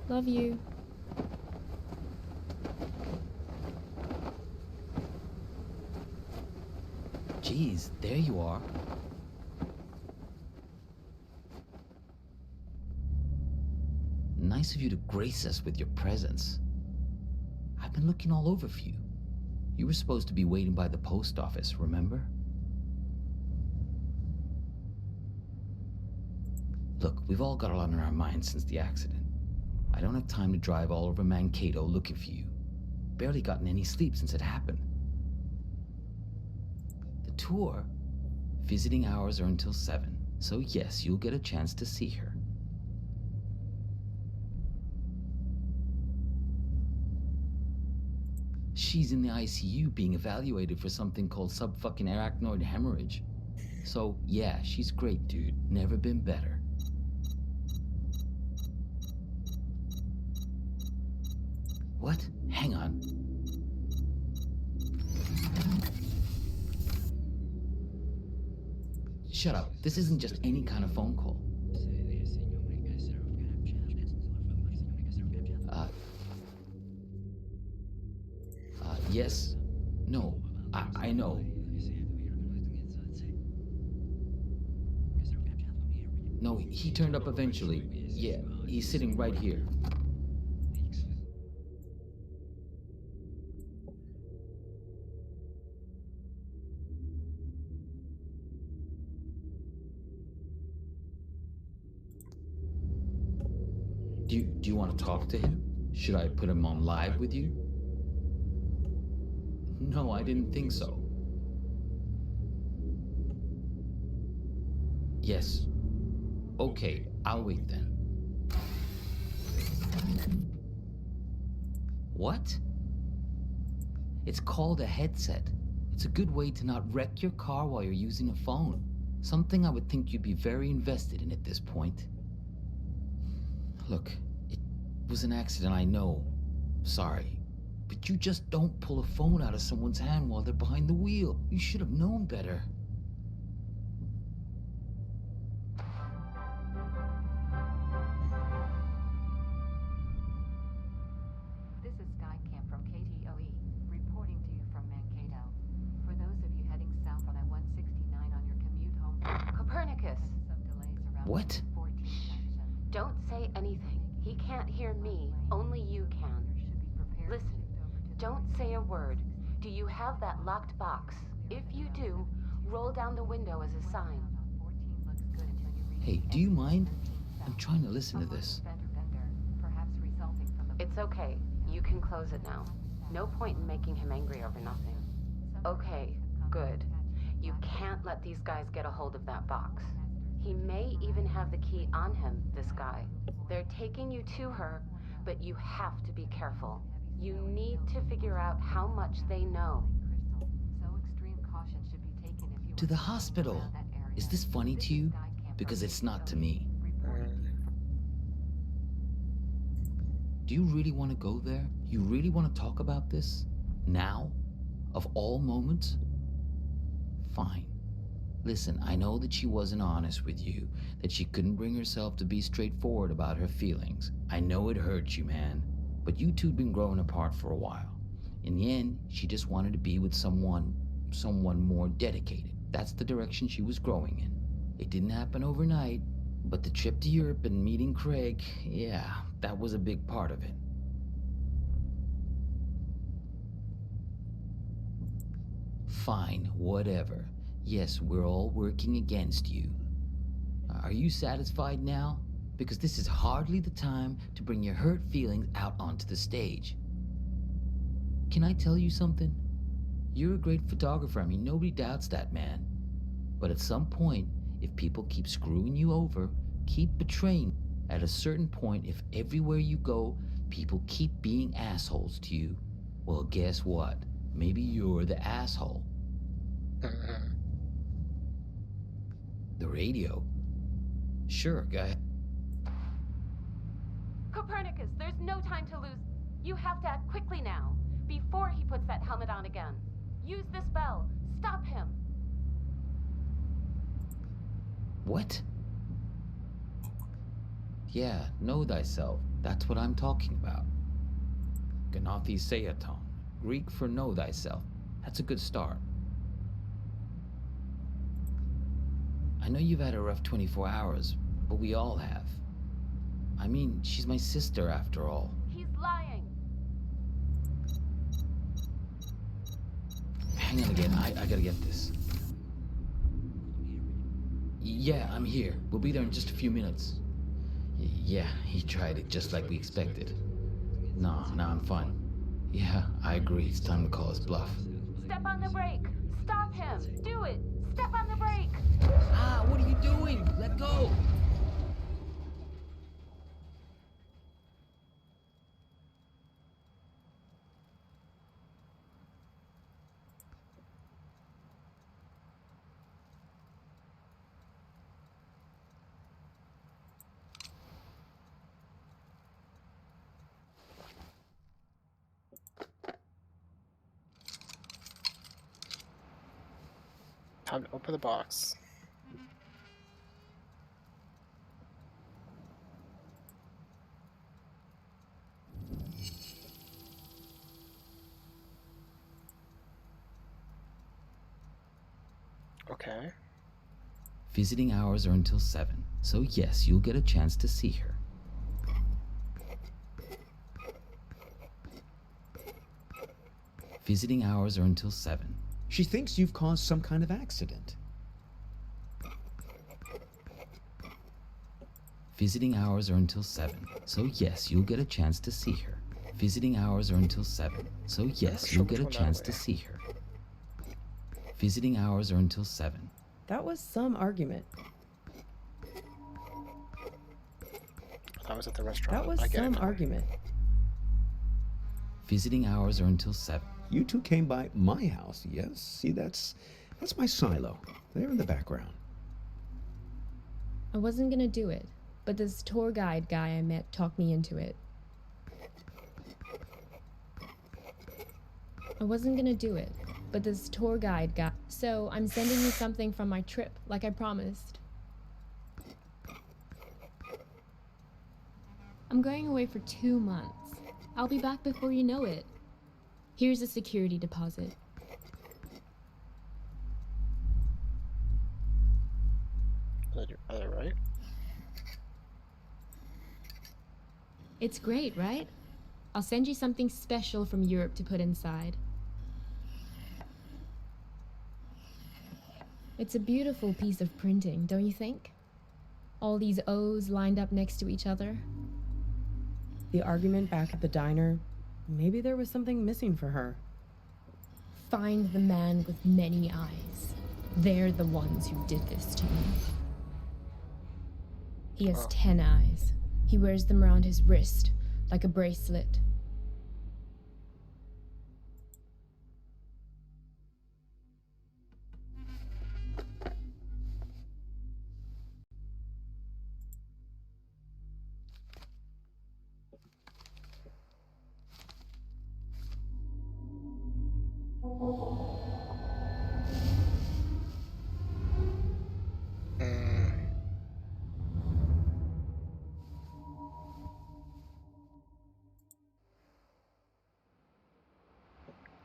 Love you. Geez, there you are. Nice of you to grace us with your presence. I've been looking all over for you. You were supposed to be waiting by the post office, remember? Look, we've all got a lot on our minds since the accident. I don't have time to drive all over Mankato looking for you. Barely gotten any sleep since it happened. The tour, visiting hours are until 7, so yes, you'll get a chance to see her. She's in the ICU being evaluated for something called sub-fucking-arachnoid hemorrhage. So, yeah, she's great, dude. Never been better. What? Hang on. Shut up. This isn't just any kind of phone call. Yes. No. I know. No, he turned up eventually. Yeah, he's sitting right here. Do you want to talk to him? Should I put him on live with you? No, I didn't think so. Yes. Okay, I'll wait then. What? It's called a headset. It's a good way to not wreck your car while you're using a phone. Something I would think you'd be very invested in at this point. Look, it was an accident, I know. Sorry. But you just don't pull a phone out of someone's hand while they're behind the wheel. You should have known better. This is Skycam from KTOE, reporting to you from Mankato. For those of you heading south on I-169 on your commute home... Copernicus! Some delays around What? 14 junction. Don't say anything. He can't hear me. Only you can. Should be prepared to Listen, shift over to the don't say a word. Do you have that locked box? If you do, roll down the window as a sign. on 14 looks good until you reach Hey, the do you exit mind? 17 I'm south. trying to listen to Someone this. with fender bender, perhaps resulting from the... It's okay. You can close it now. No point in making him angry over nothing. Okay, good. You can't let these guys get a hold of that box. He may even have the key on him, this guy. They're taking you to her, but you have to be careful. You need to figure out how much they know. So extreme caution should be taken if you To the hospital. Is this funny to you? Because it's not to me. Do you really want to go there? You really want to talk about this? Now? Of all moments? Fine. Listen, I know that she wasn't honest with you, that she couldn't bring herself to be straightforward about her feelings. I know it hurts you, man. But you two'd been growing apart for a while. In the end, she just wanted to be with someone more dedicated. That's the direction she was growing in. It didn't happen overnight, but the trip to Europe and meeting Craig, yeah, that was a big part of it. Fine, whatever. Yes, we're all working against you. Are you satisfied now? Because this is hardly the time to bring your hurt feelings out onto the stage. Can I tell you something? You're a great photographer. I mean, nobody doubts that, man. But at some point, if people keep screwing you over, keep betraying, at a certain point, if everywhere you go, people keep being assholes to you, well, guess what? Maybe you're the asshole. The radio? Sure, go ahead. Copernicus, there's no time to lose. You have to act quickly now, before he puts that helmet on again. Use this bell. Stop him. What? Yeah, know thyself. That's what I'm talking about. Ganathi Seaton, Greek for know thyself. That's a good start. I know you've had a rough 24 hours, but we all have. I mean, she's my sister after all. He's lying. Hang on again, I gotta get this. Yeah, I'm here. We'll be there in just a few minutes. Yeah, he tried it just like we expected. No, I'm fine. Yeah, I agree. It's time to call his bluff. Step on the brake. Stop him. Do it. Step on the brake. Ah, what are you doing? Let go. Time to open the box. Okay. Visiting hours are until 7, so yes, you'll get a chance to see her. Visiting hours are until 7. She thinks you've caused some kind of accident. Visiting hours are until 7, so yes, you'll get a chance to see her. Visiting hours are until 7, so yes, you'll get a chance to see her. Visiting hours are until 7. That was some argument. I was at the restaurant. That was I get it some now. argument. Visiting hours are until 7. You two came by my house, yes? See, that's my silo. There in the background. I wasn't gonna do it, but this tour guide guy I met talked me into it. I wasn't gonna do it, but this tour guide guy. So I'm sending you something from my trip, like I promised. I'm going away for 2 months. I'll be back before you know it. Here's a security deposit. Are they right? It's great, right? I'll send you something special from Europe to put inside. It's a beautiful piece of printing, don't you think? All these O's lined up next to each other. The argument back at the diner, maybe there was something missing for her. Find the man with many eyes. They're the ones who did this to me. He has 10 eyes. He wears them around his wrist, like a bracelet.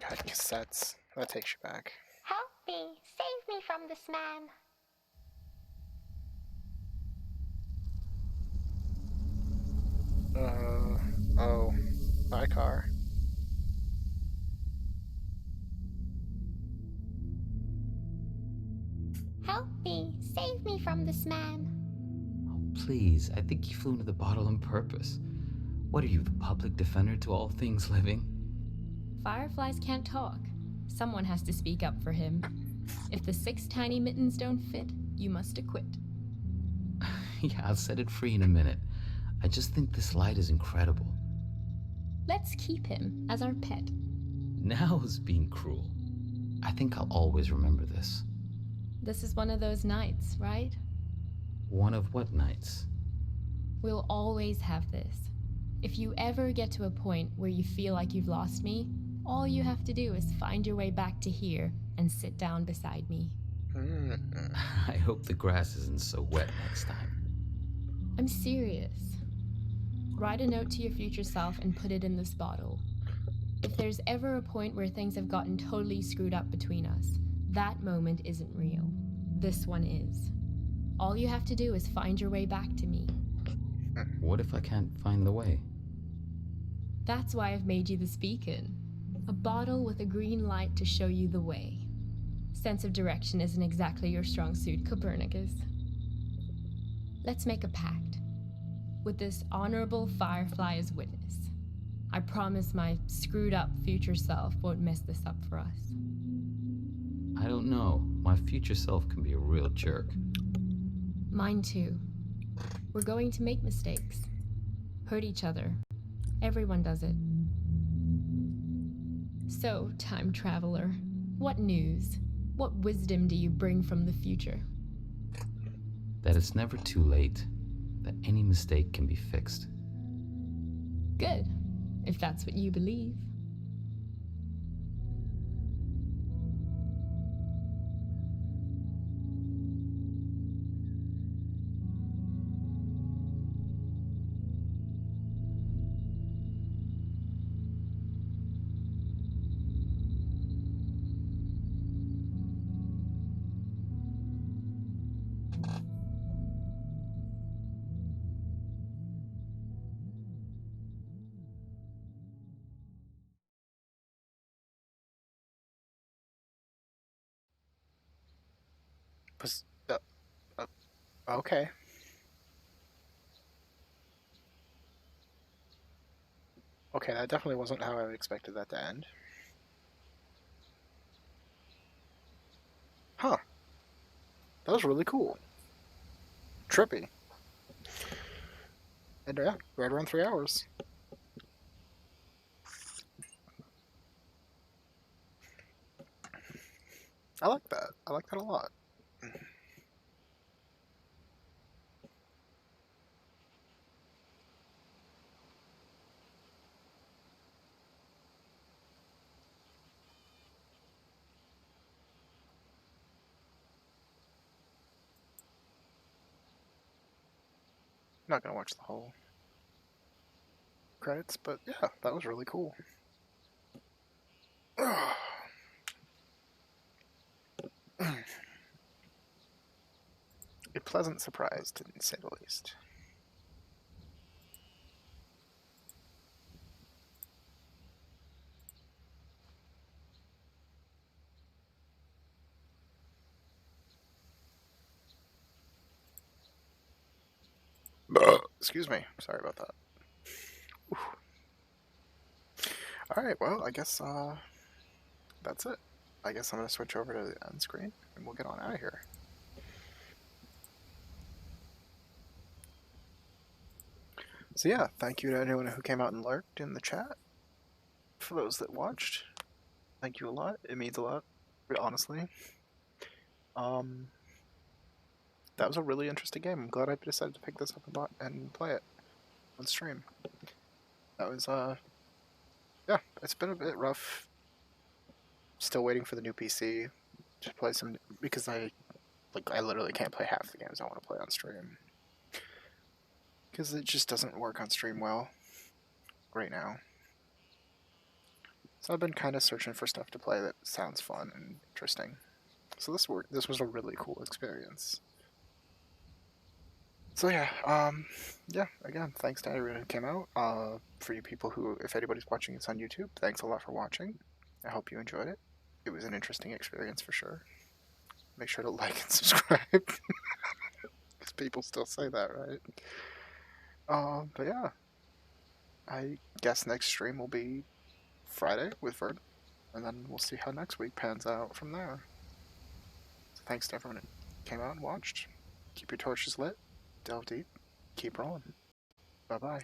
had cassettes. That takes you back. Help me! Save me from this man! Oh. My car. Help me! Save me from this man! Oh, please, I think you flew into the bottle on purpose. What are you, the public defender to all things living? Fireflies can't talk. Someone has to speak up for him. If the 6 tiny mittens don't fit, you must acquit. Yeah, I'll set it free in a minute. I just think this light is incredible. Let's keep him as our pet. Now is being cruel. I think I'll always remember this. This is one of those nights, right? One of what nights? We'll always have this. If you ever get to a point where you feel like you've lost me, all you have to do is find your way back to here and sit down beside me. I hope the grass isn't so wet next time. I'm serious. Write a note to your future self and put it in this bottle. If there's ever a point where things have gotten totally screwed up between us, that moment isn't real. This one is. All you have to do is find your way back to me. What if I can't find the way? That's why I've made you this beacon. A bottle with a green light to show you the way. Sense of direction isn't exactly your strong suit, Copernicus. Let's make a pact. With this honorable firefly as witness, I promise my screwed up future self won't mess this up for us. I don't know. My future self can be a real jerk. Mine too. We're going to make mistakes. Hurt each other. Everyone does it. So, time traveler, what news? What wisdom do you bring from the future? That it's never too late. That any mistake can be fixed. Good, if that's what you believe. Okay. Okay, that definitely wasn't how I expected that to end. Huh. That was really cool. Trippy. And yeah, right around 3 hours. I like that. I like that a lot. I'm not gonna watch the whole credits, but yeah, that was really cool. A pleasant surprise, to say the least. Excuse me. Sorry about that. Alright, well, I guess that's it. I guess I'm going to switch over to the end screen, and we'll get on out of here. So yeah, thank you to anyone who came out and lurked in the chat. For those that watched, thank you a lot. It means a lot, honestly. That was a really interesting game. I'm glad I decided to pick this up and play it on stream. That was, yeah, it's been a bit rough. Still waiting for the new PC to play some, because I literally can't play half the games I want to play on stream. Because it just doesn't work on stream well right now. So I've been kind of searching for stuff to play that sounds fun and interesting. So this was a really cool experience. So yeah, again, thanks to everyone who came out. For you people who, if anybody's watching this on YouTube, thanks a lot for watching. I hope you enjoyed it. It was an interesting experience for sure. Make sure to like and subscribe. Because people still say that, right? But yeah, I guess next stream will be Friday with Vern, and then we'll see how next week pans out from there. So thanks to everyone who came out and watched. Keep your torches lit, delve deep, keep rolling. Bye bye.